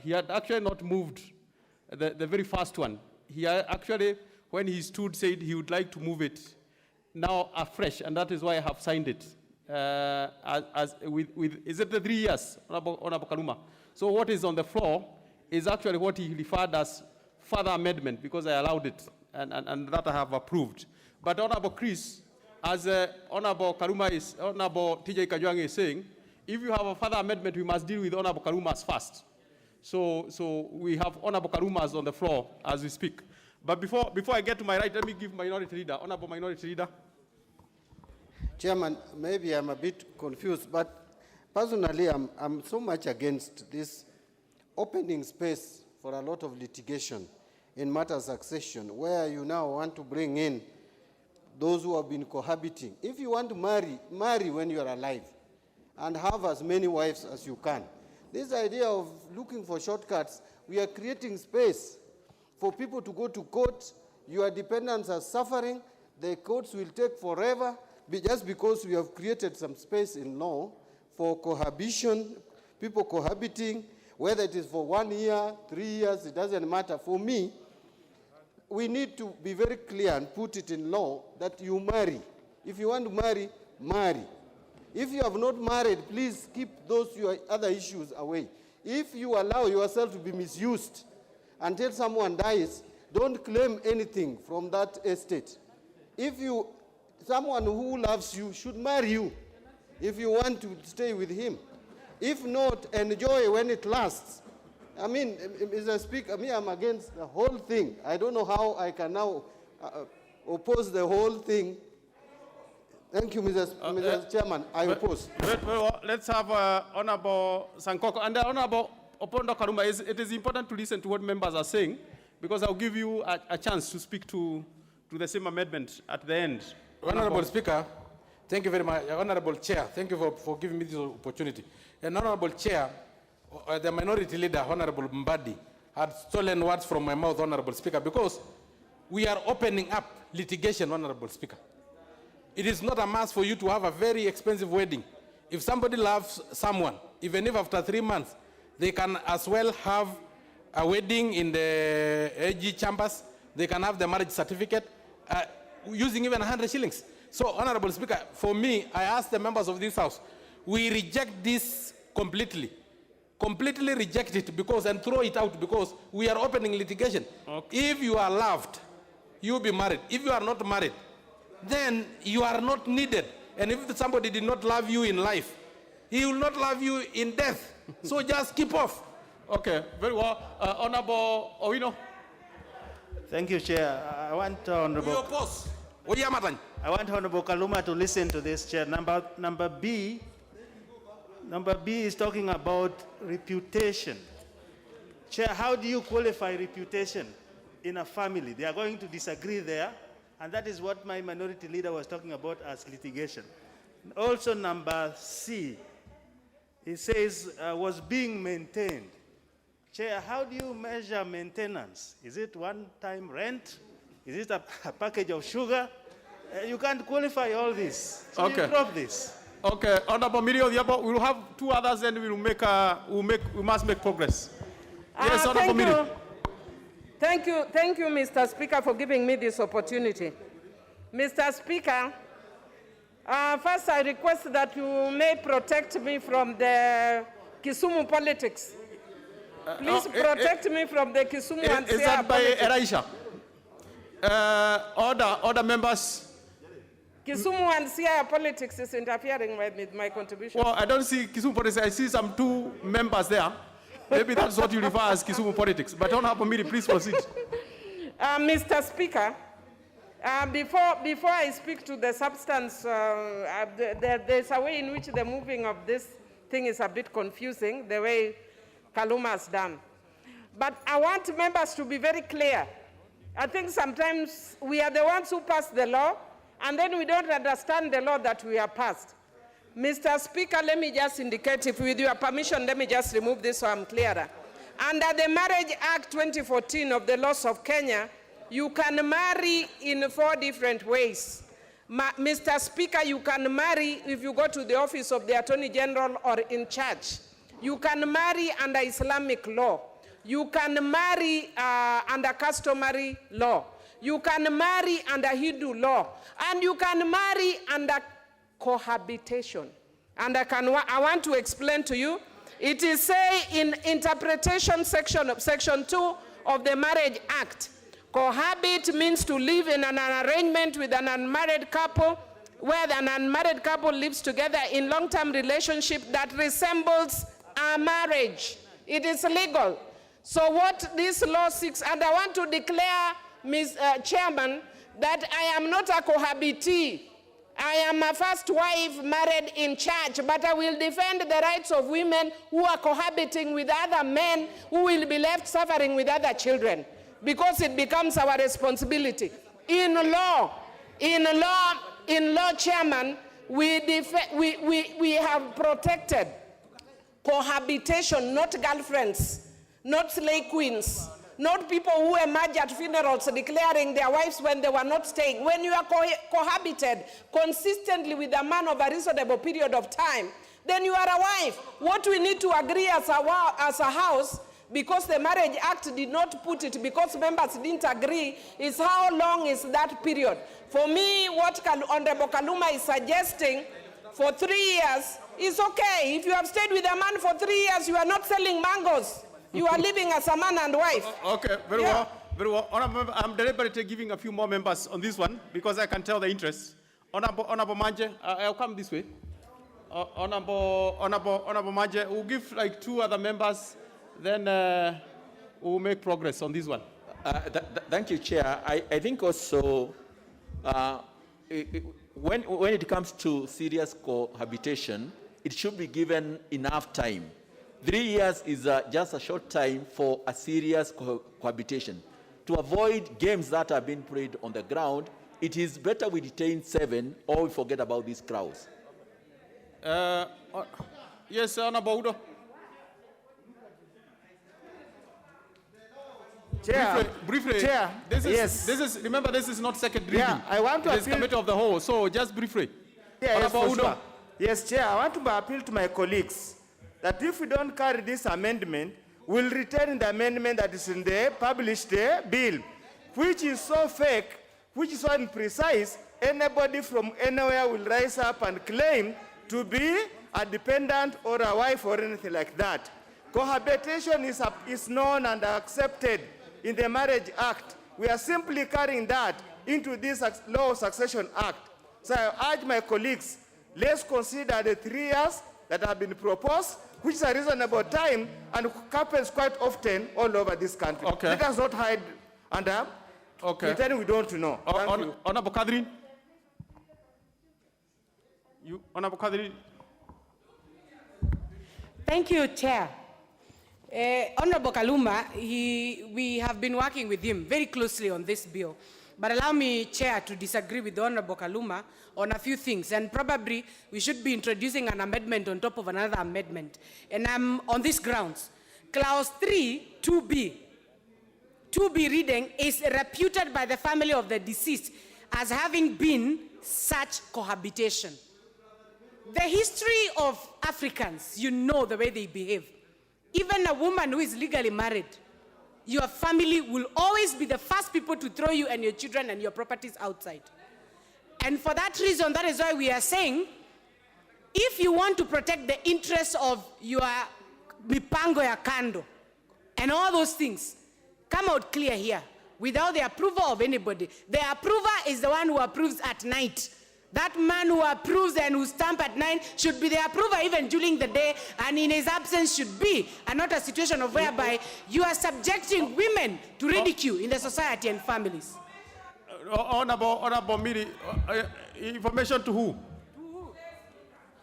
he had actually not moved the very first one. He actually, when he stood, said he would like to move it now afresh, and that is why I have signed it. Is it the 3 years, Honorable Kaluma? So what is on the floor is actually what he referred as further amendment, because I allowed it. and that I have approved. But Honorable Chris, as Honorable TJ Kajwang is saying, if you have a further amendment, we must deal with Honorable Karuma's first. So we have Honorable Karuma's on the floor as we speak. But before I get to my right, let me give Minority Leader, Honorable Minority Leader. Chairman, maybe I'm a bit confused, but personally, I'm so much against this opening space for a lot of litigation in matter of succession, where you now want to bring in those who have been cohabiting. If you want to marry, marry when you are alive and have as many wives as you can. This idea of looking for shortcuts, we are creating space for people to go to court. Your dependents are suffering. The courts will take forever just because we have created some space in law for cohabitation, people cohabiting, whether it is for 1 year, 3 years, it doesn't matter. For me, we need to be very clear and put it in law that you marry. If you want to marry, marry. If you have not married, please keep those your other issues away. If you allow yourself to be misused until someone dies, don't claim anything from that estate. If you, someone who loves you should marry you if you want to stay with him. If not, enjoy when it lasts. I mean, Mr. Speaker, I'm against the whole thing. I don't know how I can now oppose the whole thing. Thank you, Mr. Chairman. I oppose. Let's have Honorable Sankoko. And Honorable Opondo Karuma, it is important to listen to what members are saying, because I'll give you a chance to speak to the same amendment at the end. Honorable Speaker, thank you very much. Honorable Chair, thank you for giving me this opportunity. And Honorable Chair, the Minority Leader, Honorable Mbadi, had stolen words from my mouth, Honorable Speaker, because we are opening up litigation, Honorable Speaker. It is not a must for you to have a very expensive wedding. If somebody loves someone, even if after 3 months, they can as well have a wedding in the AG chambers. They can have the marriage certificate using even 100 shillings. So, Honorable Speaker, for me, I ask the members of this House, we reject this completely. Completely reject it and throw it out, because we are opening litigation. Okay. If you are loved, you'll be married. If you are not married, then you are not needed. And if somebody did not love you in life, he will not love you in death. So just keep off. Okay, very well. Honorable Owino. Thank you, Chair. I want Honorable Kaluma to listen to this, Chair. Number B is talking about reputation. Chair, how do you qualify reputation in a family? They are going to disagree there, and that is what my Minority Leader was talking about as litigation. Also, number C, he says, was being maintained. Chair, how do you measure maintenance? Is it one-time rent? Is it a package of sugar? You can't qualify all this. So you drop this. Okay, Honorable Mirio Diabo, we will have 2 others, and we must make progress. Yes, Honorable Mirio. Thank you, Mr. Speaker, for giving me this opportunity. Mr. Speaker, first I request that you may protect me from the Kisumu politics. Please protect me from the Kisumu and Is that by Eraisha? Order members. Kisumu and Siaya politics is interfering with my contribution. Well, I don't see Kisumu politics. I see some 2 members there. Maybe that's what you refer as Kisumu politics. But Honorable Miri, please proceed. Mr. Speaker, before I speak to the substance, there's a way in which the moving of this thing is a bit confusing, the way Kaluma has done. But I want members to be very clear. I think sometimes we are the ones who pass the law, and then we don't understand the law that we have passed. Mr. Speaker, let me just indicate, if with your permission, let me just remove this so I'm clearer. Under the Marriage Act 2014 of the laws of Kenya, you can marry in 4 different ways. Mr. Speaker, you can marry if you go to the office of the Attorney General or in church. You can marry under Islamic law. You can marry under customary law. You can marry under Hindu law. And you can marry under cohabitation. And I want to explain to you. It is say in interpretation section of section 2 of the Marriage Act, Cohabit means to live in an arrangement with an unmarried couple, where an unmarried couple lives together in long-term relationship that resembles a marriage. It is legal. So what this law seeks, and I want to declare, Ms. Chairman, that I am not a cohabitee. I am a first wife married in church, but I will defend the rights of women who are cohabiting with other men who will be left suffering with other children, because it becomes our responsibility. In law, Chairman, we have protected cohabitation, not girlfriends, not slave queens, not people who emerge at funerals declaring their wives when they were not staying. When you are cohabited consistently with a man over a reasonable period of time, then you are a wife. What we need to agree as a house, because the Marriage Act did not put it, because members didn't agree, is how long is that period. For me, what Honorable Kaluma is suggesting for 3 years is okay. If you have stayed with a man for 3 years, you are not selling mangoes. You are living as a man and wife. Okay, very well. Very well. I'm deliberately giving a few more members on this one because I can tell the interest. Honorable Manje, I'll come this way. Honorable Manje, we'll give like 2 other members, then we'll make progress on this one. Thank you, Chair. I think also when it comes to serious cohabitation, it should be given enough time. 3 years is just a short time for a serious cohabitation. To avoid games that are being played on the ground, it is better we detain 7 or we forget about these crowds. Yes, Honorable Udo. Chair, briefly. Chair, Remember, this is not second reading. Yeah, I want to appeal. This is committee of the whole, so just briefly. Yeah, yes, Chair, I want to appeal to my colleagues that if we don't carry this amendment, we'll retain the amendment that is in the published bill, which is so fake, which is so imprecise, anybody from anywhere will rise up and claim to be a dependent or a wife or anything like that. Cohabitation is known and accepted in the Marriage Act. We are simply carrying that into this Law of Succession Act. So I urge my colleagues, let's consider the 3 years that have been proposed, which is a reasonable time and happens quite often all over this country. Okay. Let us not hide under pretending we don't know. Honorable Kadri. Honorable Kadri. Thank you, Chair. Honorable Kaluma, we have been working with him very closely on this bill. But allow me, Chair, to disagree with Honorable Kaluma on a few things. And probably we should be introducing an amendment on top of another amendment. And I'm on these grounds. Clause 3, 2B. 2B reading is reputed by the family of the deceased as having been such cohabitation. The history of Africans, you know the way they behave. Even a woman who is legally married, your family will always be the first people to throw you and your children and your properties outside. And for that reason, that is why we are saying, if you want to protect the interests of your mipango ya kando and all those things, come out clear here without the approval of anybody. The approver is the one who approves at night. That man who approves and who stamps at night should be the approver even during the day, and in his absence should be, and not a situation of whereby you are subjecting women to ridicule in the society and families. Honorable Miri, information to who?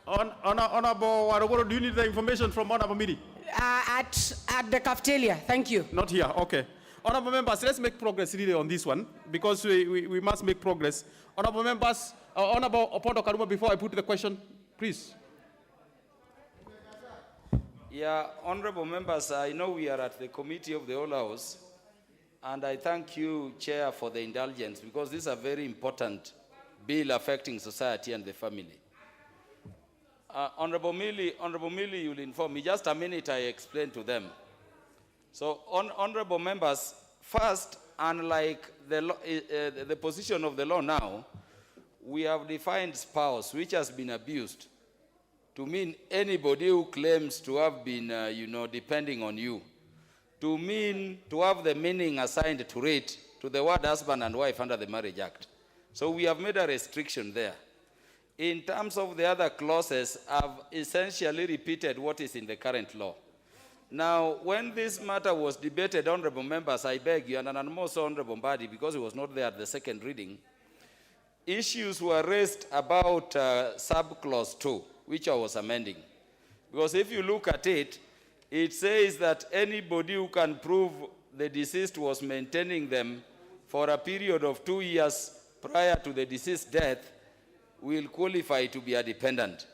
Honorable Warogoro, do you need the information from Honorable Miri? At the cafeteria, thank you. Not here, okay. Honorable members, let's make progress really on this one, because we must make progress. Honorable members, Honorable Opondo Kaluma, before I put the question, please. Yeah, honorable members, I know we are at the committee of the whole house, and I thank you, Chair, for the indulgence, because this is a very important bill affecting society and the family. Honorable Millie, you'll inform me. Just a minute, I explain to them. So, honorable members, first, unlike the position of the law now, we have defined spouse, which has been abused, to mean anybody who claims to have been, depending on you, to mean to have the meaning assigned to it, to the word husband and wife under the Marriage Act. So we have made a restriction there. In terms of the other clauses, I've essentially repeated what is in the current law. Now, when this matter was debated, honorable members, I beg you, and also honorable body, because he was not there at the second reading, issues were raised about subclause 2, which I was amending. Because if you look at it, it says that anybody who can prove the deceased was maintaining them for a period of 2 years prior to the deceased's death will qualify to be a dependent.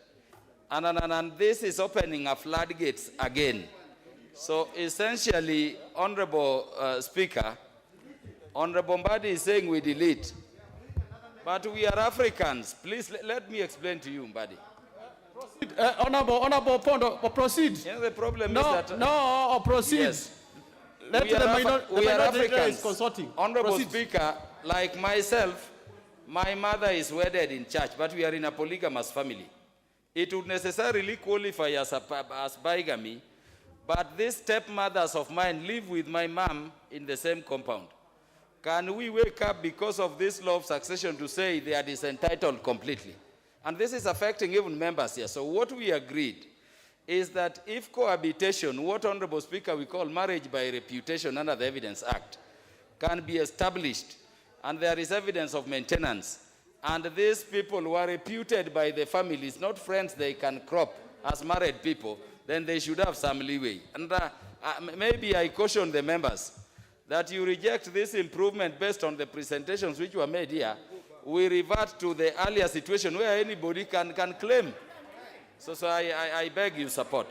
And this is opening a floodgates again. So essentially, Honorable Speaker, Honorable Mbadi is saying we delete. But we are Africans. Please let me explain to you, Mbadi. Honorable Pondo, proceed. Yeah, the problem no, is that... No, proceed. Yes. Let we are Africans. Consulting. Honorable Proceed. Speaker, like myself, my mother is wedded in church, but we are in a polygamous family. It would necessarily qualify as bigamy, but these stepmothers of mine live with my mom in the same compound. Can we wake up because of this law of succession to say they are disentitled completely? And this is affecting even members here. So what we agreed is that if cohabitation, what Honorable Speaker we call marriage by reputation under the Evidence Act, can be established, and there is evidence of maintenance, and these people who are reputed by the families, not friends they can crop as married people, then they should have some leeway. And maybe I caution the members that you reject this improvement based on the presentations which were made here. We revert to the earlier situation where anybody can claim. So I beg you support.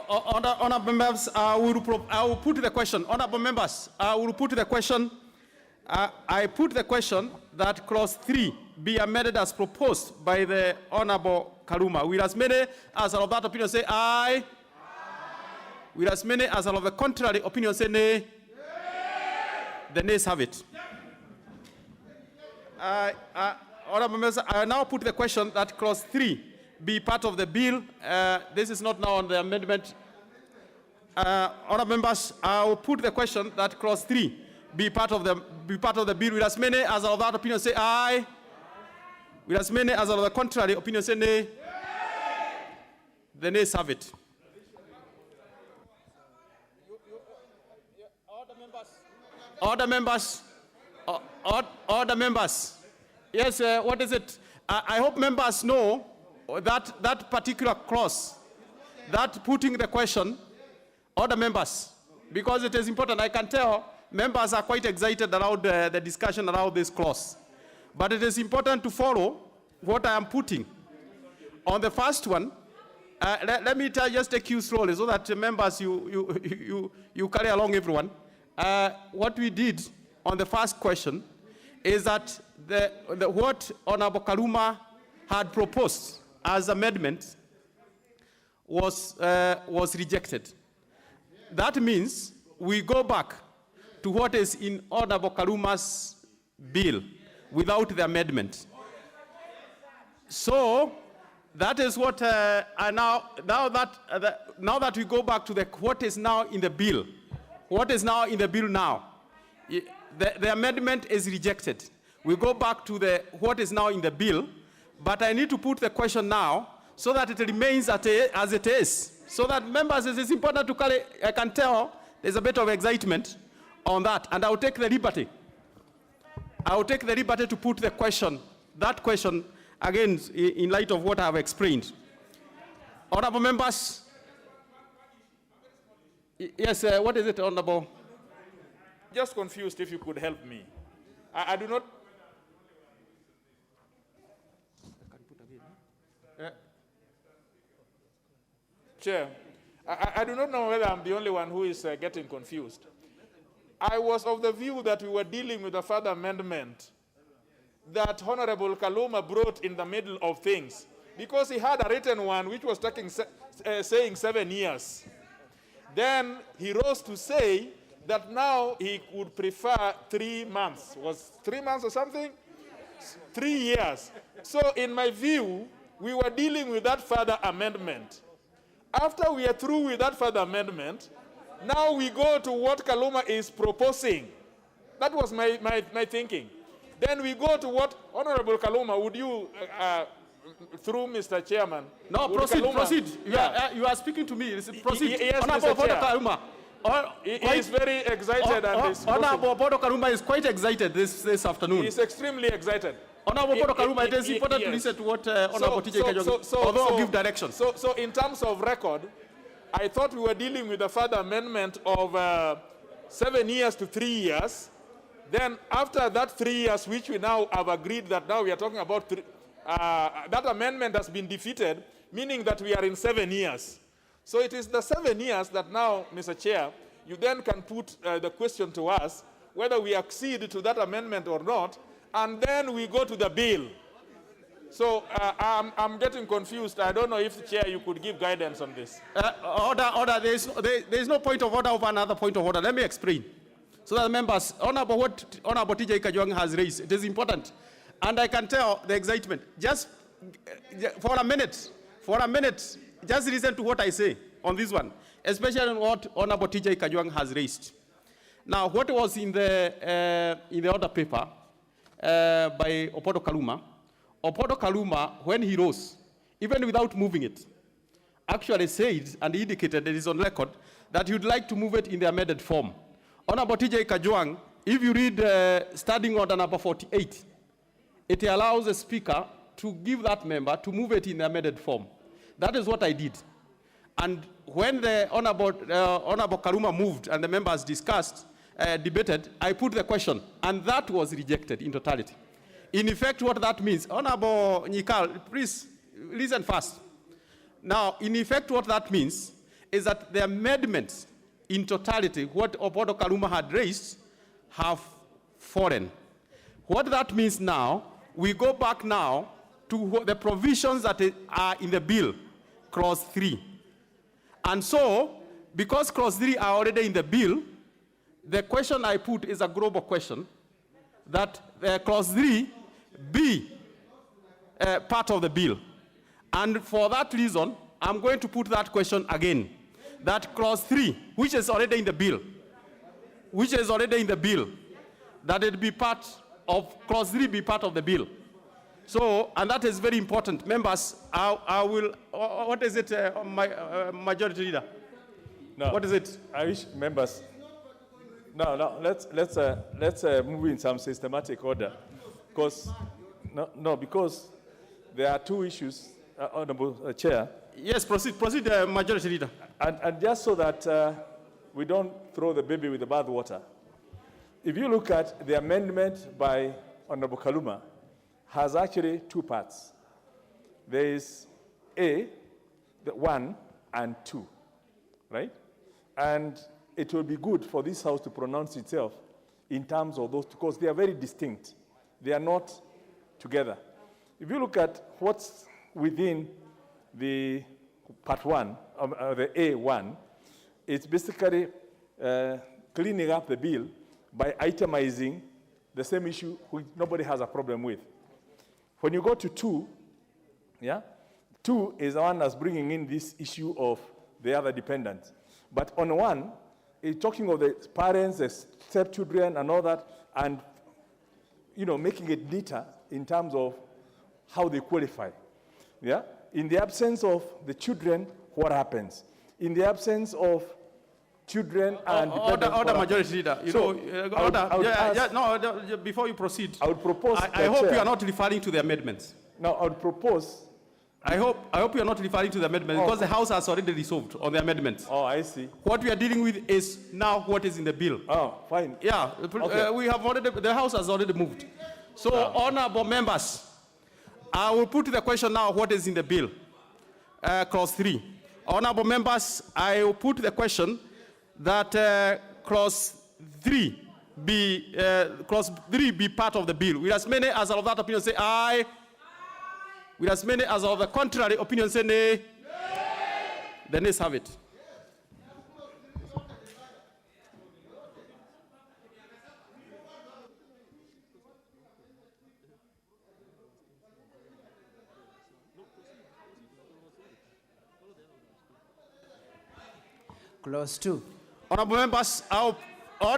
Honorable members, I will put the question. Honorable members, I will put the question. I put the question that clause 3 be amended as proposed by the Honorable Kaluma. Will as many as are of that opinion say aye? Will as many as are of the contrary opinion say nay? The nays have it. Honorable members, I now put the question that clause 3 be part of the bill. This is not now on the amendment. Honorable members, I will put the question that clause 3 be part of the bill. Will as many as are of that opinion say aye? Will as many as are of the contrary opinion say nay? The nays have it. Order members. Order members. Yes, what is it? I hope members know that particular clause, that putting the question, order members, because it is important. I can tell members are quite excited around the discussion around this clause. But it is important to follow what I am putting. On the first one, let me just take you slowly so that members, you carry along everyone. What we did on the first question is that what Honorable Kaluma had proposed as amendment was rejected. That means we go back to what is in Honorable Kaluma's bill without the amendment. So that is what now that we go back to what is now in the bill. What is now in the bill now? The amendment is rejected. We go back to what is now in the bill, but I need to put the question now so that it remains as it is. So that members, it is important to carry, I can tell there's a bit of excitement on that, and I'll take the liberty. I'll take the liberty to put the question, that question, again, in light of what I have explained. Honorable members, yes, what is it, Honorable? Just confused, if you could help me. I do not... Chair, I do not know whether I'm the only one who is getting confused. I was of the view that we were dealing with a further amendment that Honorable Kaluma brought in the middle of things, because he had a written one which was saying 7 years. Then he rose to say that now he would prefer 3 months. Was 3 months or something? 3 years. So in my view, we were dealing with that further amendment. After we are through with that further amendment, now we go to what Kaluma is proposing. That was my thinking. Then we go to what, Honorable Kaluma, would you, through Mr. Chairman? No, would proceed, Kaluma, proceed. Yeah. You are speaking to me. Proceed. Yes, Honorable Mr. Chair. Kaluma. He is very excited and is Honorable Bodo Kaluma is quite excited this afternoon. He's extremely excited. Honorable Bodo Kaluma, it is important to listen to what Honorable TJ Kajwang, although I'll give directions. So in terms of record, I thought we were dealing with a further amendment of 7 years to 3 years. Then after that 3 years, which we now have agreed that now we are talking about, that amendment has been defeated, meaning that we are in 7 years. So it is the 7 years that now, Mr. Chair, you then can put the question to us whether we accede to that amendment or not, and then we go to the bill. So I'm getting confused. I don't know if, Chair, you could give guidance on this. Order. There is no point of order over another point of order. Let me explain. So that members, Honorable, what Honorable TJ Kajwang has raised, it is important. And I can tell the excitement. Just for a minute, just listen to what I say on this one, especially on what Honorable TJ Kajwang has raised. Now, what was in the order paper by Opodo Kaluma, when he rose, even without moving it, actually said and indicated, it is on record, that he would like to move it in the amended form. Honorable TJ Kajwang, if you read standing order number 48, it allows the speaker to give that member to move it in the amended form. That is what I did. And when the Honorable Kaluma moved and the members discussed, debated, I put the question, and that was rejected in totality. In effect, what that means, Honorable Nyikal, please listen first. Now, in effect, what that means is that the amendments in totality, what Opodo Kaluma had raised, have fallen. What that means now, we go back now to the provisions that are in the bill, clause 3. And so, because clause 3 are already in the bill, the question I put is a global question, that clause 3 be part of the bill. And for that reason, I'm going to put that question again. That clause 3, which is already in the bill, that it be part of, clause 3 be part of the bill. So, and that is very important. Members, I will, what is it, Majority Leader? No. What is it? I wish members, let's move in some systematic order. Because, because there are two issues, Honorable Chair. Yes, proceed, Majority Leader. And just so that we don't throw the baby with the bathwater, if you look at the amendment by Honorable Kaluma, has actually two parts. There is the 1 and 2, right? And it will be good for this House to pronounce itself in terms of those, because they are very distinct. They are not together. If you look at what's within the part 1, the A1, it's basically cleaning up the bill by itemizing the same issue which nobody has a problem with. When you go to 2, 2 is the one that's bringing in this issue of the other dependents. But on 1, it's talking of the parents, the stepchildren, and all that, and making it neater in terms of how they qualify. Yeah? In the absence of the children, what happens? In the absence of children and Order, Majority Leader. Before you proceed, I would propose. I hope you are not referring to the amendments. No, I would propose. I hope you are not referring to the amendments because the House has already resolved on the amendments. Oh, I see. What we are dealing with is now what is in the bill. Oh, fine. Yeah, okay. We have already. The House has already moved. So, honorable members, I will put the question now: what is in the bill? Clause 3. Honorable members, I will put the question that clause 3 be part of the bill. With as many as of that opinion say aye. With as many as of the contrary opinion say nay. Nay. The nays have it. Clause 2. Honorable members, all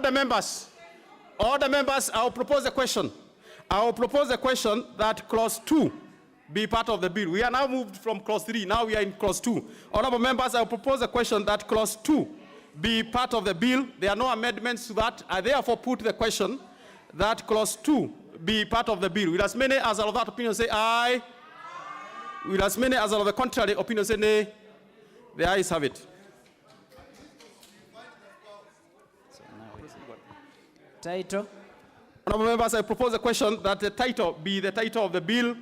the members, All the members, I'll propose a question. I will propose a question that clause 2 be part of the bill. We are now moved from clause 3. Now we are in clause 2. Honorable members, I will propose a question that clause 2 be part of the bill. There are no amendments to that. I therefore put the question that clause 2 be part of the bill. Will as many as are of that opinion say aye? Will as many as are of the contrary opinion say nay? The ayes have it. Title. Honorable members, I propose a question that the title be the title of the bill,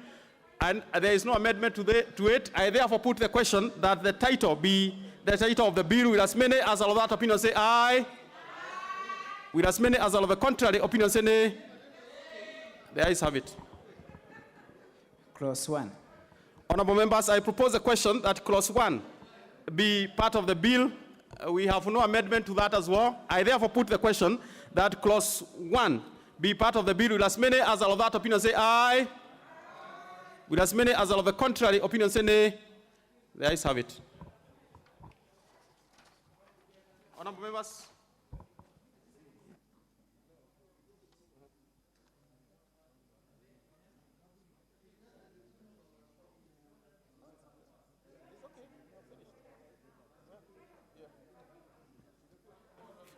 and there is no amendment to it. I therefore put the question that the title be the title of the bill. Will as many as are of that opinion say aye? Will as many as are of the contrary opinion say nay? The ayes have it. Clause 1. Honorable members, I propose a question that clause 1 be part of the bill. We have no amendment to that as well. I therefore put the question that clause 1 be part of the bill. Will as many as are of that opinion say aye? Will as many as are of the contrary opinion say nay? The ayes have it. Honorable members.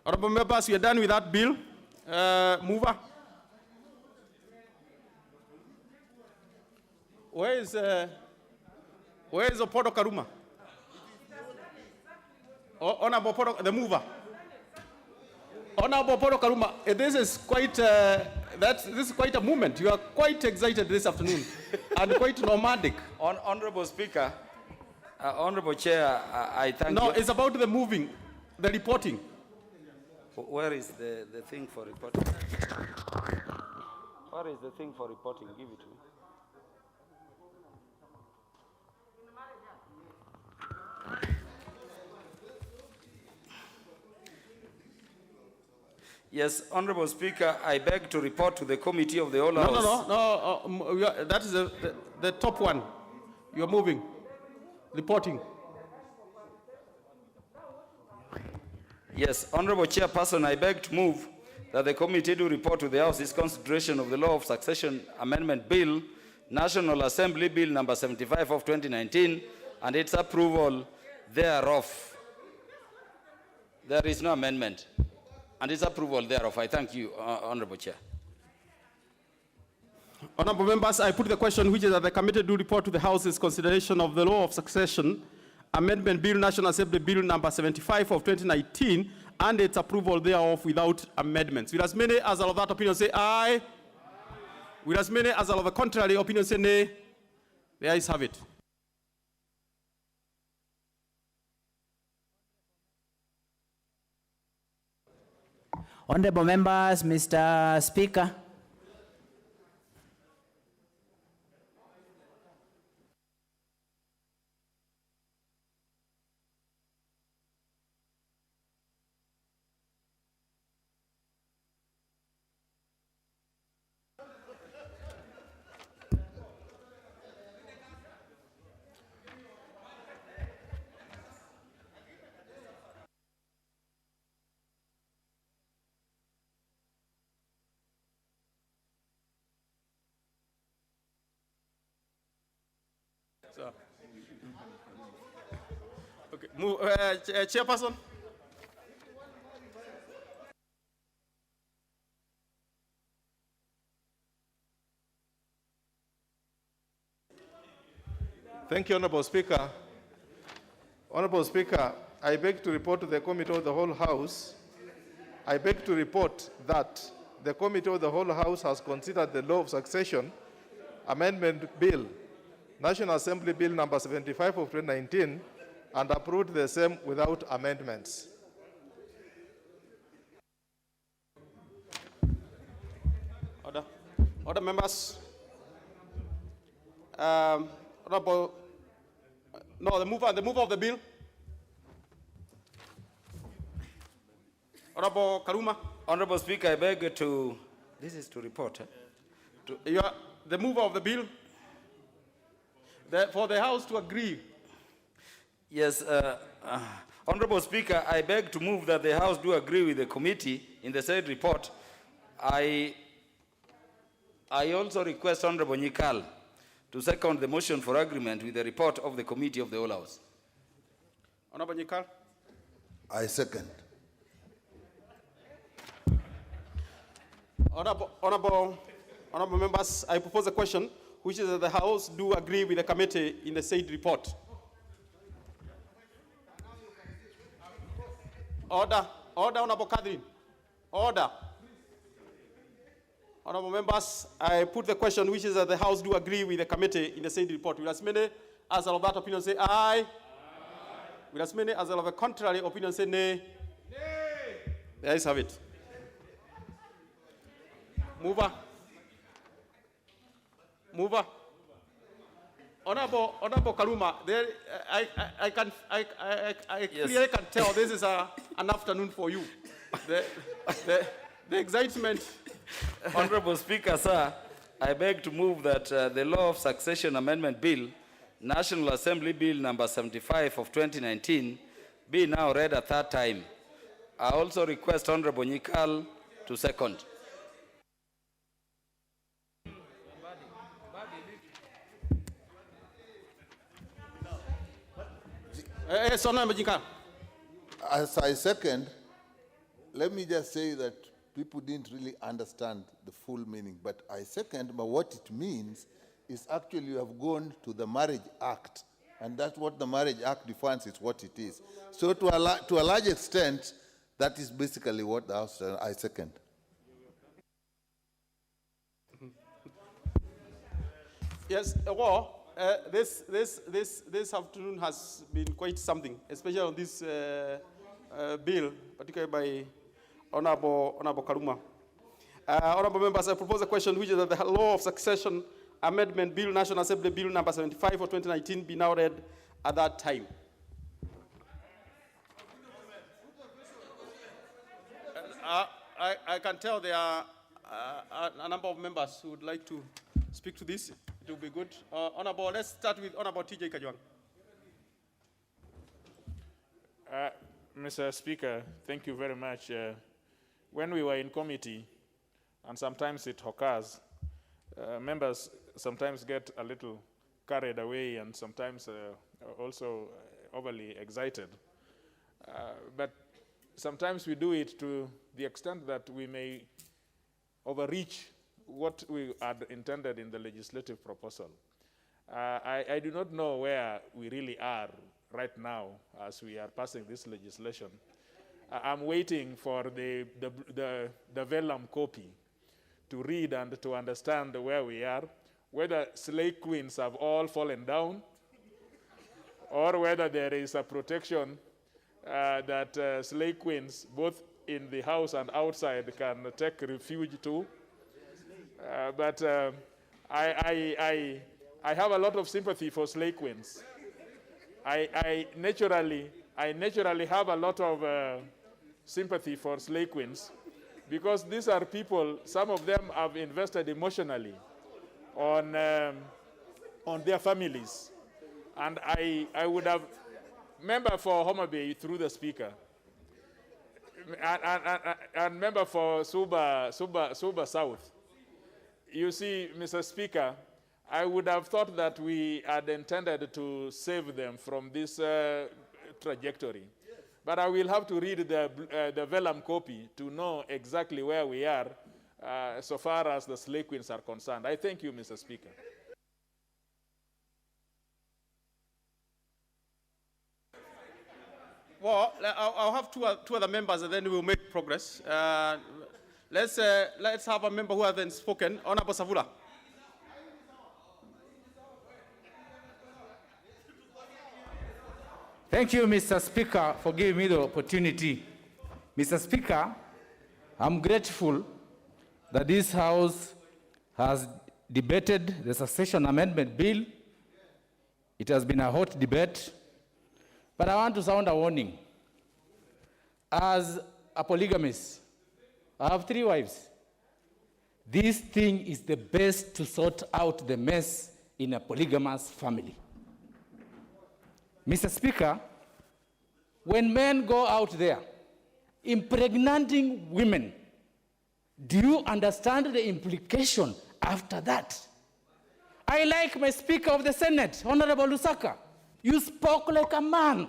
Honorable members, we are done with that bill. Mover. Where is Opodo Karuma? Honorable Opodo, the mover. Honorable Opodo Karuma, this is quite this is quite a movement. You are quite excited this afternoon and quite nomadic. Honorable Speaker, Honorable Chair, I thank you. No, it's about the moving, the reporting. Where is the thing for reporting? Where is the thing for reporting? Give it to me. Yes, Honorable Speaker, I beg to report to the Committee of the Whole House. No. That is the top one. You're moving, reporting. Yes, Honorable Chairperson, I beg to move that the committee do report to the House its consideration of the Law of Succession Amendment Bill, National Assembly Bill number 75 of 2019, and its approval thereof. There is no amendment, and its approval thereof. I thank you, Honorable Chair. Honorable members, I put the question which is that the committee do report to the House its consideration of the Law of Succession Amendment Bill, National Assembly Bill number 75 of 2019, and its approval thereof without amendments. Will as many as are of that opinion say aye? Will as many as are of the contrary opinion say nay? The ayes have it. Honorable members, Mr. Speaker. Okay, Chairperson. Thank you, Honorable Speaker. Honorable Speaker, I beg to report to the Committee of the Whole House. I beg to report that the Committee of the Whole House has considered the Law of Succession Amendment Bill, National Assembly Bill number 75 of 2019, and approved the same without amendments. Order members. Honorable, no, the mover of the bill. Honorable Karuma. Honorable Speaker, I beg to, this is to report. You are the mover of the bill. For the House to agree. Yes, Honorable Speaker, I beg to move that the House do agree with the committee in the said report I also request Honorable Nyikal to second the motion for agreement with the report of the Committee of the Whole House. Honorable Nyikal. I second. Honorable members, I propose a question which is that the House do agree with the committee in the said report. Order, Honorable Catherine. Order. Honorable members, I put the question which is that the House do agree with the committee in the said report. Will as many as of that opinion say aye? Aye. Will as many as of a contrary opinion say nay? Nay. The ayes have it. Mover. Honorable Kaluma, there, I clearly can tell this is an afternoon for you. The excitement. Honorable Speaker, sir, I beg to move that the Law of Succession Amendment Bill, National Assembly Bill number 75 of 2019, be now read a third time. I also request Honorable Nyikal to second. Yes, Honorable Nyikal. As I second, let me just say that people didn't really understand the full meaning, but I second, but what it means is actually you have gone to the Marriage Act, and that's what the Marriage Act defines, is what it is. So to a large extent, that is basically what the House, I second. Yes, well, this afternoon has been quite something, especially on this bill, particularly by Honorable Kaluma. Honorable members, I propose a question which is that the Law of Succession Amendment Bill, National Assembly Bill number 75 of 2019 be now read at that time. I can tell there are a number of members who would like to speak to this. It will be good. Honorable, let's start with Honorable TJ Kajwang. Mr. Speaker, thank you very much. When we were in committee, and sometimes it occurs, members sometimes get a little carried away and sometimes also overly excited. But sometimes we do it to the extent that we may overreach what we had intended in the legislative proposal. I do not know where we really are right now as we are passing this legislation. I'm waiting for the vellum copy to read and to understand where we are, whether slave queens have all fallen down, or whether there is a protection that slave queens, both in the house and outside, can take refuge to. But I have a lot of sympathy for slave queens. I naturally have a lot of sympathy for slave queens, because these are people, some of them have invested emotionally on their families. And I would have, member for Homa Bay through the speaker, and member for Suba South. You see, Mr. Speaker, I would have thought that we had intended to save them from this trajectory. But I will have to read the vellum copy to know exactly where we are so far as the slave queens are concerned. I thank you, Mr. Speaker. Well, I'll have two other members and then we'll make progress. Let's have a member who hasn't spoken. Honorable Savula. Thank you, Mr. Speaker, for giving me the opportunity. Mr. Speaker, I'm grateful that this House has debated the Succession Amendment Bill. It has been a hot debate, but I want to sound a warning. As a polygamist, I have 3 wives. This thing is the best to sort out the mess in a polygamous family. Mr. Speaker, when men go out there impregnating women, Do you understand the implication after that? I like my Speaker of the Senate, Honorable Lusaka. You spoke like a man.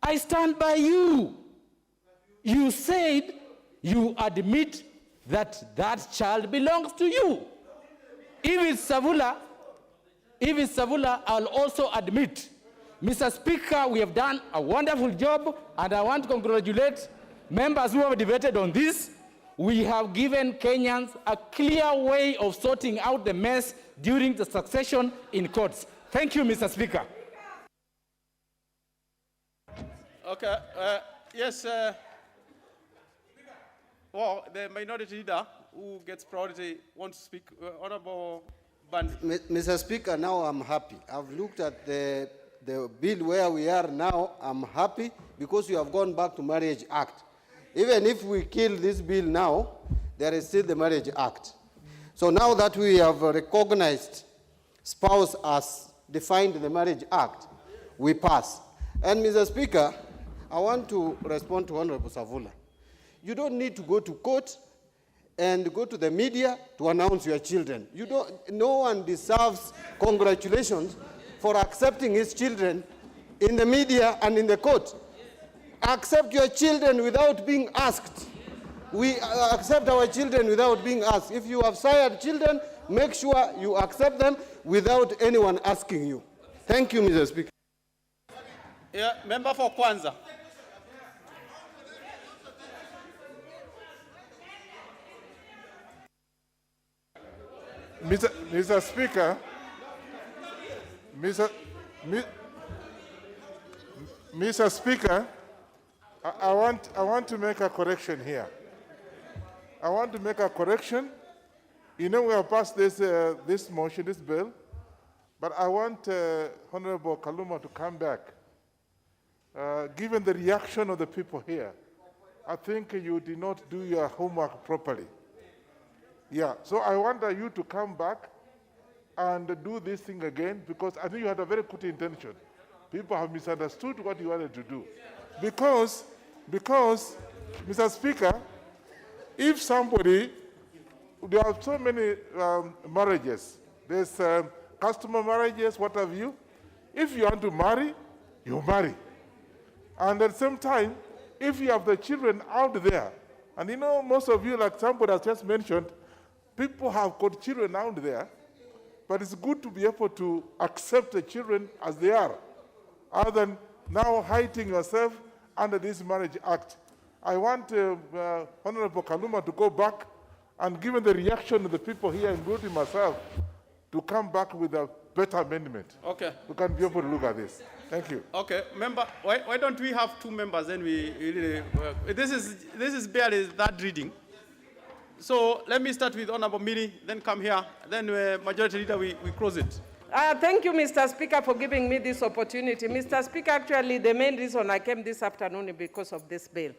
I stand by you. You said you admit that that child belongs to you. If it's Savula, I'll also admit. Mr. Speaker, we have done a wonderful job, and I want to congratulate members who have debated on this. We have given Kenyans a clear way of sorting out the mess during the succession in courts. Thank you, Mr. Speaker. Okay, yes, well, the minority leader who gets priority wants to speak. Honorable Band. Mr. Speaker, now I'm happy. I've looked at the bill where we are now. I'm happy because you have gone back to Marriage Act. Even if we kill this bill now, there is still the Marriage Act. So now that we have recognized spouse as defined in the Marriage Act, we pass. And Mr. Speaker, I want to respond to Honorable Savula. You don't need to go to court and go to the media to announce your children. No one deserves congratulations for accepting his children in the media and in the court. Accept your children without being asked. We accept our children without being asked. If you have sired children, make sure you accept them without anyone asking you. Thank you, Mr. Speaker. Yeah, member for Kwanza. Mr. Speaker, Mr. Speaker, I want to make a correction here. I want to make a correction. You know, we have passed this motion, this bill, but I want Honorable Kaluma to come back. Given the reaction of the people here, I think you did not do your homework properly. Yeah, so I want you to come back and do this thing again, because I think you had a very good intention. People have misunderstood what you wanted to do. Because Mr. Speaker, if somebody, there are so many marriages. There's customer marriages, what have you. If you want to marry, you marry. And at the same time, if you have the children out there, and you know, most of you, like somebody has just mentioned, people have got children out there, but it's good to be able to accept the children as they are, other than now hiding yourself under this Marriage Act. I want Honorable Kaluma to go back, and given the reaction of the people here, including myself, to come back with a better amendment. Okay. We can be able to look at this. Thank you. Okay, member, why don't we have two members? Then we really, this is barely that reading. So let me start with Honorable Miri, then come here, then Majority Leader, we close it. Thank you, Mr. Speaker, for giving me this opportunity. Mr. Speaker, actually, the main reason I came this afternoon is because of this bill.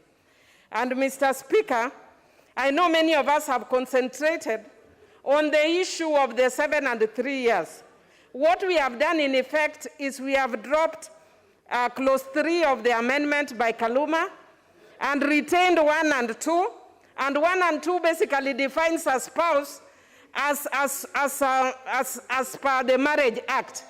And Mr. Speaker, I know many of us have concentrated on the issue of the 7 and 3 years. What we have done, in effect, is we have dropped clause 3 of the amendment by Kaluma and retained 1 and 2. And 1 and 2 basically defines a spouse as per the Marriage Act,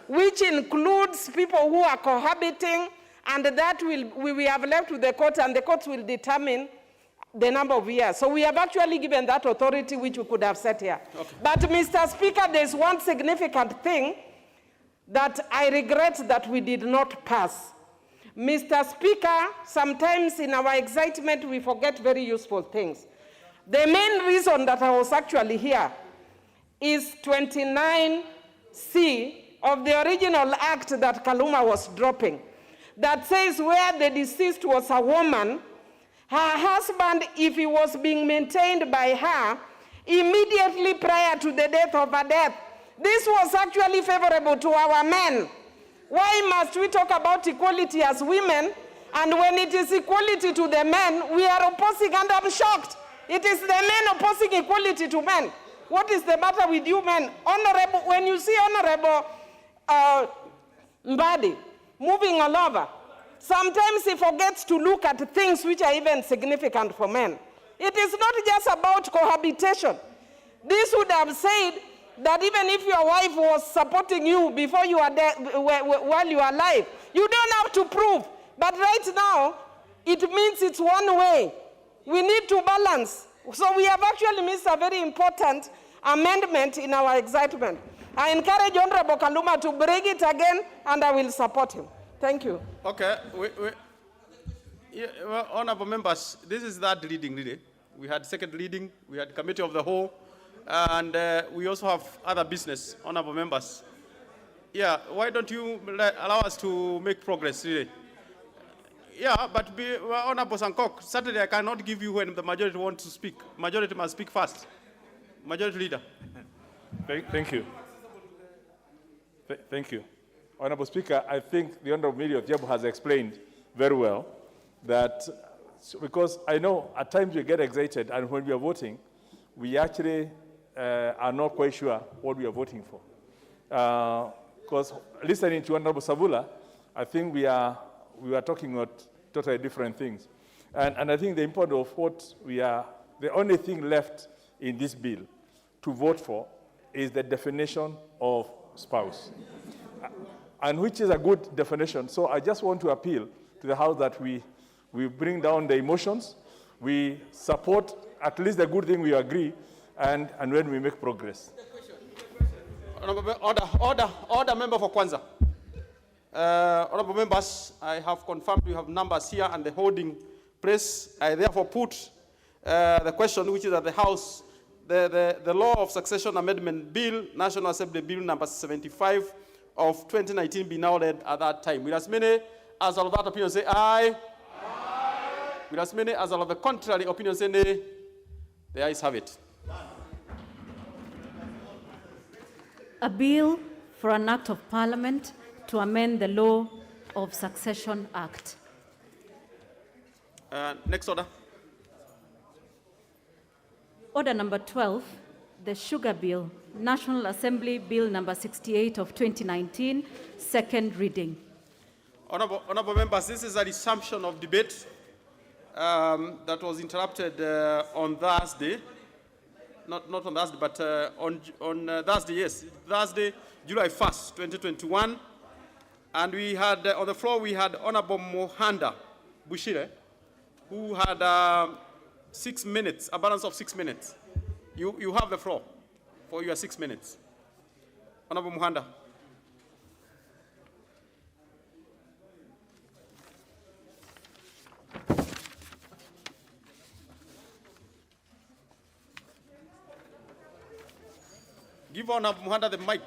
which includes people who are cohabiting, and that we have left to the court, and the courts will determine the number of years. So we have actually given that authority which we could have set here. Okay. But Mr. Speaker, there's one significant thing that I regret that we did not pass. Mr. Speaker, sometimes in our excitement we forget very useful things. The main reason that I was actually here is 29C of the original act that Kaluma was dropping, that says where the deceased was a woman, her husband, if he was being maintained by her, immediately prior to the death of her death. This was actually favorable to our men. Why must we talk about equality as women, and when it is equality to the men, we are opposing, and I'm shocked. It is the men opposing equality to men. What is the matter with you men? Honorable, when you see Honorable Mbadi moving all over, sometimes he forgets to look at things which are even significant for men. It is not just about cohabitation. This would have said that even if your wife was supporting you before you are dead, while you are alive, you don't have to prove. But right now, it means it's one way. We need to balance. So we have actually missed a very important amendment in our excitement. I encourage Honorable Kaluma to bring it again, and I will support him. Thank you. Okay. Yeah, well, honorable members, this is that reading, really. We had second reading, we had committee of the whole, and we also have other business, honorable members. Yeah, why don't you allow us to make progress, really? Yeah, but Honorable Sankok, Saturday I cannot give you when the majority wants to speak. Majority must speak first. Majority Leader. Thank you. Thank you. Honorable Speaker, I think the Honorable Mary Odhiambo has explained very well that, because I know at times we get excited, and when we are voting, we actually are not quite sure what we are voting for. Because listening to Honorable Savula, I think we are talking about totally different things. And I think the importance of what the only thing left in this bill to vote for is the definition of spouse, and which is a good definition. So I just want to appeal to the House that we bring down the emotions, we support at least the good thing we agree, and when we make progress. Order, member for Kwanza. Honorable members, I have confirmed we have numbers here and the holding press. I therefore put the question, which is that the House, the Law of Succession Amendment Bill, National Assembly Bill number 75 of 2019 be now read at that time. Will as many as all of that opinion say aye? Aye. Will as many as all of the contrary opinion say nay? The ayes have it. A bill for an act of parliament to amend the Law of Succession Act. Next order. Order number 12, the Sugar Bill, National Assembly Bill number 68 of 2019, second reading. Honorable members, this is a resumption of debate that was interrupted on Thursday. Not on Thursday, but on Thursday, yes. Thursday, July 1st, 2021. And we had, on the floor, we had Honorable Mohanda Bushire, who had 6 minutes, a balance of 6 minutes. You have the floor for your 6 minutes. Honorable Mohanda. Give Honorable Mohanda the mic.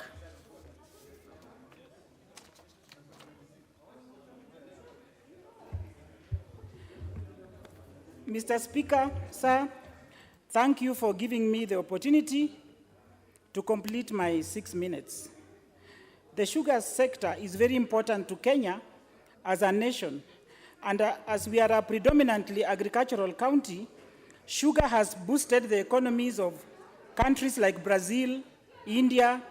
Mr. Speaker, sir, thank you for giving me the opportunity to complete my 6 minutes. The sugar sector is very important to Kenya as a nation, and as we are a predominantly agricultural county, sugar has boosted the economies of countries like Brazil, India,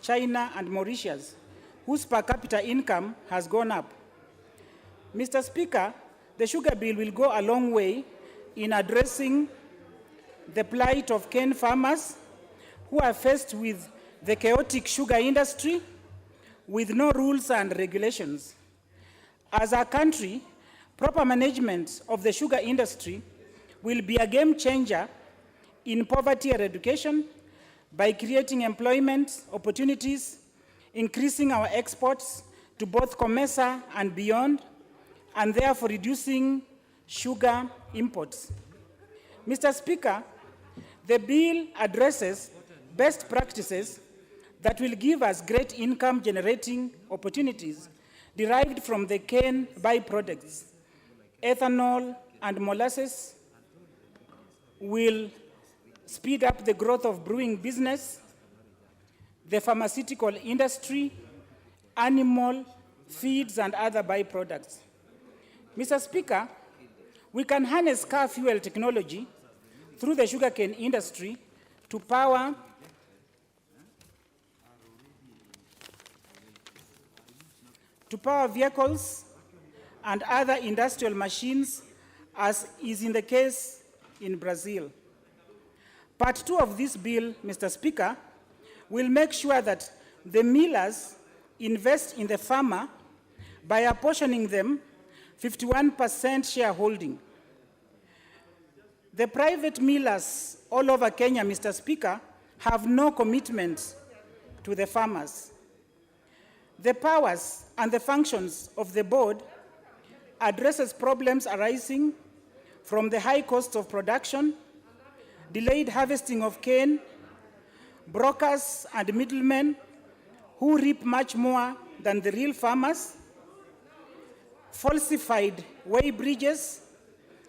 China, and Mauritius, whose per capita income has gone up. Mr. Speaker, the sugar bill will go a long way in addressing the plight of cane farmers who are faced with the chaotic sugar industry with no rules and regulations. As a country, proper management of the sugar industry will be a game changer in poverty eradication by creating employment opportunities, increasing our exports to both COMESA and beyond, and therefore reducing sugar imports. Mr. Speaker, the bill addresses best practices that will give us great income generating opportunities derived from the cane byproducts. Ethanol and molasses will speed up the growth of brewing business, the pharmaceutical industry, animal feeds, and other byproducts. Mr. Speaker, we can harness car fuel technology through the sugarcane industry to power vehicles and other industrial machines, as is in the case in Brazil. Part 2 of this bill, Mr. Speaker, will make sure that the millers invest in the farmer by apportioning them 51% shareholding. The private millers all over Kenya, Mr. Speaker, have no commitment to the farmers. The powers and the functions of the board addresses problems arising from the high cost of production, delayed harvesting of cane, brokers and middlemen who reap much more than the real farmers, falsified weigh bridges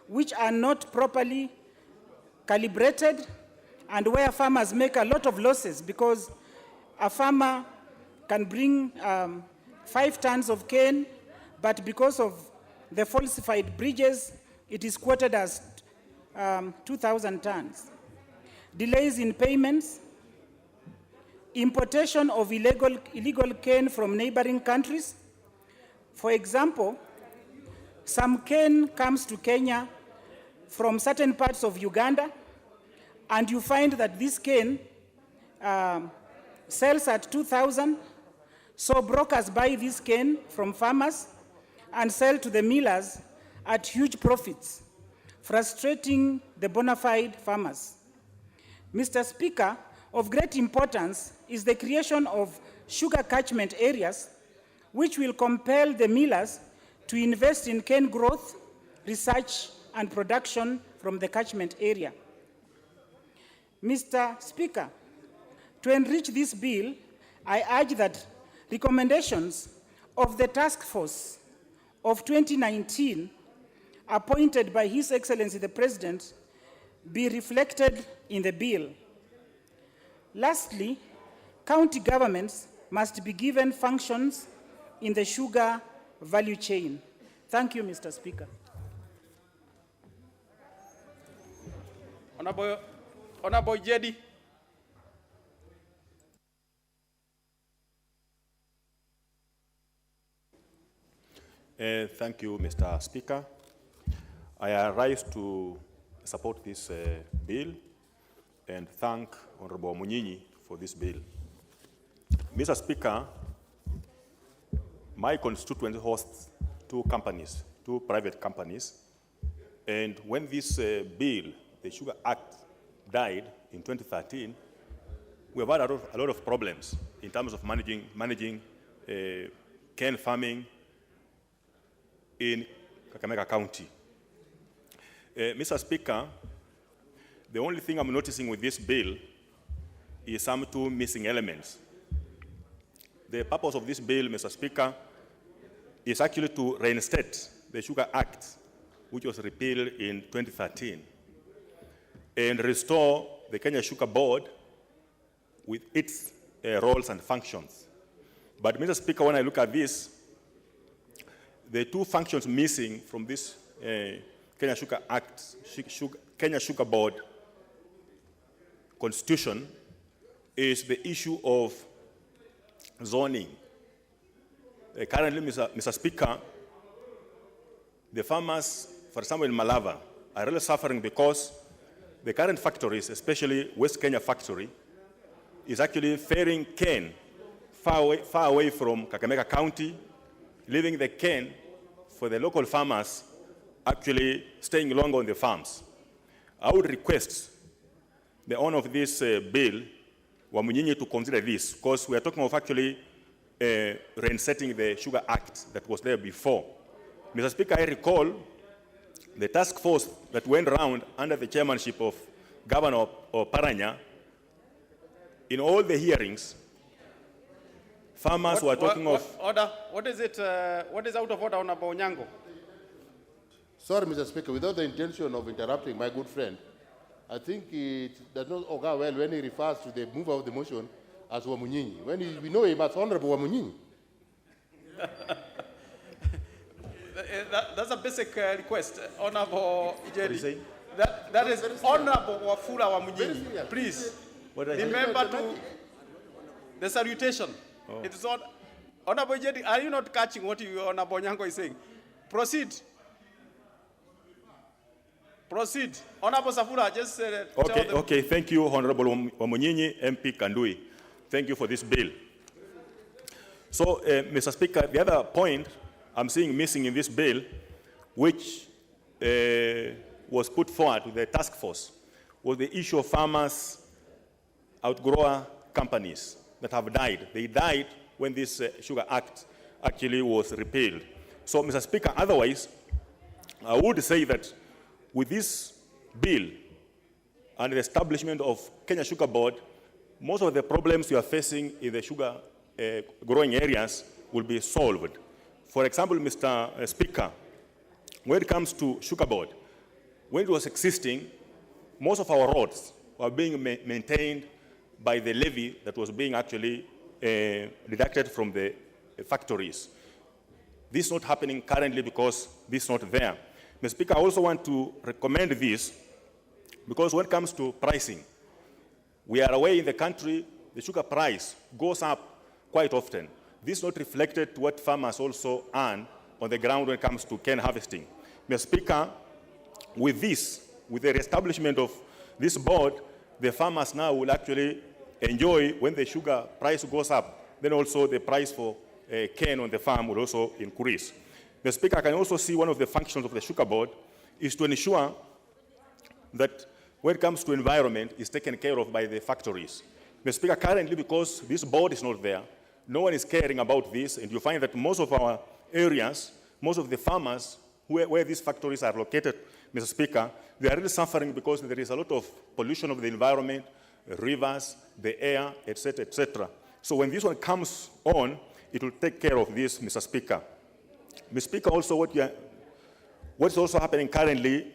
which are not properly calibrated, and where farmers make a lot of losses because a farmer can bring 5 tons of cane, but because of the falsified bridges, it is quoted as 2,000 tons. Delays in payments, importation of illegal cane from neighboring countries. For example, some cane comes to Kenya from certain parts of Uganda, and you find that this cane sells at 2,000. So brokers buy this cane from farmers and sell to the millers at huge profits, frustrating the bona fide farmers. Mr. Speaker, of great importance is the creation of sugar catchment areas, which will compel the millers to invest in cane growth, research, and production from the catchment area. Mr. Speaker, to enrich this bill, I urge that recommendations of the task force of 2019, appointed by His Excellency the President, be reflected in the bill. Lastly, county governments must be given functions in the sugar value chain. Thank you, Mr. Speaker. Honorable Jedi. Thank you, Mr. Speaker. I rise to support this bill and thank Honorable Munyinyi for this bill. Mr. Speaker, my constituency hosts 2 companies, 2 private companies, and when this bill, the Sugar Act, died in 2013, we have had a lot of problems in terms of managing cane farming in Kakamega County. Mr. Speaker, the only thing I'm noticing with this bill is some 2 missing elements. The purpose of this bill, Mr. Speaker, is actually to reinstate the Sugar Act, which was repealed in 2013, and restore the Kenya Sugar Board with its roles and functions. But, Mr. Speaker, when I look at this, the 2 functions missing from this Kenya Sugar Act, Kenya Sugar Board constitution, is the issue of zoning. Currently, Mr. Speaker, the farmers, for example, in Malava, are really suffering because the current factories, especially West Kenya factory, is actually ferrying cane far away from Kakamega County, leaving the cane for the local farmers actually staying longer on the farms. I would request the owner of this bill, Wamunyinyi, to consider this, because we are talking of actually reinstating the Sugar Act that was there before. Mr. Speaker, I recall the task force that went around under the chairmanship of Governor Paranya. In all the hearings, farmers were talking of... Order. What is it? What is out of order, Honorable Onyango? Sorry, Mr. Speaker, without the intention of interrupting my good friend, I think it does not occur well when he refers to the mover of the motion as Wamunyinyi, when we know him as Honorable Wamunyinyi. That's a basic request, Honorable Ijedi. That is Honorable Wafula Wamunyinyi. Please, remember to the salutation. Oh. It is not, Honorable Ijedi, are you not catching what Honorable Onyango is saying? Proceed. Proceed. Honorable Safura, just Okay, thank you, Honorable Wamunyinyi, MP Kandui. Thank you for this bill. So, Mr. Speaker, the other point I'm seeing missing in this bill, which was put forward to the task force, was the issue of farmers' outgrower companies that have died. They died when this Sugar Act actually was repealed. So, Mr. Speaker, otherwise, I would say that with this bill and the establishment of Kenya Sugar Board, most of the problems you are facing in the sugar growing areas will be solved. For example, Mr. Speaker, when it comes to Sugar Board, when it was existing, most of our roads were being maintained by the levy that was being actually deducted from the factories. This is not happening currently because this is not there. Mr. Speaker, I also want to recommend this because when it comes to pricing, we are aware in the country the sugar price goes up quite often. This is not reflected to what farmers also earn on the ground when it comes to cane harvesting. Mr. Speaker, with this, with the reestablishment of this board, the farmers now will actually enjoy when the sugar price goes up, then also the price for cane on the farm will also increase. Mr. Speaker, I can also see one of the functions of the sugar board is to ensure that when it comes to environment, is taken care of by the factories. Mr. Speaker, currently, because this board is not there, no one is caring about this, and you find that most of our areas, most of the farmers where these factories are located, Mr. Speaker, they are really suffering because there is a lot of pollution of the environment, rivers, the air, etc., etc. So when this one comes on, it will take care of this, Mr. Speaker. Mr. Speaker, also what's also happening currently,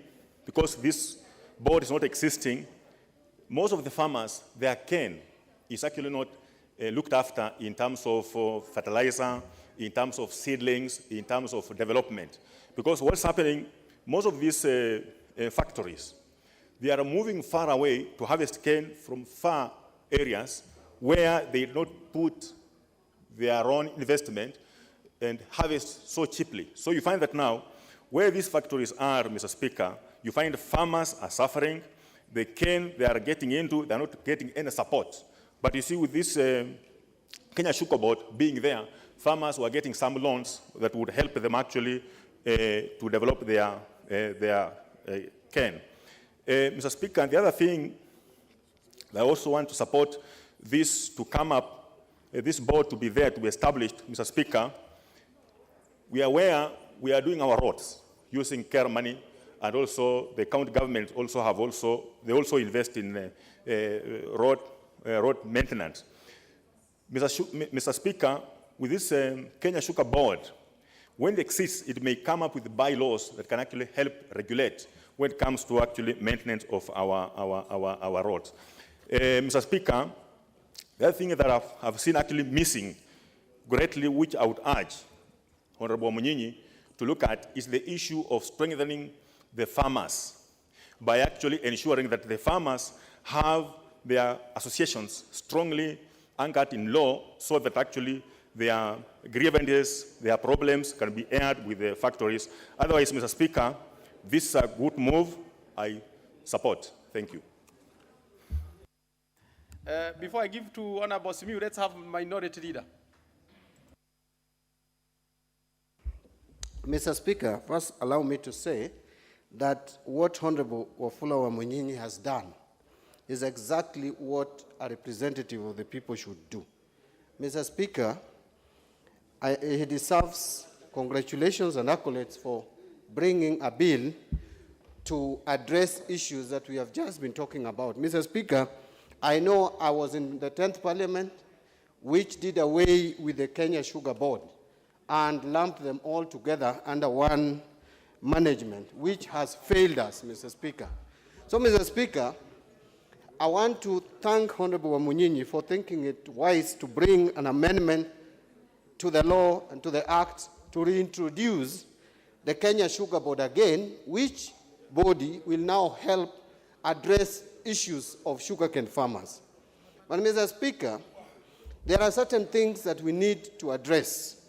because this board is not existing, most of the farmers, their cane is actually not looked after in terms of fertilizer, in terms of seedlings, in terms of development. Because what's happening, most of these factories, they are moving far away to harvest cane from far areas where they did not put their own investment and harvest so cheaply. So you find that now, where these factories are, Mr. Speaker, you find farmers are suffering. The cane they are getting into, they're not getting any support. But you see, with this Kenya Sugar Board being there, farmers were getting some loans that would help them actually to develop their cane. Mr. Speaker, and the other thing, I also want to support this to come up, this board to be there, to be established, Mr. Speaker. We are aware we are doing our roads using care money, and also the county government also have they also invest in road maintenance. Mr. Speaker, with this Kenya Sugar Board, when it exists, it may come up with bylaws that can actually help regulate when it comes to actually maintenance of our roads. Mr. Speaker, the other thing that I've seen actually missing greatly, which I would urge Honorable Munyinyi to look at, is the issue of strengthening the farmers by actually ensuring that the farmers have their associations strongly anchored in law so that actually their grievances, their problems can be aired with the factories. Otherwise, Mr. Speaker, this is a good move. I support. Thank you. Before I give to Honorable Simiyu, let's have Minority Leader. Mr. Speaker, first allow me to say that what Honorable Wafula Wamunyinyi has done is exactly what a representative of the people should do. Mr. Speaker, he deserves congratulations and accolades for bringing a bill to address issues that we have just been talking about. Mr. Speaker, I know I was in the 10th Parliament, which did away with the Kenya Sugar Board and lumped them all together under one management, which has failed us, Mr. Speaker. So, Mr. Speaker, I want to thank Honorable Wamunyinyi for thinking it wise to bring an amendment to the law and to the act to reintroduce the Kenya Sugar Board again, which body will now help address issues of sugarcane farmers. But, Mr. Speaker, there are certain things that we need to address,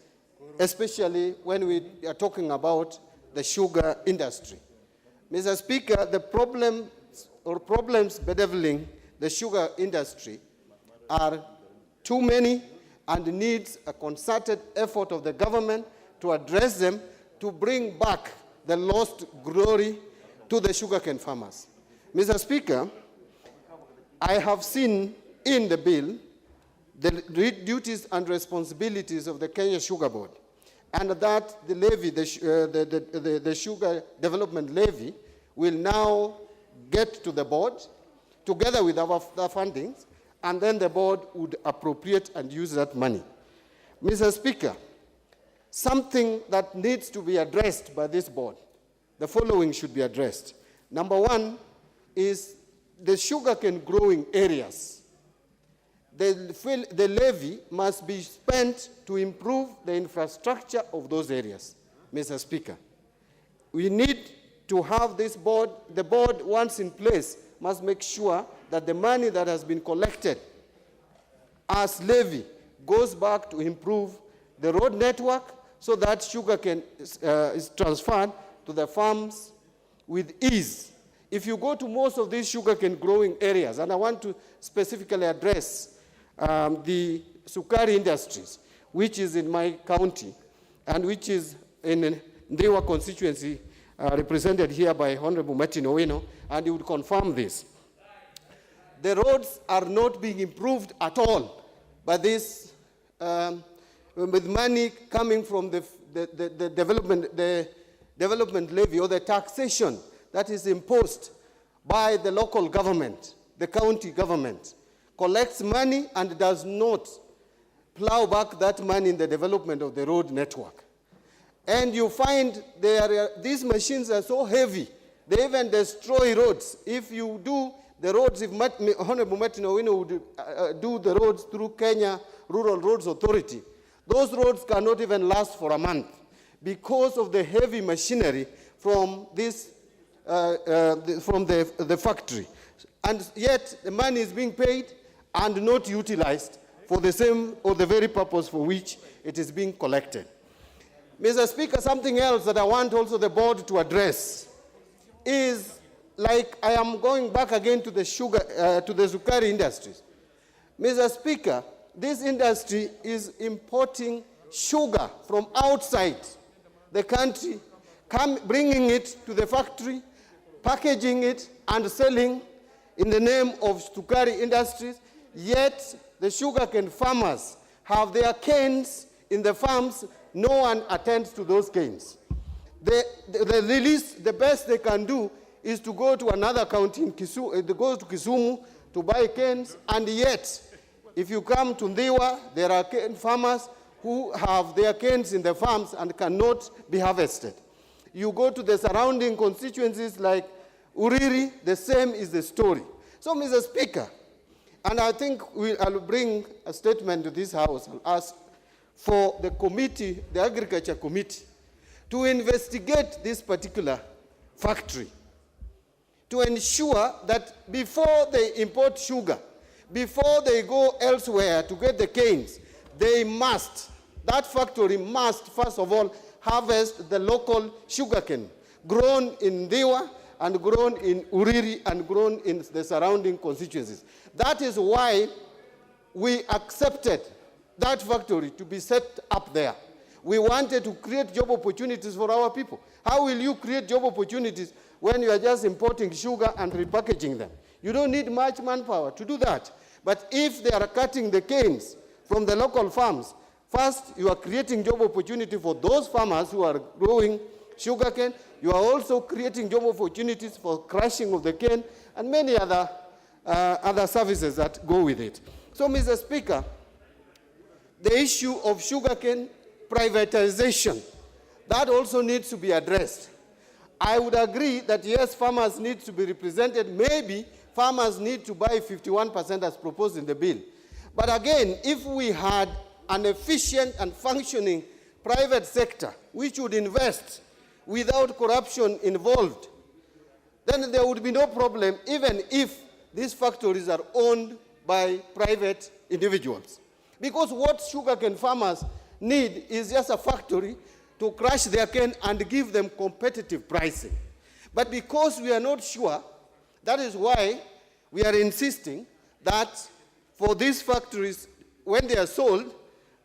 especially when we are talking about the sugar industry. Mr. Speaker, the problems bedeviling the sugar industry are too many and needs a concerted effort of the government to address them, to bring back the lost glory to the sugarcane farmers. Mr. Speaker, I have seen in the bill the duties and responsibilities of the Kenya Sugar Board, and that the levy, the sugar development levy, will now get to the board together with our fundings, and then the board would appropriate and use that money. Mr. Speaker, something that needs to be addressed by this board, the following should be addressed. Number one is the sugarcane growing areas. The levy must be spent to improve the infrastructure of those areas, Mr. Speaker. We need to have this board, the board once in place must make sure that the money that has been collected as levy goes back to improve the road network so that sugarcane is transferred to the farms with ease. If you go to most of these sugarcane growing areas, and I want to specifically address the sukari industries, which is in my county and which is in Ndewa constituency, represented here by Honorable Martin Owino, and he would confirm this. The roads are not being improved at all by this, with money coming from the development levy or the taxation that is imposed by the local government, the county government, collects money and does not plow back that money in the development of the road network. And you find these machines are so heavy, they even destroy roads. If you do the roads, if Honorable Martin Owino would do the roads through Kenya Rural Roads Authority, those roads cannot even last for a month because of the heavy machinery from this, from the factory. And yet the money is being paid and not utilized for the same or the very purpose for which it is being collected. Mr. Speaker, something else that I want also the board to address is, like I am going back again to the sugar, to the sukari industries. Mr. Speaker, this industry is importing sugar from outside the country, bringing it to the factory, packaging it and selling in the name of sukari industries, yet the sugarcane farmers have their canes in the farms. No one attends to those canes. The best they can do is to go to another county in Kisumu, they go to Kisumu to buy canes, and yet, if you come to Ndewa, there are cane farmers who have their canes in the farms and cannot be harvested. You go to the surrounding constituencies like Uriri, the same is the story. So, Mr. Speaker, and I think I'll bring a statement to this House and ask for the committee, the Agriculture Committee, to investigate this particular factory, to ensure that before they import sugar, before they go elsewhere to get the canes, they must, that factory must, first of all, harvest the local sugarcane grown in Ndewa and grown in Uriri and grown in the surrounding constituencies. That is why we accepted that factory to be set up there. We wanted to create job opportunities for our people. How will you create job opportunities when you are just importing sugar and repackaging them? You don't need much manpower to do that. But if they are cutting the canes from the local farms, first, you are creating job opportunity for those farmers who are growing sugarcane. You are also creating job opportunities for crushing of the cane and many other services that go with it. So, Mr. Speaker, the issue of sugarcane privatization, that also needs to be addressed. I would agree that, yes, farmers need to be represented. Maybe farmers need to buy 51% as proposed in the bill. But again, if we had an efficient and functioning private sector which would invest without corruption involved, then there would be no problem even if these factories are owned by private individuals. Because what sugarcane farmers need is just a factory to crush their cane and give them competitive pricing. But because we are not sure, that is why we are insisting that for these factories, when they are sold,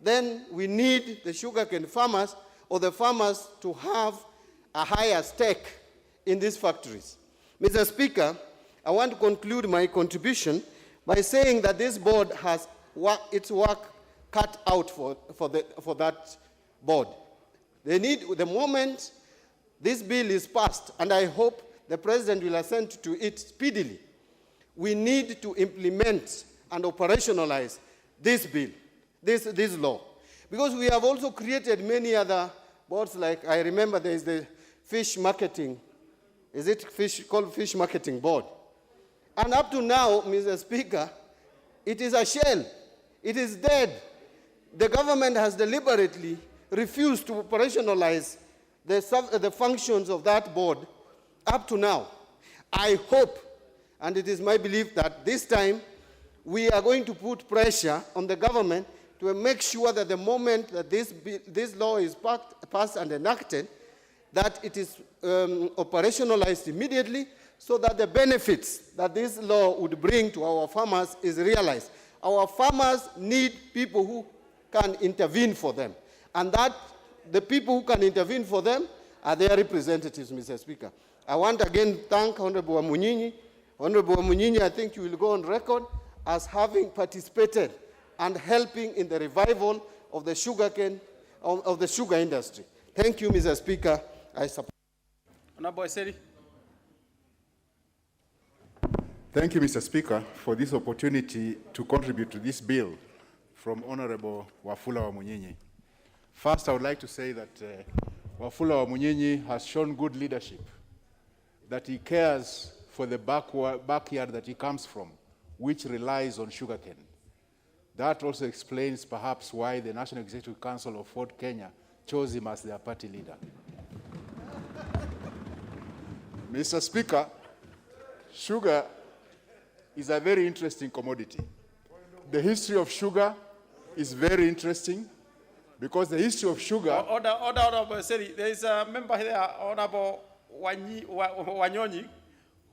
then we need the sugarcane farmers or the farmers to have a higher stake in these factories. Mr. Speaker, I want to conclude my contribution by saying that this board has its work cut out for that board. They need, the moment this bill is passed, and I hope the President will assent to it speedily, we need to implement and operationalize this bill, this law. Because we have also created many other boards, like I remember there is the fish marketing, called fish marketing board. And up to now, Mr. Speaker, it is a shell. It is dead. The government has deliberately refused to operationalize the functions of that board up to now. I hope, and it is my belief, that this time we are going to put pressure on the government to make sure that the moment that this law is passed and enacted, that it is operationalized immediately, so that the benefits that this law would bring to our farmers is realized. Our farmers need people who can intervene for them, and that the people who can intervene for them are their representatives, Mr. Speaker. I want again to thank Honorable Wamunyinyi. Honorable Wamunyinyi, I think you will go on record as having participated and helping in the revival of the sugarcane, of the sugar industry. Thank you, Mr. Speaker. I support. Honorable Eseri. Thank you, Mr. Speaker, for this opportunity to contribute to this bill from Honorable Wafula Wamunyinyi. First, I would like to say that Wafula Wamunyinyi has shown good leadership, that he cares for the backyard that he comes from, which relies on sugarcane. That also explains perhaps why the National Executive Council of Ford Kenya chose him as their party leader. Mr. Speaker, sugar is a very interesting commodity. The history of sugar is very interesting because the history of sugar... Order, sorry. There is a member here, Honorable Wanyonyi,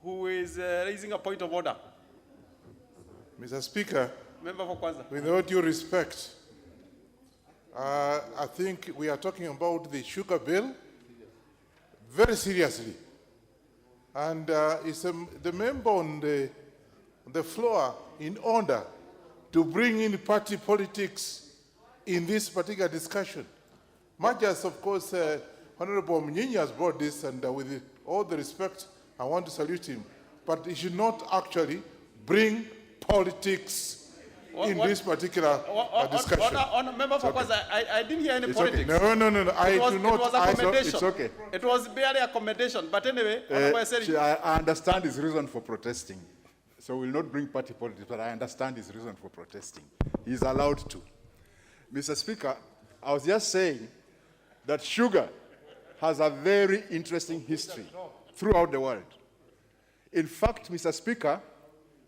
who is raising a point of order. Mr. Speaker, Member for Kwanza. with all due respect, I think we are talking about the sugar bill very seriously. And it's the member on the floor in order to bring in party politics in this particular discussion. Much as, of course, Honorable Mnyinyi has brought this, and with all the respect, I want to salute him. But he should not actually bring politics in this particular discussion. Member for Kwanza, I didn't hear any It's politics. okay. No, I do not. It was a commendation. It's okay. It was barely a commendation. But anyway, Honorable Eseri. I understand his reason for protesting. So we'll not bring party politics, but I understand his reason for protesting. He's allowed to. Mr. Speaker, I was just saying that sugar has a very interesting history throughout the world. In fact, Mr. Speaker,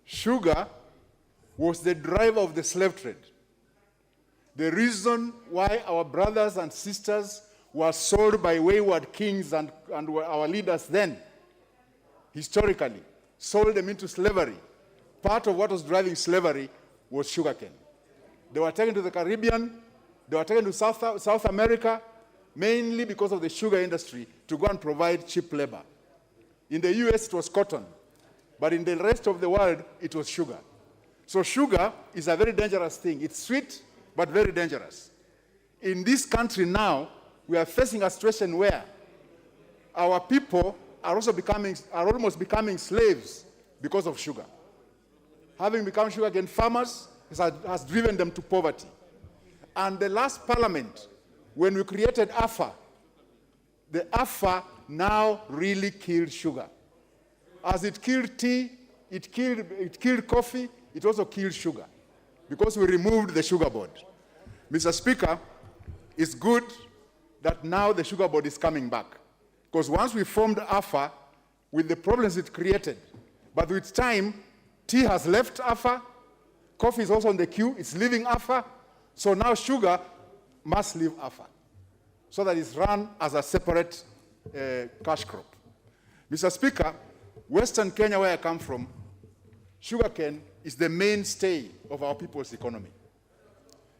sugar was the driver of the slave trade. The reason why our brothers and sisters were sold by wayward kings and our leaders then, historically, sold them into slavery. Part of what was driving slavery was sugarcane. They were taken to the Caribbean, they were taken to South America, mainly because of the sugar industry, to go and provide cheap labor. In the US, it was cotton, but in the rest of the world, it was sugar. So sugar is a very dangerous thing. It's sweet, but very dangerous. In this country now, we are facing a situation where our people are almost becoming slaves because of sugar. Having become sugarcane farmers has driven them to poverty. And the last parliament, when we created AFA, the AFA now really killed sugar. As it killed tea, it killed coffee, it also killed sugar, because we removed the sugar board. Mr. Speaker, it's good that now the sugar board is coming back, because once we formed AFA, with the problems it created, but with time, tea has left AFA, coffee is also on the queue, it's leaving AFA, so now sugar must leave AFA, so that it's run as a separate cash crop. Mr. Speaker, Western Kenya, where I come from, sugarcane is the mainstay of our people's economy.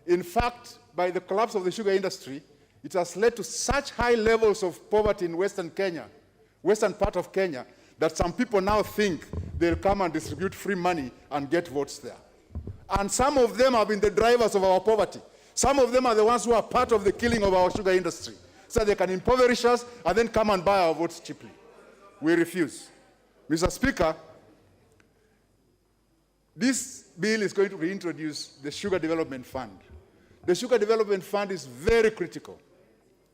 In fact, by the collapse of the sugar industry, it has led to such high levels of poverty in Western Kenya, western part of Kenya, that some people now think they'll come and distribute free money and get votes there. And some of them have been the drivers of our poverty. Some of them are the ones who are part of the killing of our sugar industry, so they can impoverish us and then come and buy our votes cheaply. We refuse. Mr. Speaker, this bill is going to reintroduce the Sugar Development Fund. The Sugar Development Fund is very critical.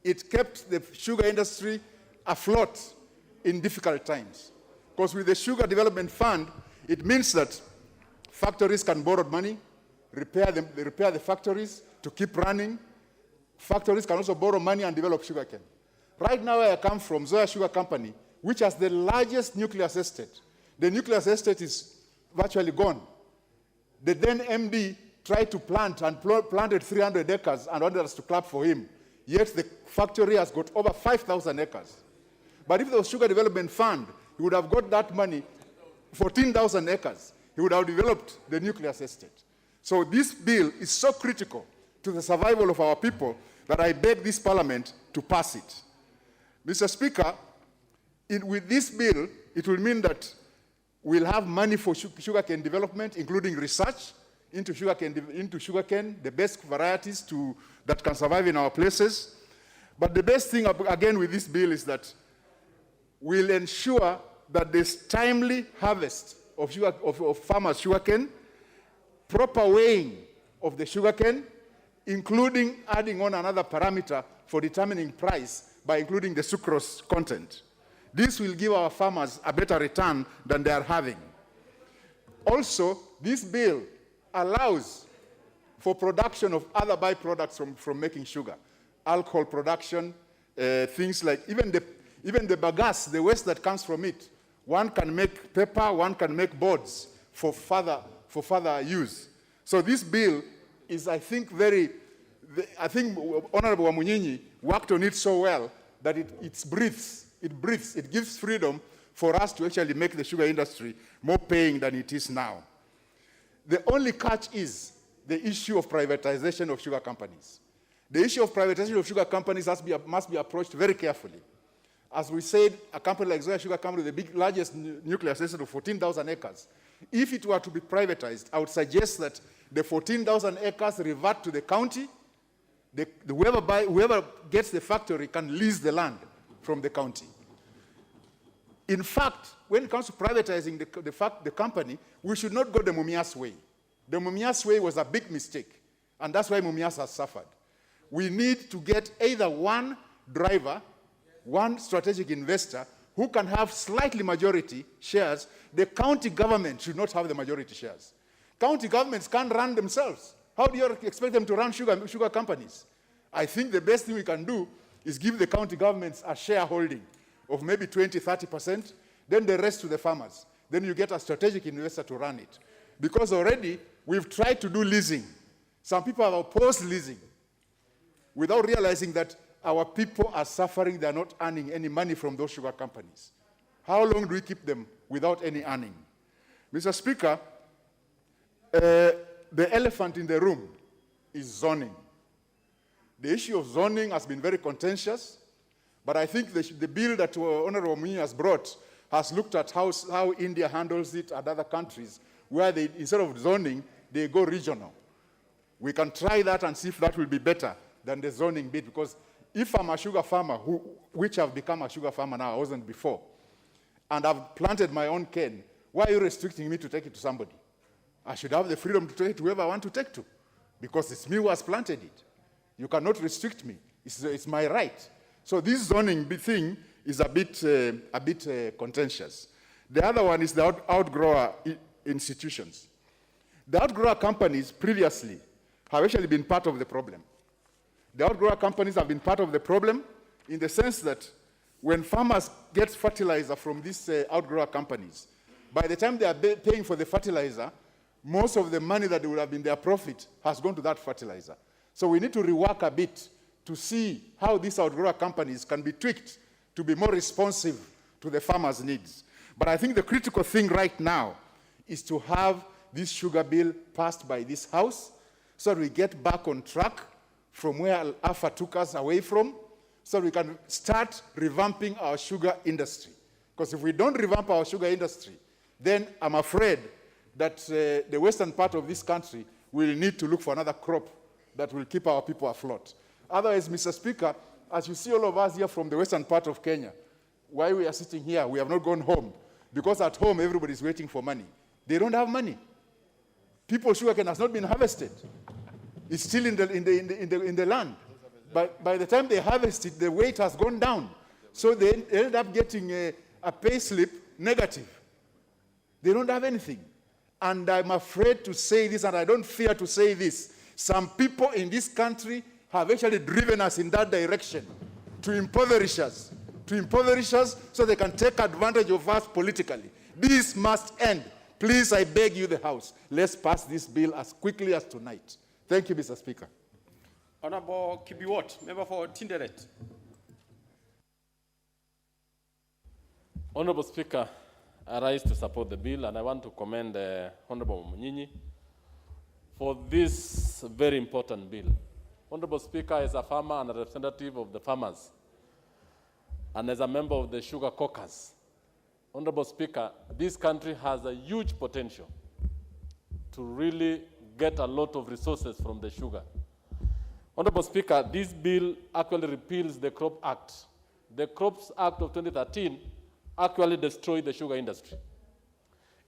It kept the sugar industry afloat in difficult times. Because with the Sugar Development Fund, it means that factories can borrow money, repair the factories to keep running. Factories can also borrow money and develop sugarcane. Right now, where I come from, Zoya Sugar Company, which has the largest nucleus estate. The nucleus estate is virtually gone. The then MD tried to plant and planted 300 acres and wanted us to clap for him. Yet the factory has got over 5,000 acres. But if there was Sugar Development Fund, he would have got that money, 14,000 acres. He would have developed the nucleus estate. So this bill is so critical to the survival of our people that I beg this parliament to pass it. Mr. Speaker, with this bill, it will mean that we'll have money for sugarcane development, including research into sugarcane, the best varieties that can survive in our places. But the best thing, again, with this bill is that we'll ensure that there's timely harvest of farmers' sugarcane, proper weighing of the sugarcane, including adding on another parameter for determining price by including the sucrose content. This will give our farmers a better return than they are having. Also, this bill allows for production of other byproducts from making sugar. Alcohol production, things like even the bagasse, the waste that comes from it. One can make paper, one can make boards for further use. So this bill is, I think, Honorable Wamunyinyi worked on it so well that it breathes, it gives freedom for us to actually make the sugar industry more paying than it is now. The only catch is the issue of privatization of sugar companies. The issue of privatization of sugar companies must be approached very carefully. As we said, a company like Zoya Sugar Company with the largest nucleus estate of 14,000 acres, if it were to be privatized, I would suggest that the 14,000 acres revert to the county. Whoever gets the factory can lease the land from the county. In fact, when it comes to privatizing the company, we should not go the Mumias way. The Mumias way was a big mistake, and that's why Mumias has suffered. We need to get either one driver, one strategic investor who can have slightly majority shares. The county government should not have the majority shares. County governments can't run themselves. How do you expect them to run sugar companies? I think the best thing we can do is give the county governments a shareholding of maybe 20, 30%, then the rest to the farmers. Then you get a strategic investor to run it. Because already we've tried to do leasing. Some people have opposed leasing without realizing that our people are suffering, they're not earning any money from those sugar companies. How long do we keep them without any earning? Mr. Speaker, the elephant in the room is zoning. The issue of zoning has been very contentious, but I think the bill that Honorable Wamunyinyi has brought has looked at how India handles it and other countries, where instead of zoning, they go regional. We can try that and see if that will be better than the zoning bit, because if I'm a sugar farmer, which I've become a sugar farmer now, I wasn't before, and I've planted my own cane, why are you restricting me to take it to somebody? I should have the freedom to take it to whoever I want to take to, because it's me who has planted it. You cannot restrict me. It's my right. So this zoning thing is a bit contentious. The other one is the outgrower institutions. The outgrower companies previously have actually been part of the problem. The outgrower companies have been part of the problem in the sense that when farmers get fertilizer from these outgrower companies, by the time they are paying for the fertilizer, most of the money that would have been their profit has gone to that fertilizer. So we need to rework a bit to see how these outgrower companies can be tweaked to be more responsive to the farmers' needs. But I think the critical thing right now is to have this sugar bill passed by this House so that we get back on track from where Alpha took us away from, so we can start revamping our sugar industry. Because if we don't revamp our sugar industry, then I'm afraid that the western part of this country will need to look for another crop that will keep our people afloat. Otherwise, Mr. Speaker, as you see all of us here from the western part of Kenya, why we are sitting here, we have not gone home, because at home everybody's waiting for money. They don't have money. People's sugarcane has not been harvested. It's still in the land. But by the time they harvest it, the weight has gone down. So they end up getting a pay slip negative. They don't have anything. And I'm afraid to say this, and I don't fear to say this. Some people in this country have actually driven us in that direction, to impoverish us so they can take advantage of us politically. This must end. Please, I beg you, the House, let's pass this bill as quickly as tonight. Thank you, Mr. Speaker. Honorable Kibiwot, member for Tinderet. Honorable Speaker, I rise to support the bill, and I want to commend Honorable Munyinyi for this very important bill. Honorable Speaker, as a farmer and a representative of the farmers, and as a member of the Sugar Caucus, Honorable Speaker, this country has a huge potential to really get a lot of resources from the sugar. Honorable Speaker, this bill actually repeals the Crop Act. The Crops Act of 2013 actually destroyed the sugar industry.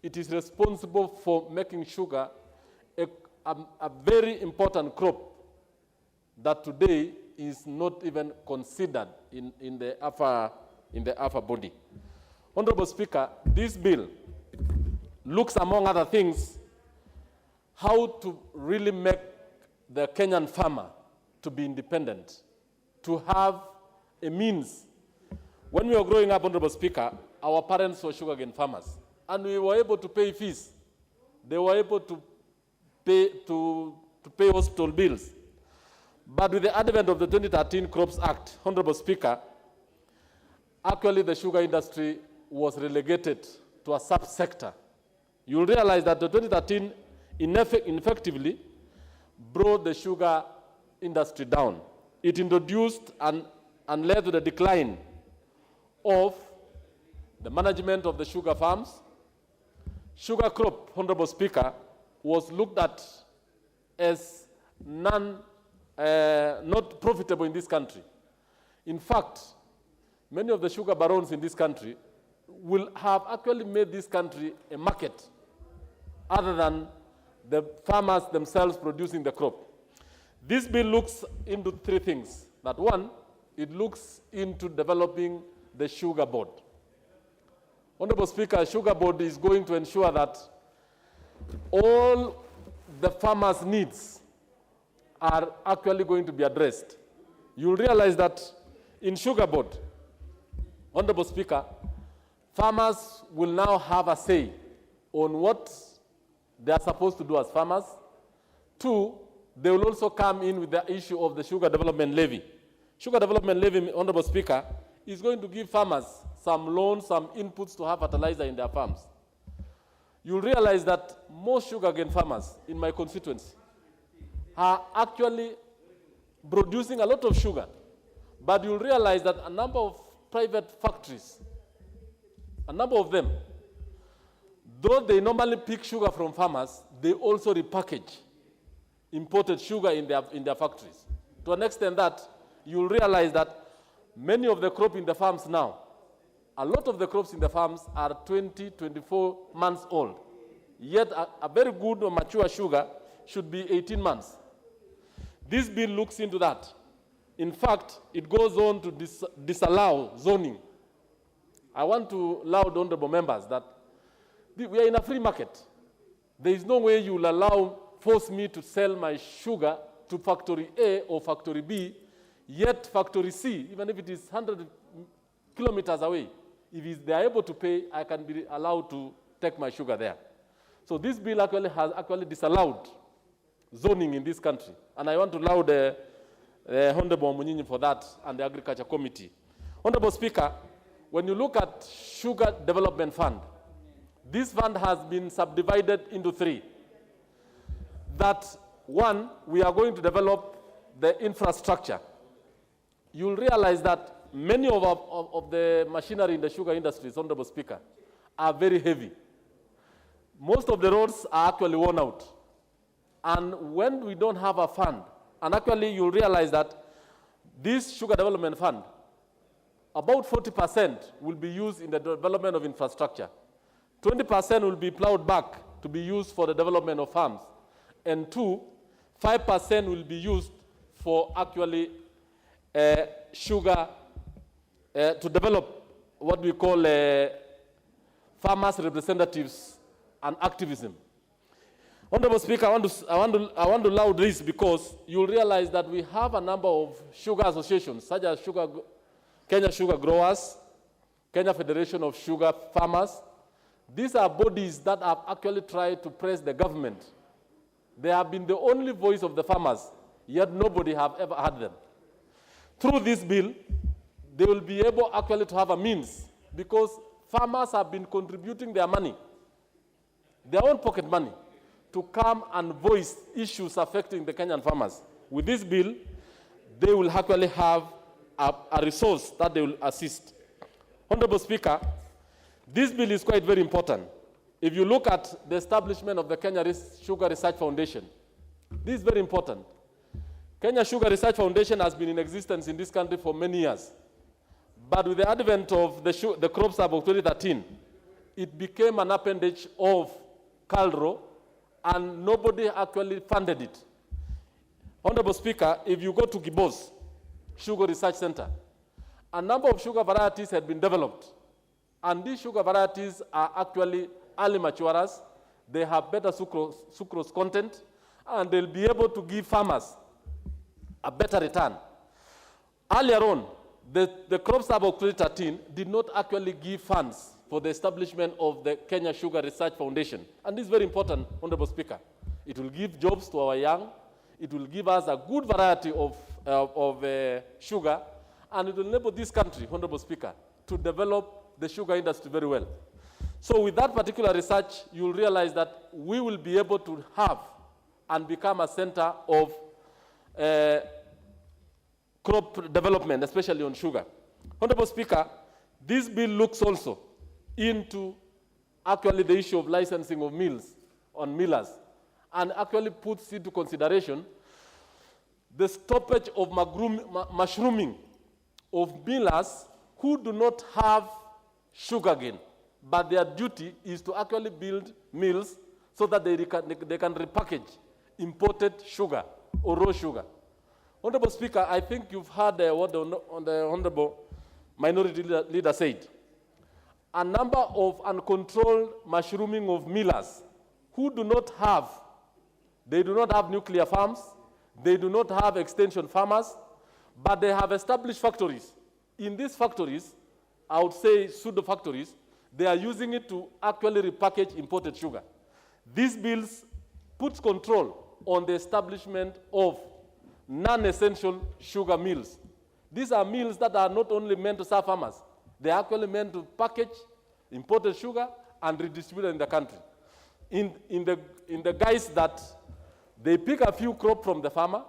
It is responsible for making sugar a very important crop that today is not even considered in the upper body. Honorable Speaker, this bill looks, among other things, how to really make the Kenyan farmer to be independent, to have a means. When we were growing up, Honorable Speaker, our parents were sugarcane farmers, and we were able to pay fees. They were able to pay hospital bills. But with the advent of the 2013 Crops Act, Honorable Speaker, actually the sugar industry was relegated to a subsector. You'll realize that the 2013 ineffectively brought the sugar industry down. It introduced and led to the decline of the management of the sugar farms. Sugar crop, Honorable Speaker, was looked at as not profitable in this country. In fact, many of the sugar barons in this country will have actually made this country a market other than the farmers themselves producing the crop. This bill looks into three things. That one, it looks into developing the sugar board. Honorable Speaker, sugar board is going to ensure that all the farmers' needs are actually going to be addressed. You'll realize that in sugar board, Honorable Speaker, farmers will now have a say on what they are supposed to do as farmers. Two, they will also come in with the issue of the sugar development levy. Sugar development levy, Honorable Speaker, is going to give farmers some loans, some inputs to have fertilizer in their farms. You'll realize that most sugarcane farmers in my constituency are actually producing a lot of sugar, but you'll realize that a number of private factories, a number of them, though they normally pick sugar from farmers, they also repackage imported sugar in their factories. To an extent that you'll realize that many of the crops in the farms now, a lot of the crops in the farms are 20, 24 months old. Yet a very good or mature sugar should be 18 months. This bill looks into that. In fact, it goes on to disallow zoning. I want to allow the honorable members that we are in a free market. There is no way you will force me to sell my sugar to factory A or factory B, yet factory C, even if it is 100 kilometers away, if they are able to pay, I can be allowed to take my sugar there. So this bill has disallowed zoning in this country. And I want to allow the Honorable Munyinyi for that and the Agriculture Committee. Honorable Speaker, when you look at Sugar Development Fund, this fund has been subdivided into three. That one, we are going to develop the infrastructure. You'll realize that many of the machinery in the sugar industry, Honorable Speaker, are very heavy. Most of the roads are actually worn out. And when we don't have a fund, and actually you'll realize that this Sugar Development Fund, about 40% will be used in the development of infrastructure. 20% will be plowed back to be used for the development of farms. And 5% will be used for actually sugar, to develop what we call farmers' representatives and activism. Honorable Speaker, I want to laud this because you'll realize that we have a number of sugar associations, such as Kenya Sugar Growers, Kenya Federation of Sugar Farmers. These are bodies that have actually tried to press the government. They have been the only voice of the farmers, yet nobody have ever heard them. Through this bill, they will be able actually to have a means, because farmers have been contributing their money, their own pocket money, to come and voice issues affecting the Kenyan farmers. With this bill, they will actually have a resource that they will assist. Honorable Speaker, this bill is quite very important. If you look at the establishment of the Kenya Sugar Research Foundation, this is very important. Kenya Sugar Research Foundation has been in existence in this country for many years. But with the advent of the crop sub of 2013, it became an appendage of KALRO, and nobody actually funded it. Honorable Speaker, if you go to Gibos Sugar Research Center, a number of sugar varieties had been developed. And these sugar varieties are actually early maturers. They have better sucrose content, and they'll be able to give farmers a better return. Earlier on, the crop sub of 2013 did not actually give funds for the establishment of the Kenya Sugar Research Foundation. And this is very important, Honorable Speaker. It will give jobs to our young. It will give us a good variety of sugar, and it will enable this country, Honorable Speaker, to develop the sugar industry very well. So with that particular research, you'll realize that we will be able to have and become a center of crop development, especially on sugar. Honorable Speaker, this bill looks also into actually the issue of licensing of mills on millers, and actually puts into consideration the stoppage of mushrooming of millers who do not have sugarcane, but their duty is to actually build mills so that they can repackage imported sugar or raw sugar. Honorable Speaker, I think you've heard what the Honorable Minority Leader said. A number of uncontrolled mushrooming of millers who do not have nuclear farms, they do not have extension farmers, but they have established factories. In these factories, I would say pseudo factories, they are using it to actually repackage imported sugar. These bills puts control on the establishment of non-essential sugar mills. These are mills that are not only meant to serve farmers, they are actually meant to package imported sugar and redistribute it in the country. In the guise that they pick a few crops from the farmer,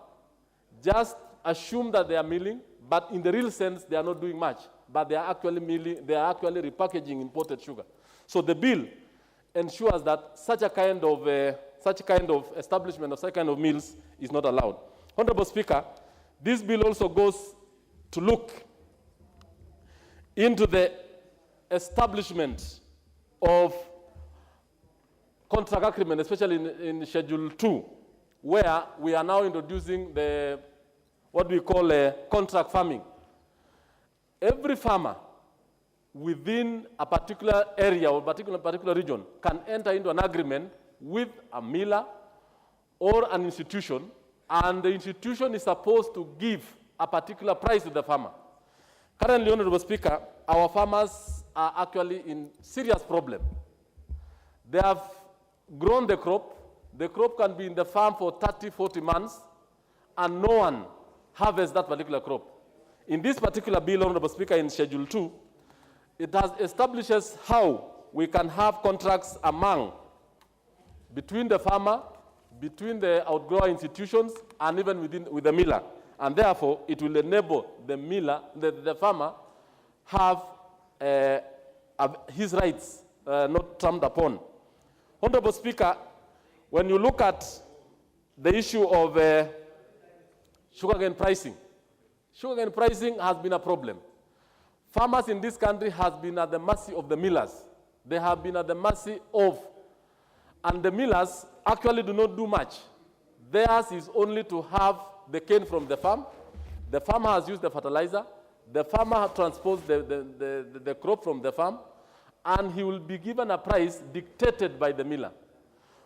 just assume that they are milling, but in the real sense, they are not doing much. But they are actually milling, they are actually repackaging imported sugar. So the bill ensures that such a kind of establishment of such kind of mills is not allowed. Honorable Speaker, this bill also goes to look into the establishment of contract agreement, especially in Schedule 2, where we are now introducing what we call contract farming. Every farmer within a particular area or particular region can enter into an agreement with a miller or an institution, and the institution is supposed to give a particular price to the farmer. Currently, Honorable Speaker, our farmers are actually in serious problem. They have grown the crop. The crop can be in the farm for 30, 40 months, and no one harvests that particular crop. In this particular bill, Honorable Speaker, in Schedule 2, It has establishes how we can have contracts between the farmer, between the outgrower institutions, and even with the miller. And therefore, it will enable the farmer have his rights not trampled upon. Honorable Speaker, when you look at the issue of sugarcane pricing has been a problem. Farmers in this country have been at the mercy of the millers. They have been at the mercy of, and the millers actually do not do much. Theirs is only to have the cane from the farm. The farmer has used the fertilizer. The farmer has transposed the crop from the farm, and he will be given a price dictated by the miller.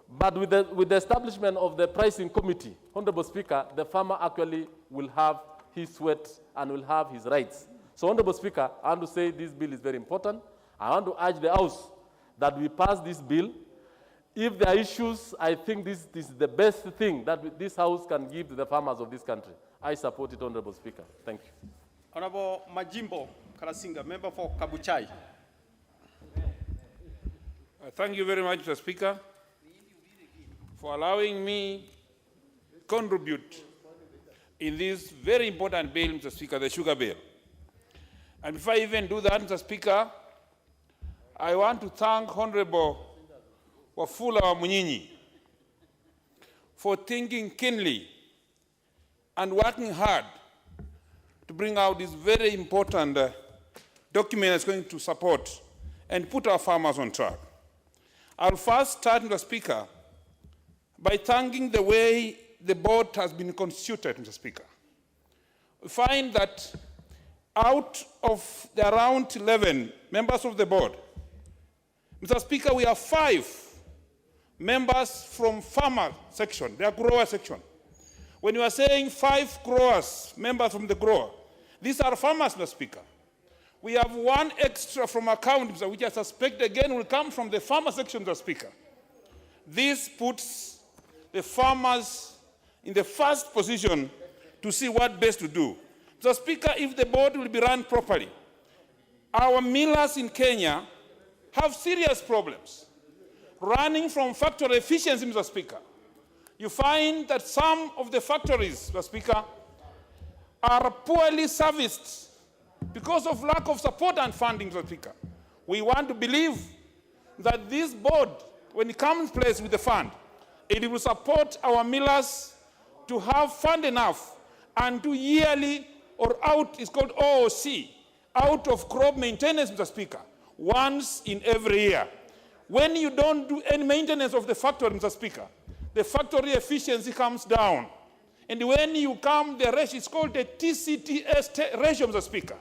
But with the establishment of the pricing committee, Honorable Speaker, the farmer actually will have his sweat and will have his rights. So, Honorable Speaker, I want to say this bill is very important. I want to urge the House that we pass this bill. If there are issues, I think this is the best thing that this House can give to the farmers of this country. I support it, Honorable Speaker. Thank you. Honorable Majimbo Karasinga, member for Kabuchai. Thank you very much, Mr. Speaker, for allowing me to contribute in this very important bill, Mr. Speaker, the sugar bill. And before I even do that, Mr. Speaker, I want to thank Honorable Wafula Munyinyi for thinking keenly and working hard to bring out this very important document that's going to support and put our farmers on track. I'll first start, Mr. Speaker, by thanking the way the board has been constituted, Mr. Speaker. We find that out of the around 11 members of the board, Mr. Speaker, we have 5 members from farmer section, their grower section. When you are saying 5 growers, members from the grower, these are farmers, Mr. Speaker. We have 1 extra from account, which I suspect again will come from the farmer section, Mr. Speaker. This puts the farmers in the first position to see what best to do. Mr. Speaker, if the board will be run properly, our millers in Kenya have serious problems. Running from factory efficiency, Mr. Speaker, you find that some of the factories, Mr. Speaker, are poorly serviced because of lack of support and funding, Mr. Speaker. We want to believe that this board, when it comes in place with the fund, it will support our millers to have fund enough and do yearly or out, it's called OOC, out of crop maintenance, Mr. Speaker, once in every year. When you don't do any maintenance of the factory, Mr. Speaker, the factory efficiency comes down. And when you come, the ratio is called the TCTS ratio, Mr. Speaker.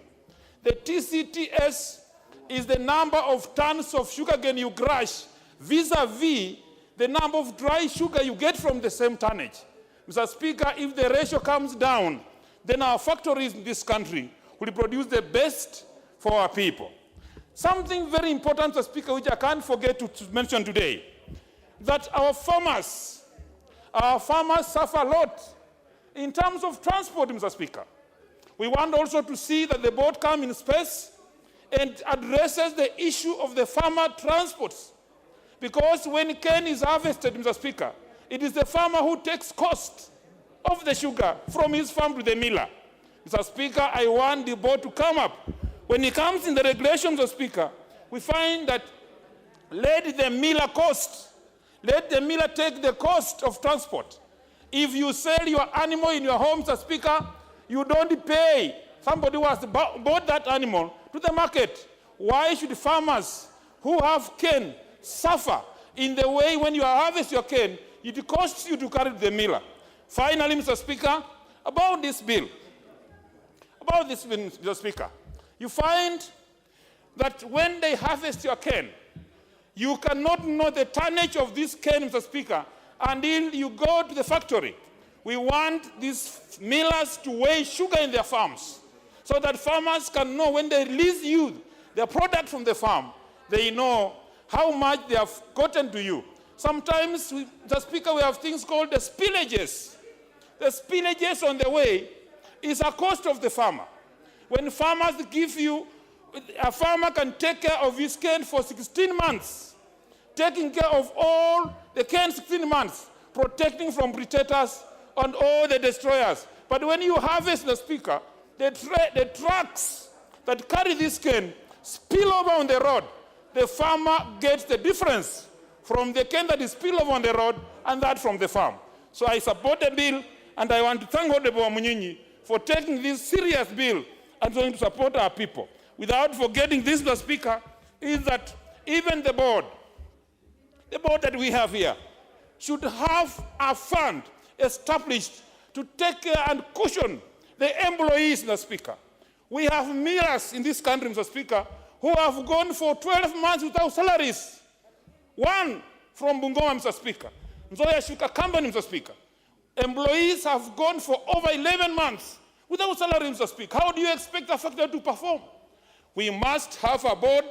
The TCTS is the number of tons of sugarcane you crush vis-a-vis the number of dry sugar you get from the same tonnage. Mr. Speaker, if the ratio comes down, then our factories in this country will produce the best for our people. Something very important, Mr. Speaker, which I can't forget to mention today, that our farmers suffer a lot in terms of transport, Mr. Speaker. We want also to see that the board comes in space and addresses the issue of the farmer transports. Because when cane is harvested, Mr. Speaker, it is the farmer who takes cost of the sugar from his farm to the miller. Mr. Speaker, I want the board to come up. When it comes in the regulations, Mr. Speaker, we find that let the miller take the cost of transport. If you sell your animal in your home, Mr. Speaker, you don't pay somebody who has bought that animal to the market. Why should farmers who have cane suffer in the way when you harvest your cane, it costs you to carry to the miller? Finally, Mr. Speaker, about this bill, Mr. Speaker, you find that when they harvest your cane, you cannot know the tonnage of this cane, Mr. Speaker, until you go to the factory. We want these millers to weigh sugar in their farms so that farmers can know when they release you their product from the farm, they know how much they have gotten to you. Sometimes, Mr. Speaker, we have things called the spillages. The spillages on the way is a cost of the farmer. When farmers give you A farmer can take care of his cane for 16 months, taking care of all the cane 16 months, protecting from predators and all the destroyers. But when you harvest, the Speaker, the trucks that carry this cane spill over on the road. The farmer gets the difference from the cane that is spilled over on the road and that from the farm. So I support the bill, and I want to thank Honorable Wamunyinyi for taking this serious bill and going to support our people. Without forgetting this, the Speaker, is that even the board that we have here, should have a fund established to take care and cushion the employees, the Speaker. We have millers in this country, Mr. Speaker, who have gone for 12 months without salaries. One from Bungoma, Mr. Speaker. Nzoia Sugar Company, Mr. Speaker. Employees have gone for over 11 months without salary, Mr. Speaker. How do you expect a factory to perform? We must have a board,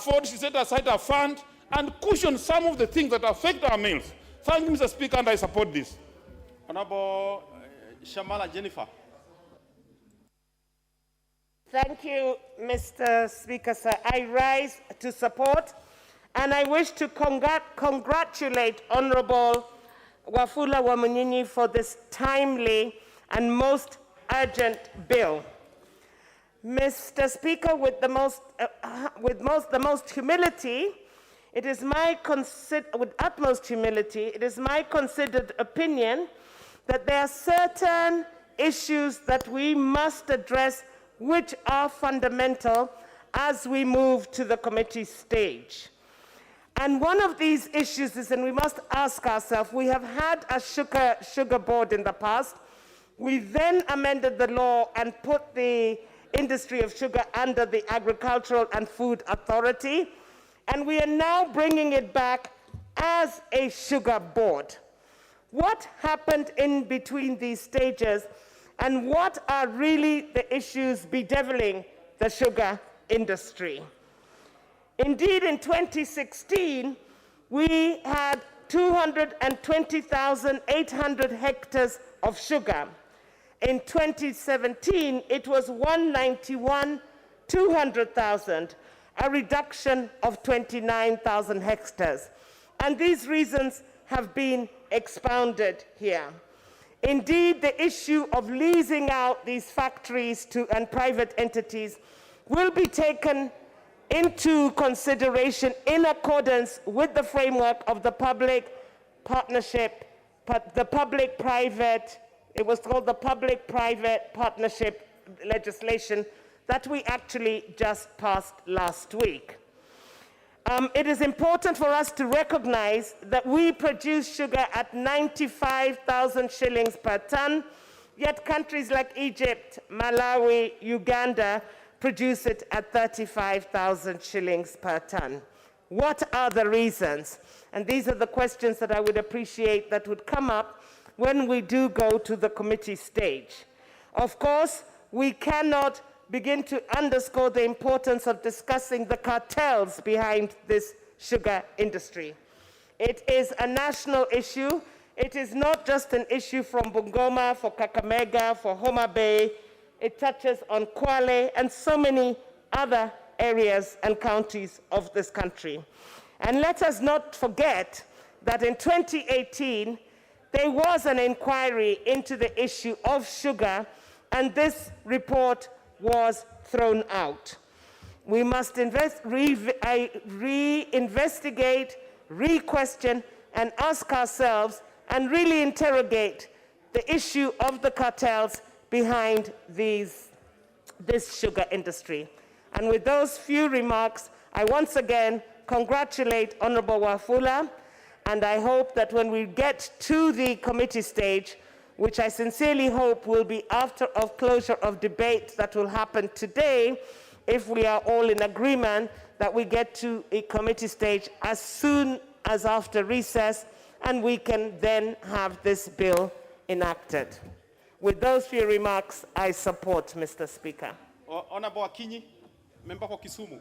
should set aside a fund and cushion some of the things that affect our mills. Thank you, Mr. Speaker, and I support this. Honorable Shamala Jennifer. Thank you, Mr. Speaker, sir. I rise to support, and I wish to congratulate Honorable Wafula Wamunyinyi for this timely and most urgent bill. Mr. Speaker, with the most humility, it is my with utmost humility, it is my considered opinion that there are certain issues that we must address which are fundamental as we move to the committee stage. And one of these issues is, and we must ask ourselves, we have had a sugar board in the past. We then amended the law and put the industry of sugar under the Agricultural and Food Authority, and we are now bringing it back as a sugar board. What happened in between these stages, and what are really the issues bedeviling the sugar industry? Indeed, in 2016, we had 220,800 hectares of sugar. In 2017, it was 191,200,000, a reduction of 29,000 hectares. And these reasons have been expounded here. Indeed, the issue of leasing out these factories to private entities will be taken into consideration in accordance with the framework of the public partnership, the public-private, it was called the public-private partnership legislation that we actually just passed last week. It is important for us to recognize that we produce sugar at 95,000 shillings per ton, yet countries like Egypt, Malawi, Uganda produce it at 35,000 shillings per ton. What are the reasons? And these are the questions that I would appreciate that would come up when we do go to the committee stage. Of course, we cannot begin to underscore the importance of discussing the cartels behind this sugar industry. It is a national issue. It is not just an issue from Bungoma, for Kakamega, for Homa Bay. It touches on Kwale and so many other areas and counties of this country. And let us not forget that in 2018, there was an inquiry into the issue of sugar, and this report was thrown out. We must re-investigate, re-question, and ask ourselves and really interrogate the issue of the cartels behind this sugar industry. And with those few remarks, I once again congratulate Honorable Wafula, and I hope that when we get to the committee stage, which I sincerely hope will be after a closure of debate that will happen today, if we are all in agreement that we get to a committee stage as soon as after recess, and we can then have this bill enacted. With those few remarks, I support, Mr. Speaker. Honorable Akinyi, member for Kisumu.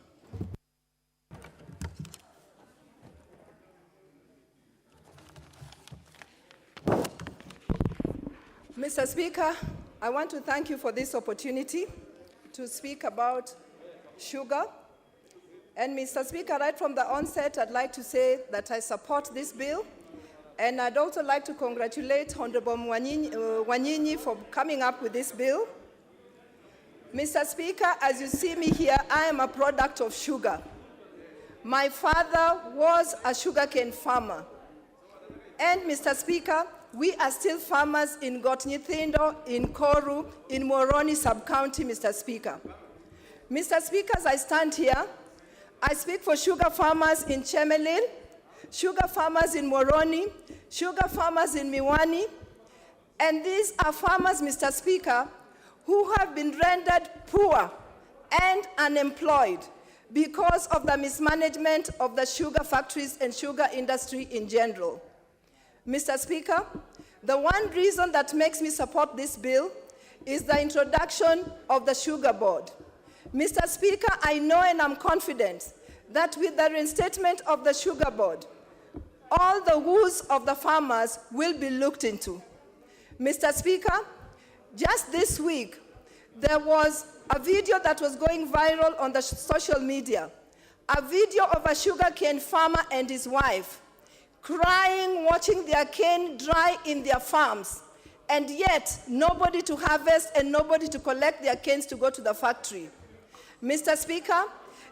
Mr. Speaker, I want to thank you for this opportunity to speak about sugar. And Mr. Speaker, right from the onset, I'd like to say that I support this bill. And I'd also like to congratulate Honorable Wanyinyi for coming up with this bill. Mr. Speaker, as you see me here, I am a product of sugar. My father was a sugarcane farmer. And Mr. Speaker, we are still farmers in Gotnyithindo, in Koru, in Moroni sub-county, Mr. Speaker. Mr. Speaker, as I stand here, I speak for sugar farmers in Chemelil, sugar farmers in Moroni, sugar farmers in Miwani, and these are farmers, Mr. Speaker, who have been rendered poor and unemployed because of the mismanagement of the sugar factories and sugar industry in general. Mr. Speaker, the one reason that makes me support this bill is the introduction of the Sugar Board. Mr. Speaker, I know and I'm confident that with the reinstatement of the Sugar Board, all the woes of the farmers will be looked into. Mr. Speaker, just this week, there was a video that was going viral on the social media, a video of a sugarcane farmer and his wife crying, watching their cane dry in their farms, and yet nobody to harvest and nobody to collect their canes to go to the factory. Mr. Speaker,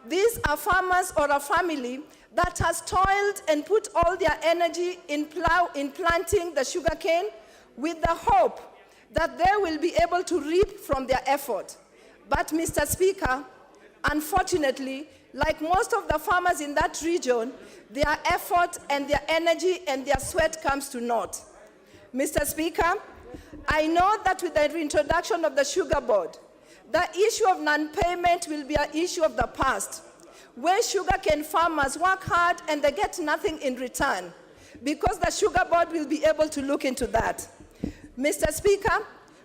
these are farmers or a family that has toiled and put all their energy in planting the sugarcane with the hope that they will be able to reap from their effort. But Mr. Speaker, unfortunately, like most of the farmers in that region, their effort and their energy and their sweat comes to naught. Mr. Speaker, I know that with the reintroduction of the Sugar Board, the issue of non-payment will be an issue of the past, where sugarcane farmers work hard and they get nothing in return, because the Sugar Board will be able to look into that. Mr. Speaker,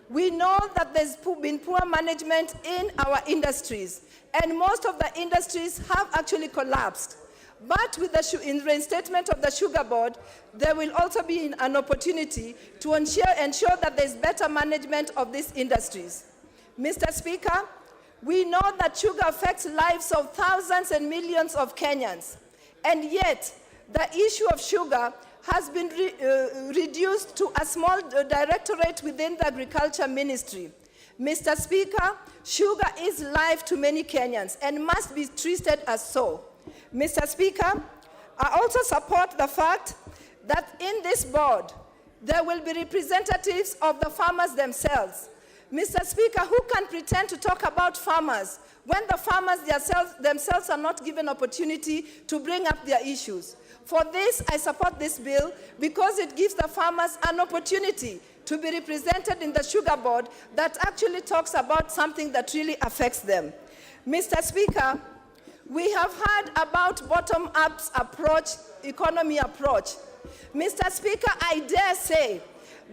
we know that there's been poor management in our industries, and most of the industries have actually collapsed. But with the reinstatement of the Sugar Board, there will also be an opportunity to ensure that there's better management of these industries. Mr. Speaker, we know that sugar affects lives of thousands and millions of Kenyans, and yet the issue of sugar has been reduced to a small directorate within the Agriculture Ministry. Mr. Speaker, sugar is life to many Kenyans and must be treated as so. Mr. Speaker, I also support the fact that in this board, there will be representatives of the farmers themselves. Mr. Speaker, who can pretend to talk about farmers when the farmers themselves are not given opportunity to bring up their issues? For this, I support this bill because it gives the farmers an opportunity to be represented in the Sugar Board that actually talks about something that really affects them. Mr. Speaker, we have heard about bottom-up approach, economy approach. Mr. Speaker, I dare say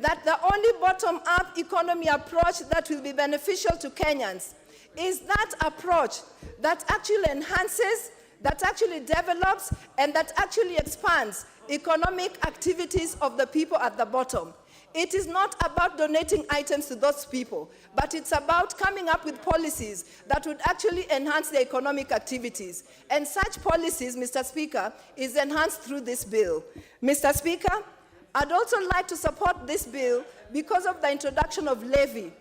that the only bottom-up economy approach that will be beneficial to Kenyans is that approach that actually enhances, that actually develops, and that actually expands economic activities of the people at the bottom. It is not about donating items to those people, but it's about coming up with policies that would actually enhance their economic activities. And such policies, Mr. Speaker, is enhanced through this bill. Mr. Speaker, I'd also like to support this bill because of the introduction of levy.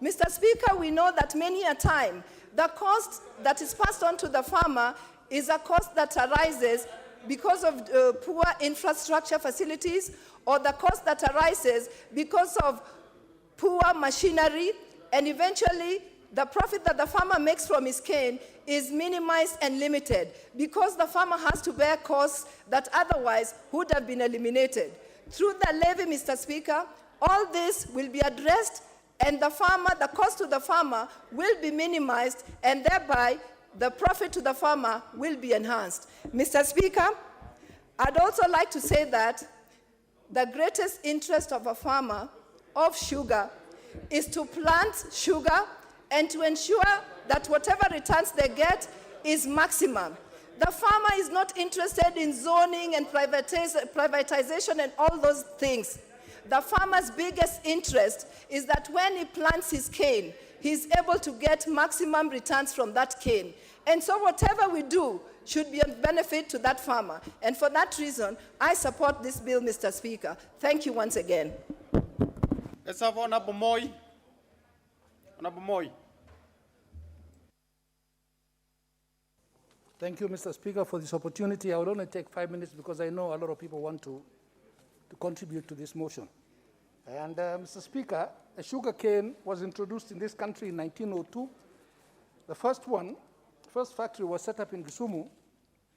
Mr. Speaker, we know that many a time, the cost that is passed on to the farmer is a cost that arises because of poor infrastructure facilities, or the cost that arises because of poor machinery, and eventually the profit that the farmer makes from his cane is minimized and limited because the farmer has to bear costs that otherwise would have been eliminated. Through the levy, Mr. Speaker, all this will be addressed, and the cost to the farmer will be minimized, and thereby the profit to the farmer will be enhanced. Mr. Speaker, I'd also like to say that the greatest interest of a farmer of sugar is to plant sugar and to ensure that whatever returns they get is maximum. The farmer is not interested in zoning and privatization and all those things. The farmer's biggest interest is that when he plants his cane, he's able to get maximum returns from that cane. And so whatever we do should be a benefit to that farmer. And for that reason, I support this bill, Mr. Speaker. Thank you once again. Let's have Honorable Moy. Honorable Moy. Thank you, Mr. Speaker, for this opportunity. I will only take 5 minutes because I know a lot of people want to contribute to this motion. And Mr. Speaker, a sugar cane was introduced in this country in 1902. The first factory was set up in Kisumu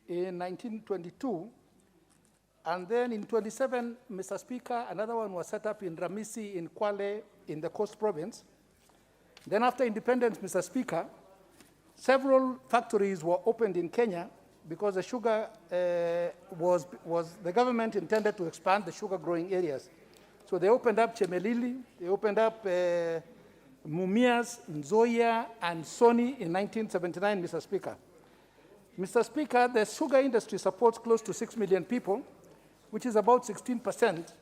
in 1922. And then in 27, Mr. Speaker, another one was set up in Ramisi in Kwale in the Coast Province. Then after independence, Mr. Speaker, several factories were opened in Kenya because the sugar the government intended to expand the sugar growing areas. So they opened up Chemelili, they opened up Mumias, Nzoia, and Soni in 1979, Mr. Speaker. Mr. Speaker, the sugar industry supports close to 6 million people, which is about 16%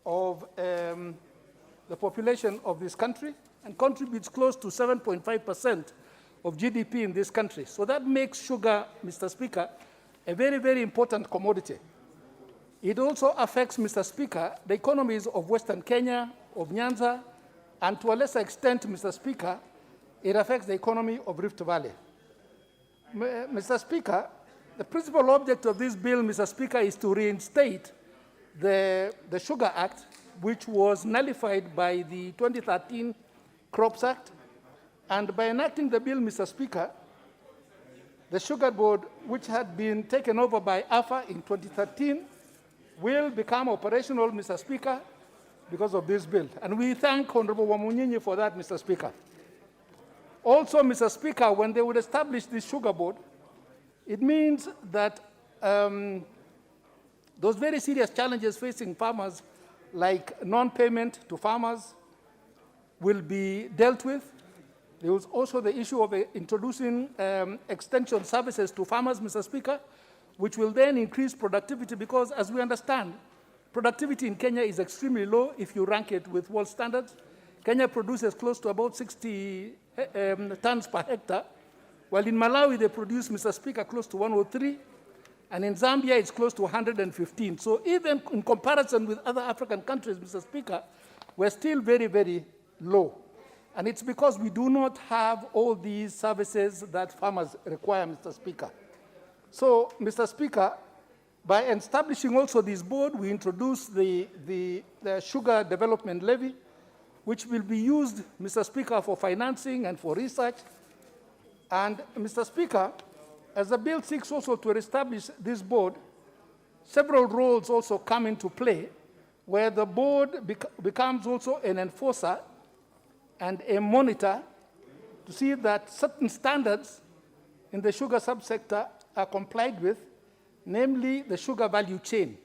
of the population of this country, and contributes close to 7.5% of GDP in this country. So that makes sugar, Mr. Speaker, a very, very important commodity. It also affects, Mr. Speaker, the economies of Western Kenya, of Nyanza, and to a lesser extent, Mr. Speaker, it affects the economy of Rift Valley. Mr. Speaker, the principal object of this bill, Mr. Speaker, is to reinstate the Sugar Act, which was nullified by the 2013 Crops Act. And by enacting the bill, Mr. Speaker, the Sugar Board, which had been taken over by AFA in 2013, will become operational, Mr. Speaker, because of this bill. And we thank Honorable Wamunyinyi for that, Mr. Speaker. Also, Mr. Speaker, when they would establish this Sugar Board, it means that those very serious challenges facing farmers, like non-payment to farmers, will be dealt with. There was also the issue of introducing extension services to farmers, Mr. Speaker, which will then increase productivity because, as we understand, productivity in Kenya is extremely low if you rank it with world standards. Kenya produces close to about 60 tons per hectare, while in Malawi they produce, Mr. Speaker, close to 103, and in Zambia it's close to 115. So even in comparison with other African countries, Mr. Speaker, we're still very, very low. And it's because we do not have all these services that farmers require, Mr. Speaker. So, Mr. Speaker, by establishing also this board, we introduce the Sugar Development Levy, which will be used, Mr. Speaker, for financing and for research. And, Mr. Speaker, as the bill seeks also to establish this board, several roles also come into play, where the board becomes also an enforcer and a monitor to see that certain standards in the sugar subsector are complied with, namely the sugar value chain,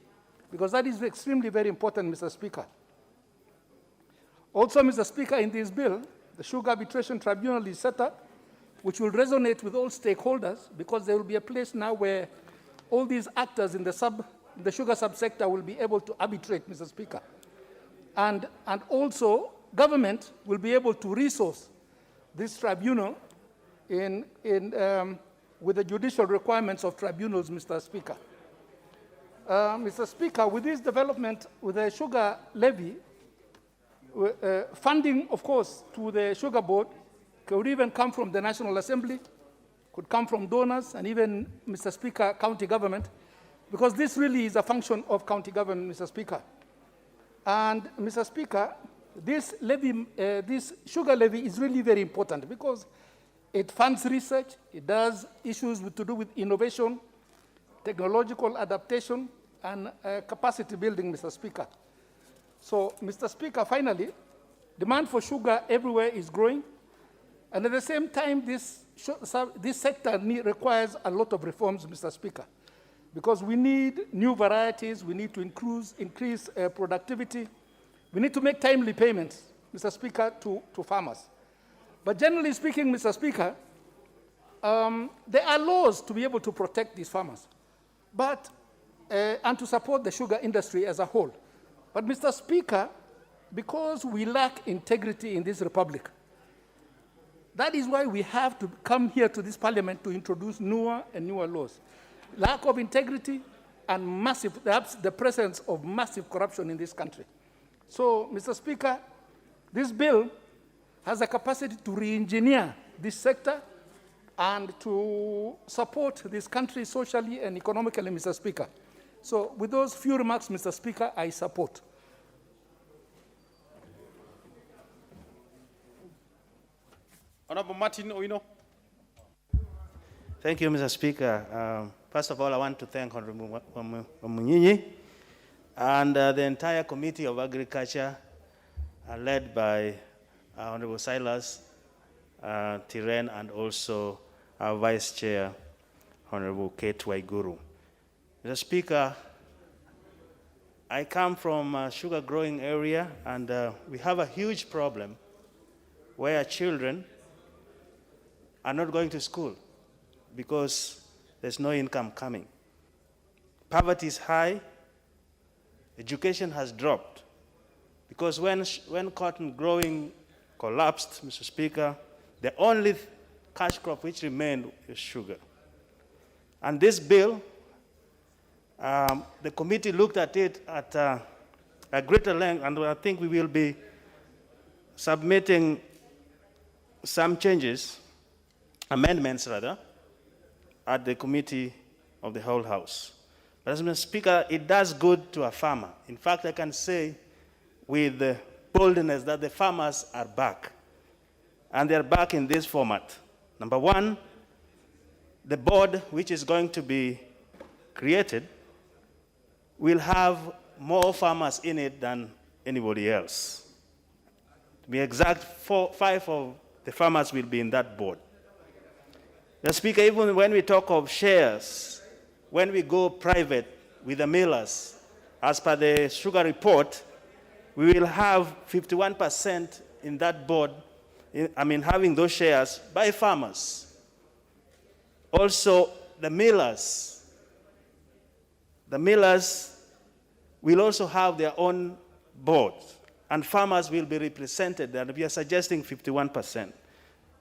because that is extremely very important, Mr. Speaker. Also, Mr. Speaker, in this bill, the Sugar Arbitration Tribunal is set up, which will resonate with all stakeholders, because there will be a place now where all these actors in the sugar subsector will be able to arbitrate, Mr. Speaker. And also, government will be able to resource this tribunal with the judicial requirements of tribunals, Mr. Speaker. Mr. Speaker, with this development, with the sugar levy, funding, of course, to the Sugar Board could even come from the National Assembly, could come from donors, and even, Mr. Speaker, county government, because this really is a function of county government, Mr. Speaker. And, Mr. Speaker, this sugar levy is really very important because it funds research, it does issues to do with innovation, technological adaptation, and capacity building, Mr. Speaker. So, Mr. Speaker, finally, demand for sugar everywhere is growing, and at the same time, this sector requires a lot of reforms, Mr. Speaker, because we need new varieties, we need to increase productivity, we need to make timely payments, Mr. Speaker, to farmers. But generally speaking, Mr. Speaker, there are laws to be able to protect these farmers, and to support the sugar industry as a whole. But, Mr. Speaker, because we lack integrity in this republic, That is why we have to come here to this parliament to introduce newer and newer laws. Lack of integrity and massive, perhaps the presence of massive corruption in this country. So, Mr. Speaker, this bill has a capacity to re-engineer this sector and to support this country socially and economically, Mr. Speaker. So with those few remarks, Mr. Speaker, I support. Honorable Martin Oino. Thank you, Mr. Speaker. First of all, I want to thank Honorable Wamunyinyi and the entire Committee of Agriculture, led by Honorable Silas Tiren and also our Vice Chair, Honorable Kate Waiguru. Mr. Speaker, I come from a sugar growing area, and we have a huge problem where children are not going to school because there's no income coming. Poverty is high, education has dropped, because when cotton growing collapsed, Mr. Speaker, the only cash crop which remained is sugar. And this bill, the committee looked at it at a greater length, and I think we will be submitting some changes, amendments rather, at the committee of the whole house. But as Mr. Speaker, it does good to a farmer. In fact, I can say with boldness that the farmers are back. And they're back in this format. Number one, the board which is going to be created will have more farmers in it than anybody else. To be exact, 5 of the farmers will be in that board. Mr. Speaker, even when we talk of shares, when we go private with the millers, as per the sugar report, we will have 51% in that board, having those shares by farmers. Also, the millers will also have their own board, and farmers will be represented, and we are suggesting 51%.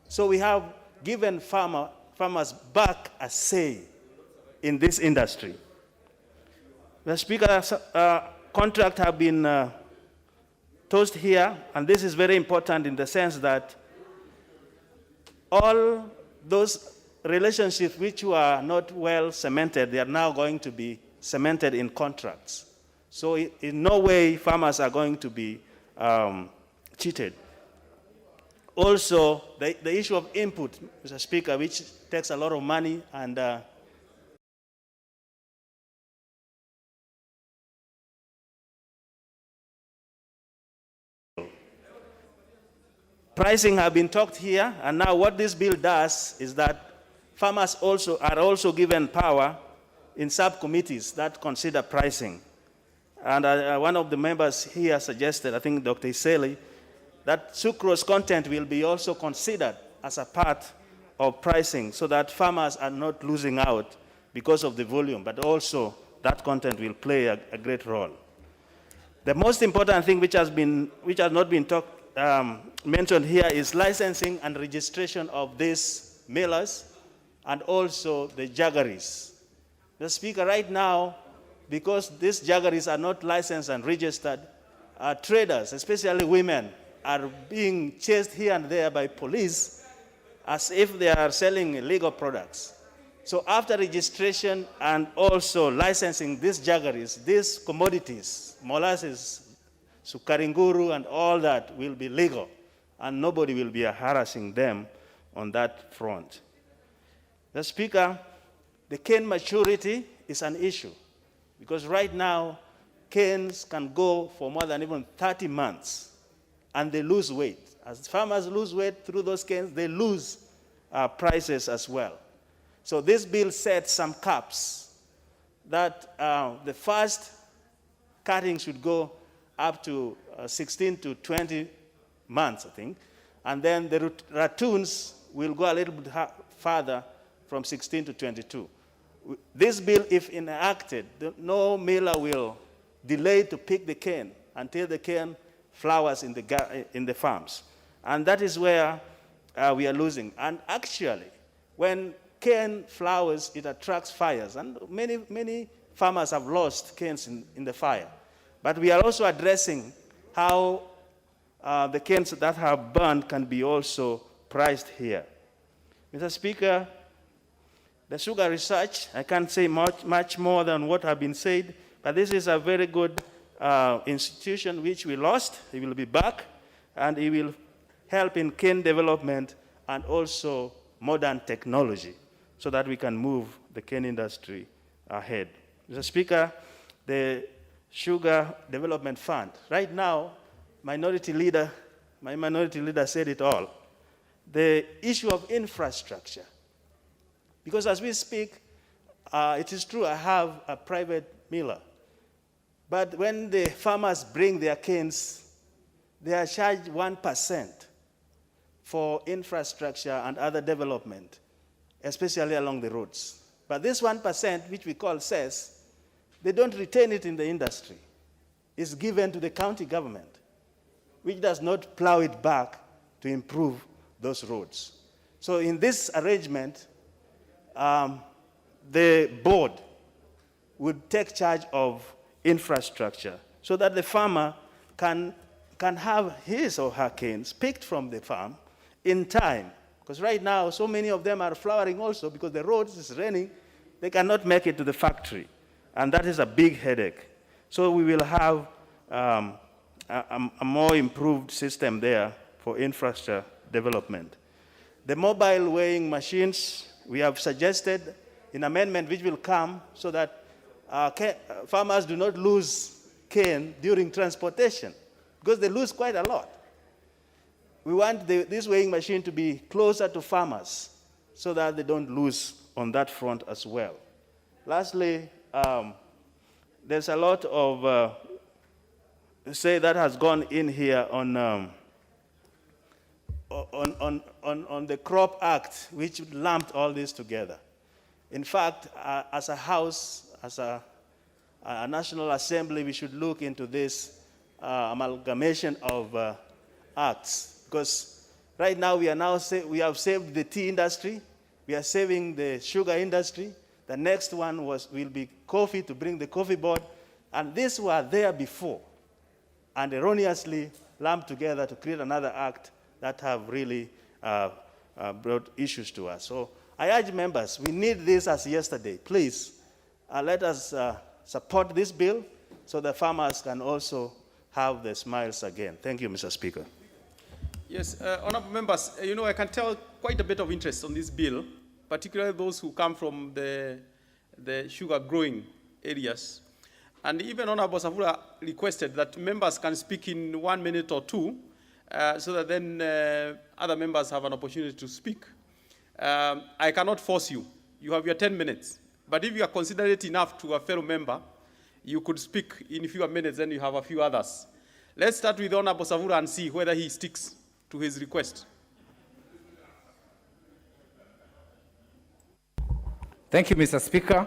So we have given farmers back a say in this industry. The Speaker, contract have been tossed here, and this is very important in the sense that all those relationships which were not well cemented, they are now going to be cemented in contracts. So in no way farmers are going to be cheated. Also, the issue of input, Mr. Speaker, which takes a lot of money, and pricing have been talked here, and now what this bill does is that farmers are also given power in subcommittees that consider pricing. And one of the members here suggested, I think Dr. Iseli, that sucrose content will be also considered as a part of pricing so that farmers are not losing out because of the volume, but also that content will play a great role. The most important thing which has not been mentioned here is licensing and registration of these millers and also the jaggeries. The Speaker, right now, because these jaggeries are not licensed and registered, traders, especially women, are being chased here and there by police as if they are selling illegal products. So after registration and also licensing these jaggeries, these commodities, molasses, sukaringuru and all that will be legal, and nobody will be harassing them on that front. The Speaker, the cane maturity is an issue, because right now, canes can go for more than even 30 months, and they lose weight. As farmers lose weight through those canes, they lose prices as well. So this bill sets some caps that the first cutting should go up to 16 to 20 months, I think, and then the ratoons will go a little bit further from 16 to 22. This bill, if enacted, no miller will delay to pick the cane until the cane flowers in the farms. And that is where we are losing. And actually, when cane flowers, it attracts fires. And many farmers have lost canes in the fire. But we are also addressing how the canes that have burned can be also priced here. Mr. Speaker, the sugar research, I can't say much more than what has been said, but this is a very good institution which we lost. It will be back, and it will help in cane development and also modern technology so that we can move the cane industry ahead. Mr. Speaker, the Sugar Development Fund. Right now, my minority leader said it all. The issue of infrastructure. Because as we speak, it is true I have a private miller. But when the farmers bring their canes, they are charged 1% for infrastructure and other development, especially along the roads. But this 1%, which we call cess, they don't retain it in the industry. It's given to the county government, which does not plow it back to improve those roads. So in this arrangement, the board would take charge of infrastructure so that the farmer can have his or her canes picked from the farm in time. Because right now, so many of them are flowering also because the roads is raining, they cannot make it to the factory. And that is a big headache. So we will have a more improved system there for infrastructure development. The mobile weighing machines, we have suggested an amendment which will come so that farmers do not lose cane during transportation, because they lose quite a lot. We want this weighing machine to be closer to farmers so that they don't lose on that front as well. Lastly, there's a lot of say that has gone in here on the Crop Act, which lumped all this together. In fact, as a House, as a National Assembly, we should look into this amalgamation of acts, because right now we have saved the tea industry, we are saving the sugar industry. The next one will be coffee, to bring the coffee board, and these were there before, and erroneously lumped together to create another act that have really brought issues to us. So I urge members, we need this as yesterday. Please, let us support this bill so the farmers can also have their smiles again. Thank you, Mr. Speaker. Yes, honorable members, I can tell quite a bit of interest on this bill, particularly those who come from the sugar growing areas. And even Honorable Savula requested that members can speak in 1 minute or two, so that then other members have an opportunity to speak. I cannot force you. You have your 10 minutes. But if you are considerate enough to a fellow member, you could speak in a few minutes, then you have a few others. Let's start with Honorable Savula and see whether he sticks to his request. Thank you, Mr. Speaker.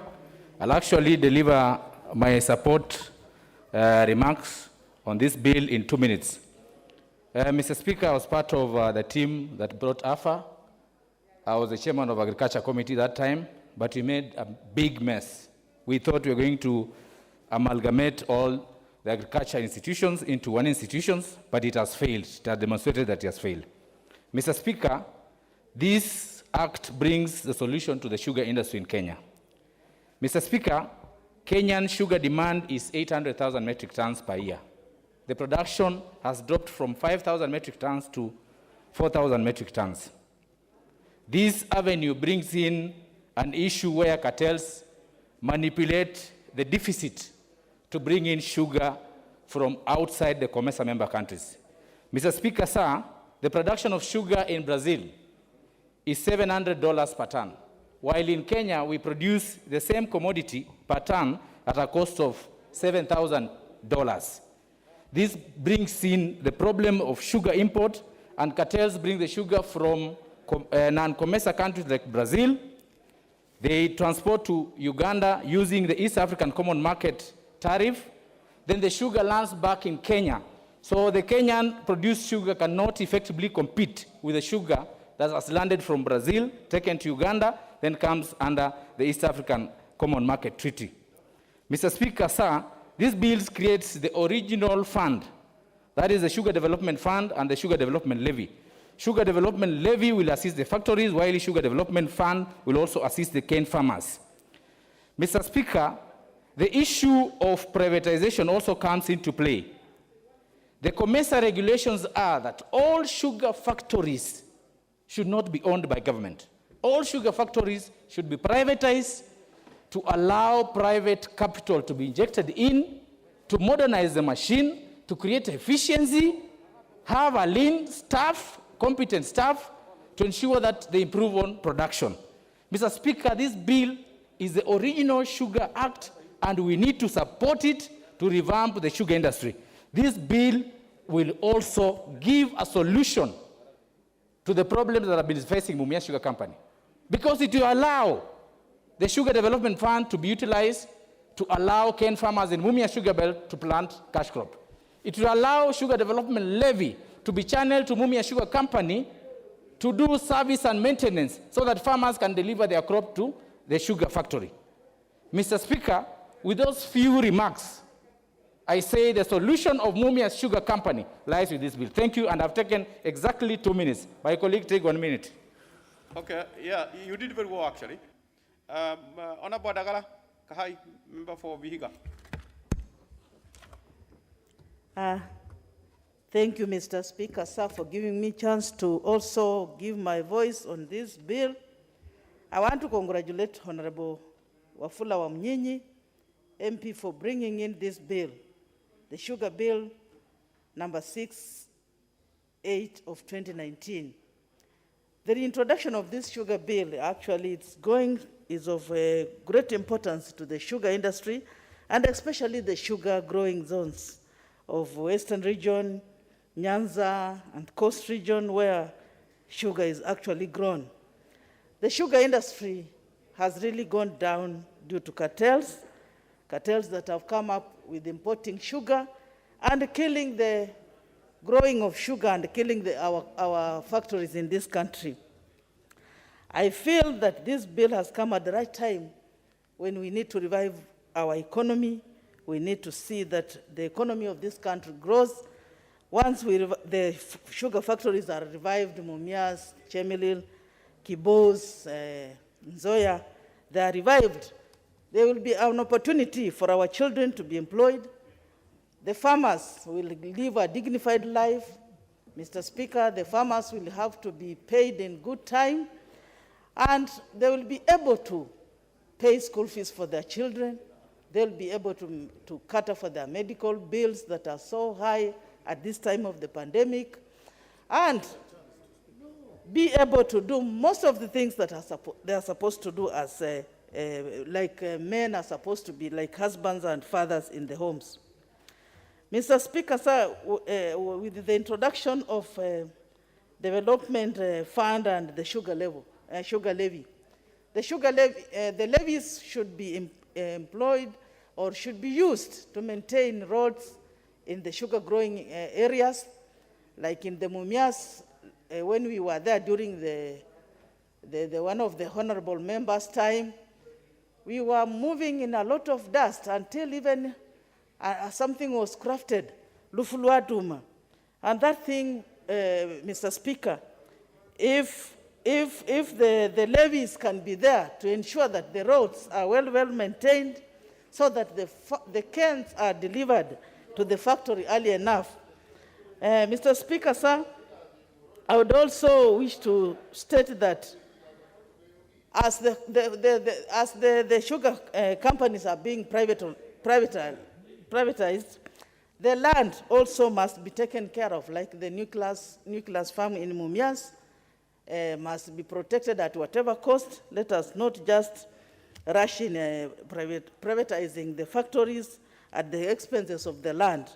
I'll actually deliver my support remarks on this bill in 2 minutes. Mr. Speaker, I was part of the team that brought AFA. I was the chairman of Agriculture Committee that time, but we made a big mess. We thought we were going to amalgamate all the agriculture institutions into one institution, but it has failed. It has demonstrated that it has failed. Mr. Speaker, this act brings the solution to the sugar industry in Kenya. Mr. Speaker, Kenyan sugar demand is 800,000 metric tons per year. The production has dropped from 5,000 metric tons to 4,000 metric tons. This avenue brings in an issue where cartels manipulate the deficit to bring in sugar from outside the COMESA member countries. Mr. Speaker, sir, the production of sugar in Brazil is $700 per ton, while in Kenya we produce the same commodity per ton at a cost of $7,000. This brings in the problem of sugar import, and cartels bring the sugar from non-COMESA countries like Brazil. They transport to Uganda using the East African Common Market tariff. Then the sugar lands back in Kenya. So the Kenyan produced sugar cannot effectively compete with the sugar that has landed from Brazil, taken to Uganda, then comes under the East African Common Market Treaty. Mr. Speaker, sir, this bill creates the original fund. That is the Sugar Development Fund and the Sugar Development Levy. Sugar Development Levy will assist the factories, while the Sugar Development Fund will also assist the cane farmers. Mr. Speaker, the issue of privatization also comes into play. The COMESA regulations are that all sugar factories should not be owned by government. All sugar factories should be privatized to allow private capital to be injected in, to modernize the machine, to create efficiency, have a lean staff, competent staff, to ensure that they improve on production. Mr. Speaker, this bill is the original Sugar Act, and we need to support it to revamp the sugar industry. This bill will also give a solution to the problems that have been facing Mumias Sugar Company, because it will allow the Sugar Development Fund to be utilized to allow cane farmers in Mumias Sugar Belt to plant cash crop. It will allow Sugar Development Levy to be channeled to Mumias Sugar Company to do service and maintenance so that farmers can deliver their crop to the sugar factory. Mr. Speaker, with those few remarks, I say the solution of Mumias Sugar Company lies with this bill. Thank you, and I've taken exactly 2 minutes. My colleague, take 1 minute. Okay, yeah, you did very well, actually. Honorable Dagala, Kahai, member for Vihiga. Thank you, Mr. Speaker, sir, for giving me a chance to also give my voice on this bill. I want to congratulate Honorable Wafula Wamnyinyi, MP, for bringing in this bill, the Sugar Bill number 8th of 2019. The introduction of this sugar bill, actually, is of great importance to the sugar industry, and especially the sugar growing zones of Western region, Nyanza, and Coast region, where sugar is actually grown. The sugar industry has really gone down due to cartels that have come up with importing sugar and killing the growing of sugar and killing our factories in this country. I feel that this bill has come at the right time when we need to revive our economy. We need to see that the economy of this country grows. Once the sugar factories are revived, Mumias, Chemelil, Kibos, Nzoia, they are revived, there will be an opportunity for our children to be employed. The farmers will live a dignified life. Mr. Speaker, the farmers will have to be paid in good time, and they will be able to pay school fees for their children. They'll be able to cater for their medical bills that are so high at this time of the pandemic, and be able to do most of the things that they are supposed to do as men are supposed to be, like husbands and fathers in the homes. Mr. Speaker, sir, with the introduction of Development Fund and the sugar levy, the levies should be employed or should be used to maintain roads in the sugar growing areas, like in the Mumias, when we were there during the one of the honorable members' time, we were moving in a lot of dust until even something was crafted, Lufuluatuma. And that thing, Mr. Speaker, if the levies can be there to ensure that the roads are well maintained, so that the cans are delivered to the factory early enough. Mr. Speaker, sir, I would also wish to state that as the sugar companies are being privatized, the land also must be taken care of, like the nucleus farm in Mumias must be protected at whatever cost. Let us not just rush in privatizing the factories at the expenses of the land.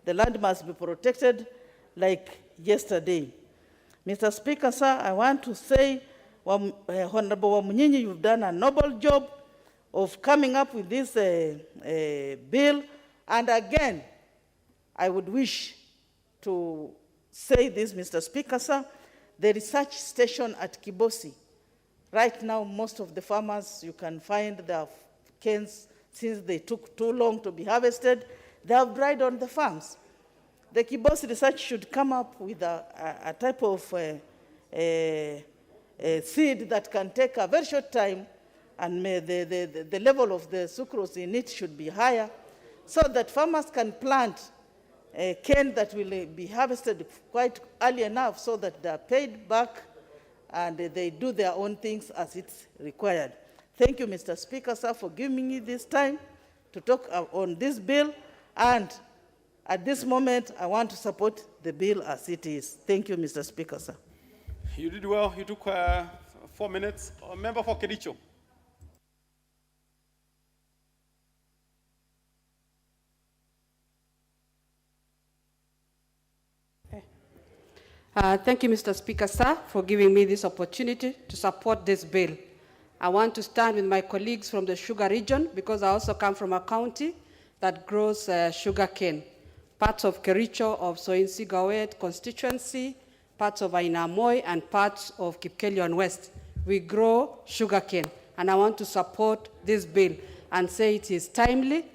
The land must be protected like yesterday. Mr. Speaker, sir, I want to say, Honorable Wamunyinyi, you've done a noble job of coming up with this bill. And again, I would wish to say this, Mr. Speaker, sir, the research station at Kibosi. Right now, most of the farmers, you can find their canes, since they took too long to be harvested, they have dried on the farms. The Kibosi research should come up with a type of seed that can take a very short time, and the level of the sucrose in it should be higher, so that farmers can plant a cane that will be harvested quite early enough so that they are paid back and they do their own things as it's required. Thank you, Mr. Speaker, sir, for giving me this time to talk on this bill. And at this moment, I want to support the bill as it is. Thank you, Mr. Speaker, sir. You did well. You took 4 minutes. Member for Kericho. Thank you, Mr. Speaker, sir, for giving me this opportunity to support this bill. I want to stand with my colleagues from the sugar region because I also come from a county that grows sugar cane. Parts of Kericho, of Soin-Sigawet constituency, parts of Ainamoy, and parts of Kipkelion West. We grow sugar cane, and I want to support this bill and say it is timely.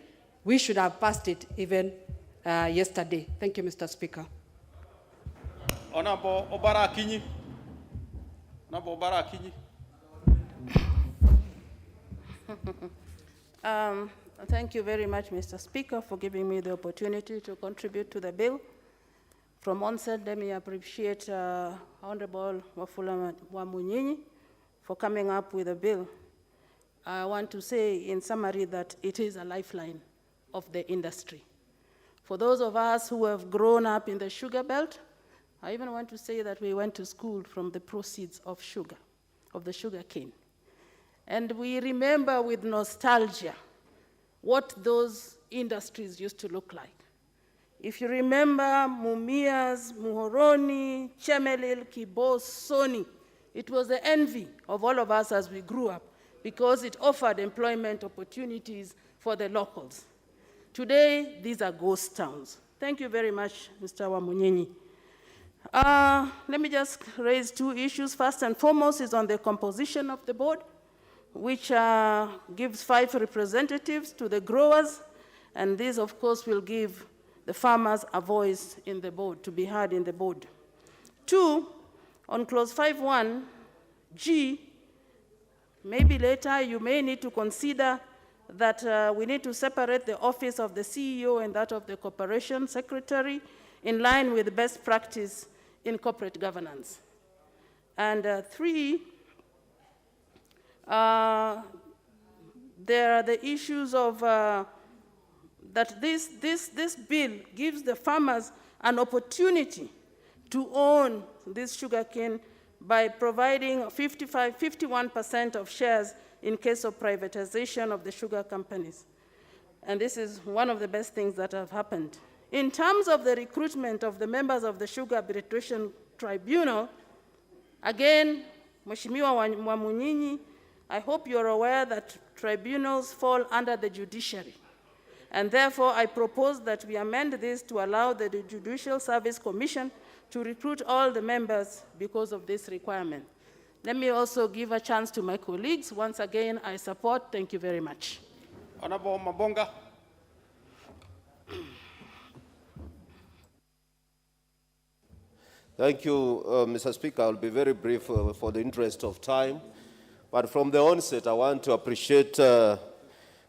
We should have passed it even yesterday. Thank you, Mr. Speaker. Honorable Obara Akinyi. Honorable Obara Akinyi. Thank you very much, Mr. Speaker, for giving me the opportunity to contribute to the bill. From onset, let me appreciate Honorable Wafula Wamunyinyi for coming up with a bill. I want to say in summary that it is a lifeline of the industry. For those of us who have grown up in the sugar belt, I even want to say that we went to school from the proceeds of sugar, of the sugar cane. And we remember with nostalgia what those industries used to look like. If you remember Mumias, Muhoroni, Chemelil, Kibos, Soni, it was the envy of all of us as we grew up because it offered employment opportunities for the locals. Today, these are ghost towns. Thank you very much, Mr. Wamunyinyi. Let me just raise 2 issues. First and foremost is on the composition of the board, which gives 5 representatives to the growers, and this, of course, will give the farmers a voice in the board, to be heard in the board. 2, on clause 5.1G, maybe later you may need to consider that we need to separate the office of the CEO and that of the corporation secretary in line with best practice in corporate governance. And 3, there are the issues of that this bill gives the farmers an opportunity to own this sugarcane by providing 51% of shares in case of privatization of the sugar companies. And this is one of the best things that have happened. In terms of the recruitment of the members of the Sugar Arbitration Tribunal, again, Mheshimiwa Wamunyinyi, I hope you're aware that tribunals fall under the judiciary. And therefore, I propose that we amend this to allow the Judicial Service Commission to recruit all the members because of this requirement. Let me also give a chance to my colleagues. Once again, I support. Thank you very much. Honorable Mabonga. Thank you, Mr. Speaker. I'll be very brief for the interest of time. But from the onset, I want to appreciate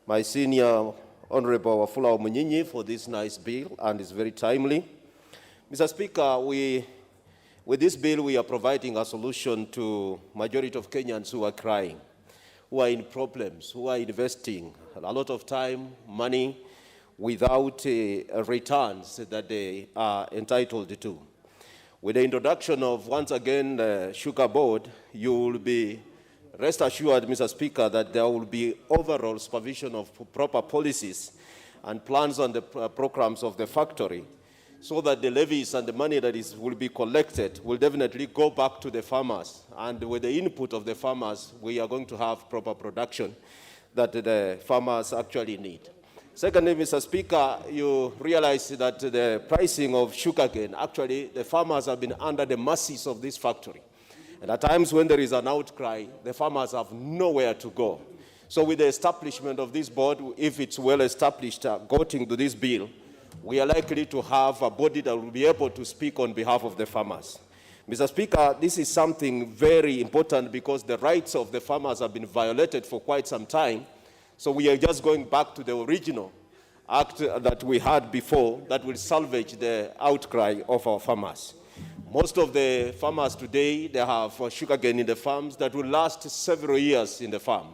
my senior Honorable Wafula Wamunyinyi for this nice bill, and it's very timely. Mr. Speaker, with this bill, we are providing a solution to majority of Kenyans who are crying, who are in problems, who are investing a lot of time, money, without returns that they are entitled to. With the introduction of, once again, the Sugar Board, you will be rest assured, Mr. Speaker, that there will be overall supervision of proper policies and plans on the programs of the factory, so that the levies and the money that will be collected will definitely go back to the farmers. And with the input of the farmers, we are going to have proper production that the farmers actually need. Secondly, Mr. Speaker, you realize that the pricing of sugarcane, actually, the farmers have been under the mercies of this factory. And at times when there is an outcry, the farmers have nowhere to go. So with the establishment of this board, if it's well established, according to this bill, we are likely to have a body that will be able to speak on behalf of the farmers. Mr. Speaker, this is something very important because the rights of the farmers have been violated for quite some time. So we are just going back to the original act that we had before that will salvage the outcry of our farmers. Most of the farmers today, they have sugarcane in the farms that will last several years in the farm.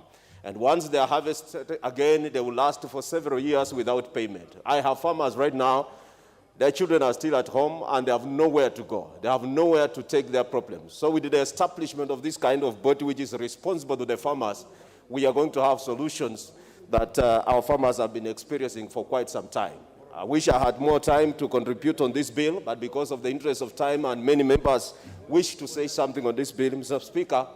And once they are harvested again, they will last for several years without payment. I have farmers right now, their children are still at home and they have nowhere to go. They have nowhere to take their problems. So with the establishment of this kind of body which is responsible to the farmers, we are going to have solutions that our farmers have been experiencing for quite some time. I wish I had more time to contribute on this bill, but because of the interest of time and many members wish to say something on this bill, Mr. Speaker,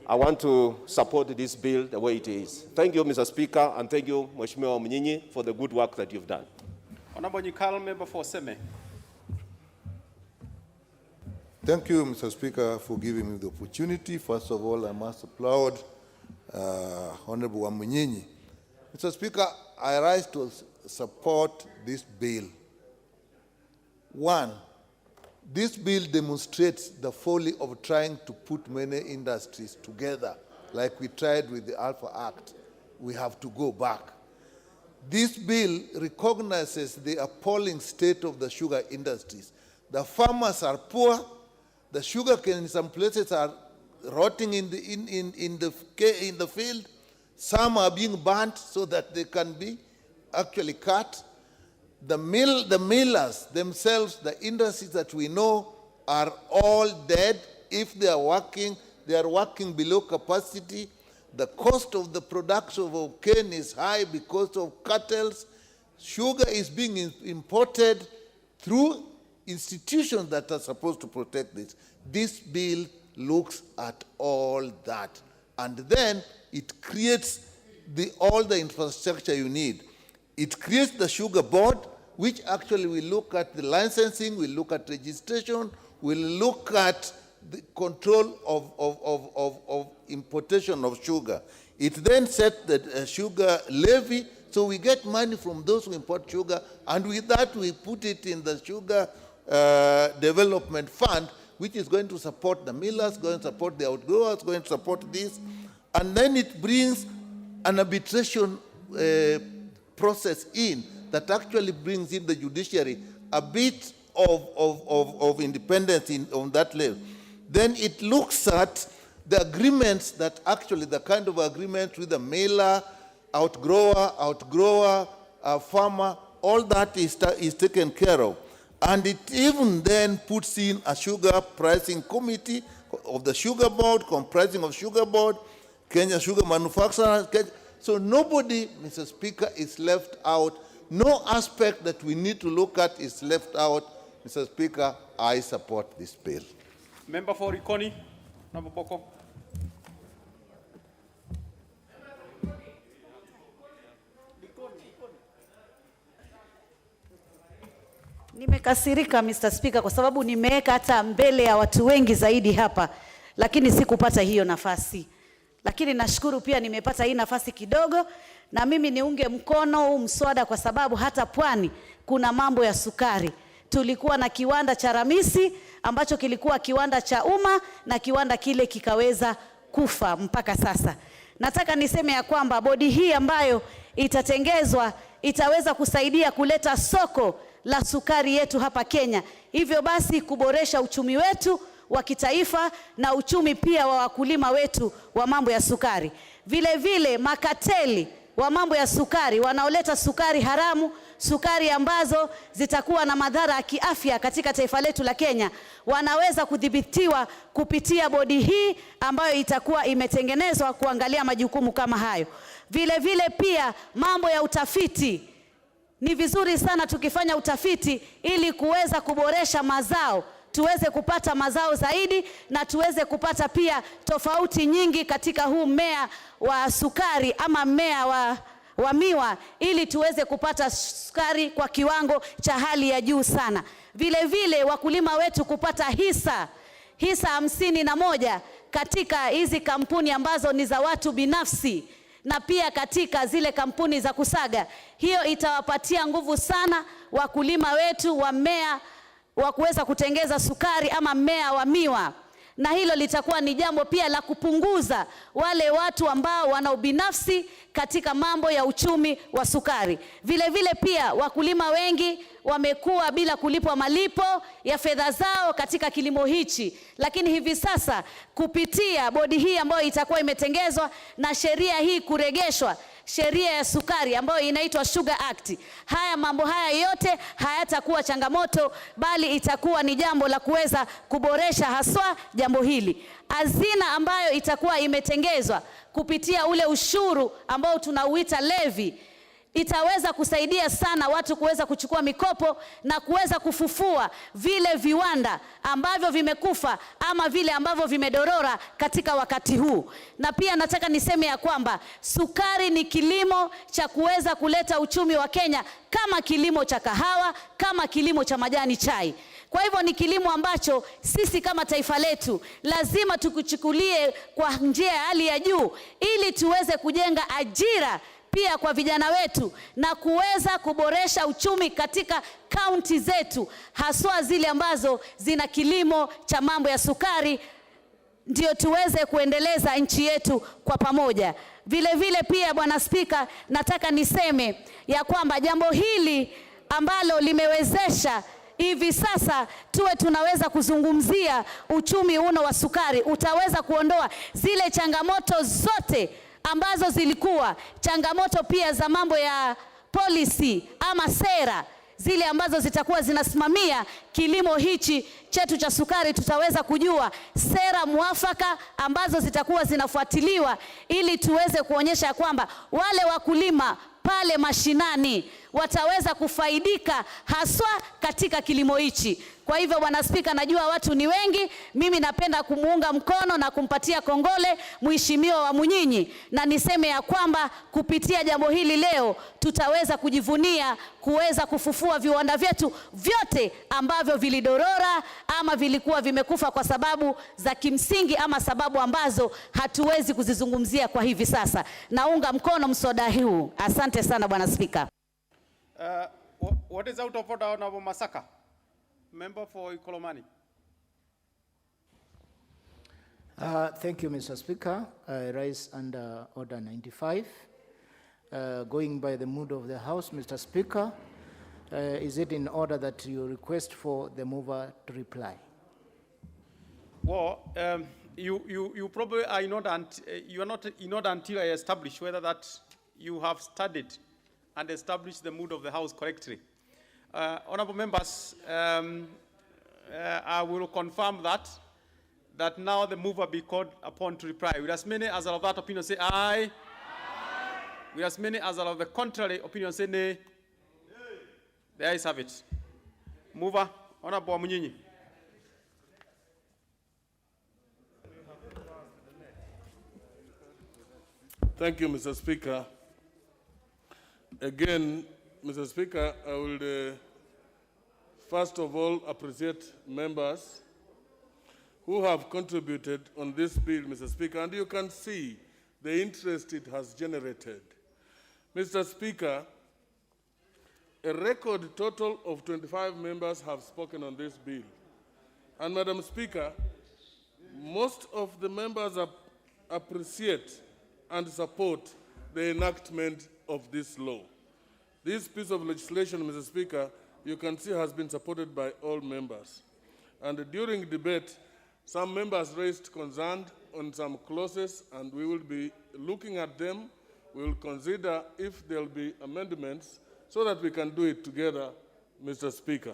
I want to support this bill the way it is. Thank you, Mr. Speaker, and thank you, Mheshimiwa Mnyinyi, for the good work that you've done. Honorable Nyikal, member for Seme. Thank you, Mr. Speaker, for giving me the opportunity. First of all, I must applaud Honorable Mnyinyi. Mr. Speaker, I rise to support this bill. One, this bill demonstrates the folly of trying to put many industries together like we tried with the Alpha Act. We have to go back. This bill recognizes the appalling state of the sugar industries. The farmers are poor. The sugarcane in some places are rotting in the field. Some are being burnt so that they can be actually cut. The millers themselves, the industries that we know, are all dead. If they are working below capacity. The cost of the production of cane is high because of cartels. Sugar is being imported through institutions that are supposed to protect this. This bill looks at all that. And then it creates all the infrastructure you need. It creates the sugar board, which actually will look at the licensing, will look at registration, will look at the control of importation of sugar. It then sets the sugar levy, so we get money from those who import sugar, and with that we put it in the sugar development fund, which is going to support the millers, going to support the outgrowers, going to support this, and then it brings an arbitration process in that actually brings in the judiciary a bit of independence on that level. Then it looks at the agreements that actually, the kind of agreement with the miller, outgrower, farmer, all that is taken care of. And it even then puts in a sugar pricing committee of the sugar board, comprising of sugar board, Kenya sugar manufacturers. So nobody, Mr. Speaker, is left out. No aspect that we need to look at is left out. Mr. Speaker, I support this bill. Member for Ikoni, Number Poko. Nimekasirika Mr. Speaker kwa sababu nimeweka hata mbele ya watu wengi zaidi hapa, lakini sikupata hiyo nafasi. Lakini nashukuru pia nimepata hii nafasi kidogo, na mimi niunge mkono huu mswada kwa sababu hata Pwani kuna mambo ya sukari. Tulikuwa na kiwanda cha Ramisi ambacho kilikuwa kiwanda cha umma, na kiwanda kile kikaweza kufa mpaka sasa. Nataka niseme ya kwamba bodi hii ambayo itatengezwa itaweza kusaidia kuleta soko la sukari yetu hapa Kenya. Hivyo basi kuboresha uchumi wetu wa kitaifa na uchumi pia wa wakulima wetu wa mambo ya sukari. Vile vile makateli wa mambo ya sukari wanaoleta sukari haramu, sukari ambazo zitakuwa na madhara ya kiafya katika taifa letu la Kenya, wanaweza kudhibitiwa kupitia bodi hii ambayo itakuwa imetengenezwa kuangalia majukumu kama hayo. Vile vile pia mambo ya utafiti. Ni vizuri sana tukifanya utafiti ili kuweza kuboresha mazao, tuweze kupata mazao zaidi na tuweze kupata pia tofauti nyingi katika huu mmea wa sukari ama mmea wa miwa ili tuweze kupata sukari kwa kiwango cha hali ya juu sana. Vile vile wakulima wetu kupata hisa 51 katika hizi kampuni ambazo ni za watu binafsi na pia katika zile kampuni za kusaga. Hiyo itawapatia nguvu sana wakulima wetu wa mmea wa kuweza kutengeza sukari ama mmea wa miwa. Na hilo litakuwa ni jambo pia la kupunguza wale watu ambao wana ubinafsi katika mambo ya uchumi wa sukari. Vile vile pia wakulima wengi wamekuwa bila kulipwa malipo ya fedha zao katika kilimo hichi. Lakini hivi sasa kupitia bodi hii ambayo itakuwa imetengezwa na sheria hii kuregeshwa, sheria ya sukari ambayo inaitwa Sugar Act, mambo haya yote hayatakuwa changamoto, bali itakuwa ni jambo la kuweza kuboresha haswa jambo hili. Hazina ambayo itakuwa imetengezwa kupitia ule ushuru ambao tunauita levy itaweza kusaidia sana watu kuweza kuchukua mikopo na kuweza kufufua vile viwanda ambavyo vimekufa ama vile ambavyo vimedorora katika wakati huu. Na pia nataka niseme ya kwamba sukari ni kilimo cha kuweza kuleta uchumi wa Kenya kama kilimo cha kahawa, kama kilimo cha majani chai. Kwa hivyo ni kilimo ambacho sisi kama taifa letu lazima tukuchukulie kwa njia ya hali ya juu ili tuweze kujenga ajira pia kwa vijana wetu na kuweza kuboresha uchumi katika kaunti zetu, haswa zile ambazo zina kilimo cha mambo ya sukari, ndio tuweze kuendeleza nchi yetu kwa pamoja. Vile vile pia Bwana Spika, nataka niseme ya kwamba jambo hili ambalo limewezesha hivi sasa tuwe tunaweza kuzungumzia uchumi uno wa sukari, utaweza kuondoa zile changamoto zote ambazo zilikuwa changamoto pia za mambo ya policy ama sera zile ambazo zitakuwa zinasimamia kilimo hichi chetu cha sukari. Tutaweza kujua sera muafaka ambazo zitakuwa zinafuatiliwa ili tuweze kuonyesha kwamba wale wakulima pale mashinani wataweza kufaidika haswa katika kilimo hichi. Kwa hivyo Bwana Spika, najua watu ni wengi, mimi napenda kumuunga mkono na kumpatia kongole Mheshimiwa wa Munyinyi, na niseme ya kwamba kupitia jambo hili leo tutaweza kujivunia kuweza kufufua viwanda vyetu vyote ambavyo vilidorora ama vilikuwa vimekufa kwa sababu za kimsingi ama sababu ambazo hatuwezi kuzizungumzia kwa hivi sasa. Naunga mkono mswada huu. Asante sana Bwana Spika. What is out of order, Honorable Masaka? Member for Ikolomani. Thank you, Mr. Speaker. I rise under Order 95. Going by the mood of the House, Mr. Speaker, is it in order that you request for the mover to reply? Well, you probably are not, you are not in order until I establish whether that you have studied and established the mood of the House correctly. Honorable members, I will confirm that now the mover be called upon to reply. With as many as are of that opinion say aye. With as many as are of the contrary opinion say nay. Nay. The ayes have it. Mover, Honorable Munyinyi. Thank you, Mr. Speaker. Again, Mr. Speaker, I will first of all appreciate members who have contributed on this bill, Mr. Speaker, and you can see the interest it has generated. Mr. Speaker, a record total of 25 members have spoken on this bill. And Madam Speaker, most of the members appreciate and support the enactment of this law. This piece of legislation, Mr. Speaker, you can see has been supported by all members. And during debate, some members raised concern on some clauses, and we will be looking at them. We will consider if there will be amendments so that we can do it together, Mr. Speaker.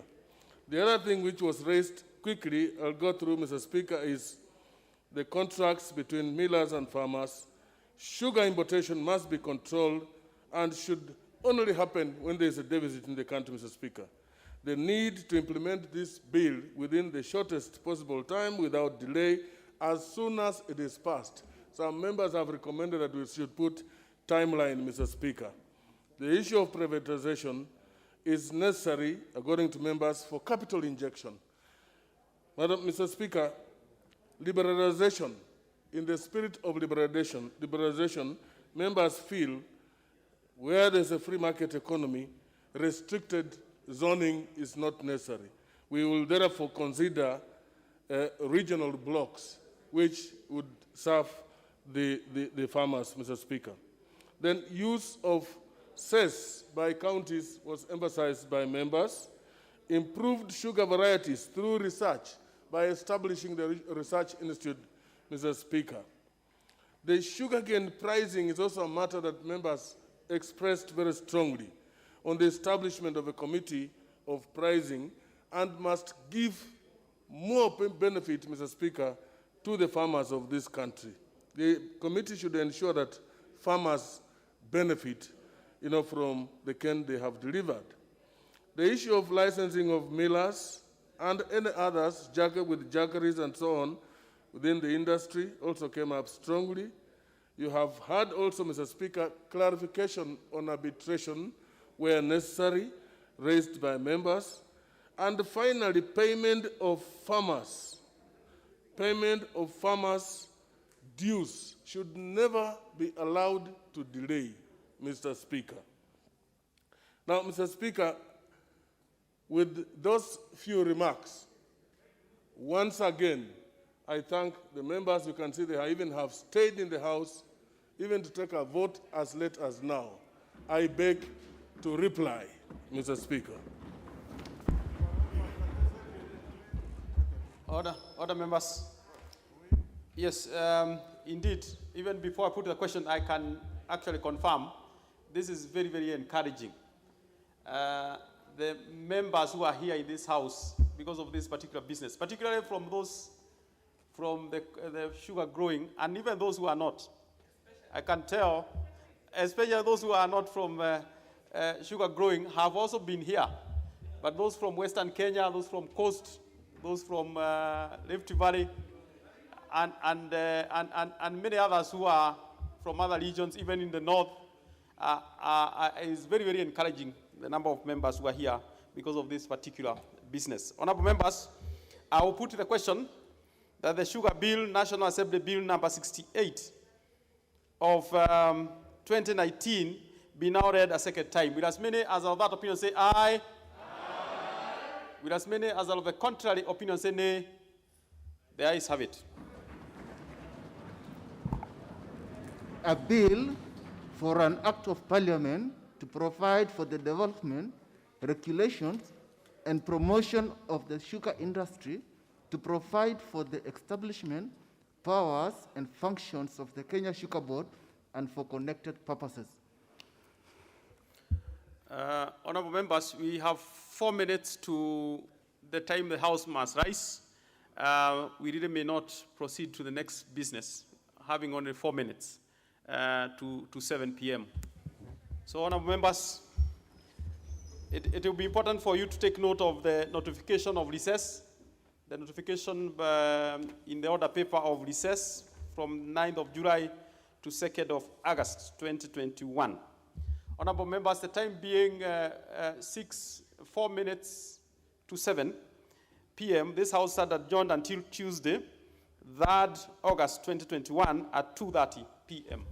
The other thing which was raised quickly, I'll go through, Mr. Speaker, is the contracts between millers and farmers. Sugar importation must be controlled and should only happen when there is a deficit in the country, Mr. Speaker. The need to implement this bill within the shortest possible time without delay as soon as it is passed. Some members have recommended that we should put timeline, Mr. Speaker. The issue of privatization is necessary, according to members, for capital injection. Mr. Speaker, liberalization, in the spirit of liberalization, members feel where there's a free market economy, restricted zoning is not necessary. We will therefore consider regional blocks which would serve the farmers, Mr. Speaker. Then use of cess by counties was emphasized by members. Improved sugar varieties through research by establishing the Research Institute, Mr. Speaker. The sugarcane pricing is also a matter that members expressed very strongly on the establishment of a committee of pricing and must give more benefit, Mr. Speaker, to the farmers of this country. The committee should ensure that farmers benefit, from the cane they have delivered. The issue of licensing of millers and any others, with jackeries and so on, within the industry also came up strongly. You have had also, Mr. Speaker, clarification on arbitration where necessary, raised by members. And finally, payment of farmers dues should never be allowed to delay, Mr. Speaker. Now, Mr. Speaker, with those few remarks, once again, I thank the members. You can see they even have stayed in the House, even to take a vote as late as now. I beg to reply, Mr. Speaker. Order members. Yes, indeed, even before I put the question, I can actually confirm this is very, very encouraging. The members who are here in this House, because of this particular business, particularly from those from the sugar growing, and even those who are not. I can tell, especially those who are not from sugar growing, have also been here. But those from Western Kenya, those from Coast, those from Rift Valley, and many others who are from other regions, even in the north, is very, very encouraging, the number of members who are here because of this particular business. Honorable members, I will put the question that the Sugar Bill, National Assembly Bill number 68 of 2019 be now read a second time. Will as many as of that opinion say aye? Aye. Will as many as of the contrary opinion say nay? The ayes have it. A bill for an act of parliament to provide for the development, regulations, and promotion of the sugar industry, to provide for the establishment, powers, and functions of the Kenya Sugar Board, and for connected purposes. Honorable members, we have 4 minutes to the time the House must rise. We really may not proceed to the next business, having only 4 minutes to 7 p.m. So, honorable members, it will be important for you to take note of the notification of recess, the notification in the order paper of recess from 9th of July to 2nd of August 2021. Honorable members, the time being 4 minutes to 7 p.m., this House sat adjourned until Tuesday, 3rd August 2021 at 2:30 p.m.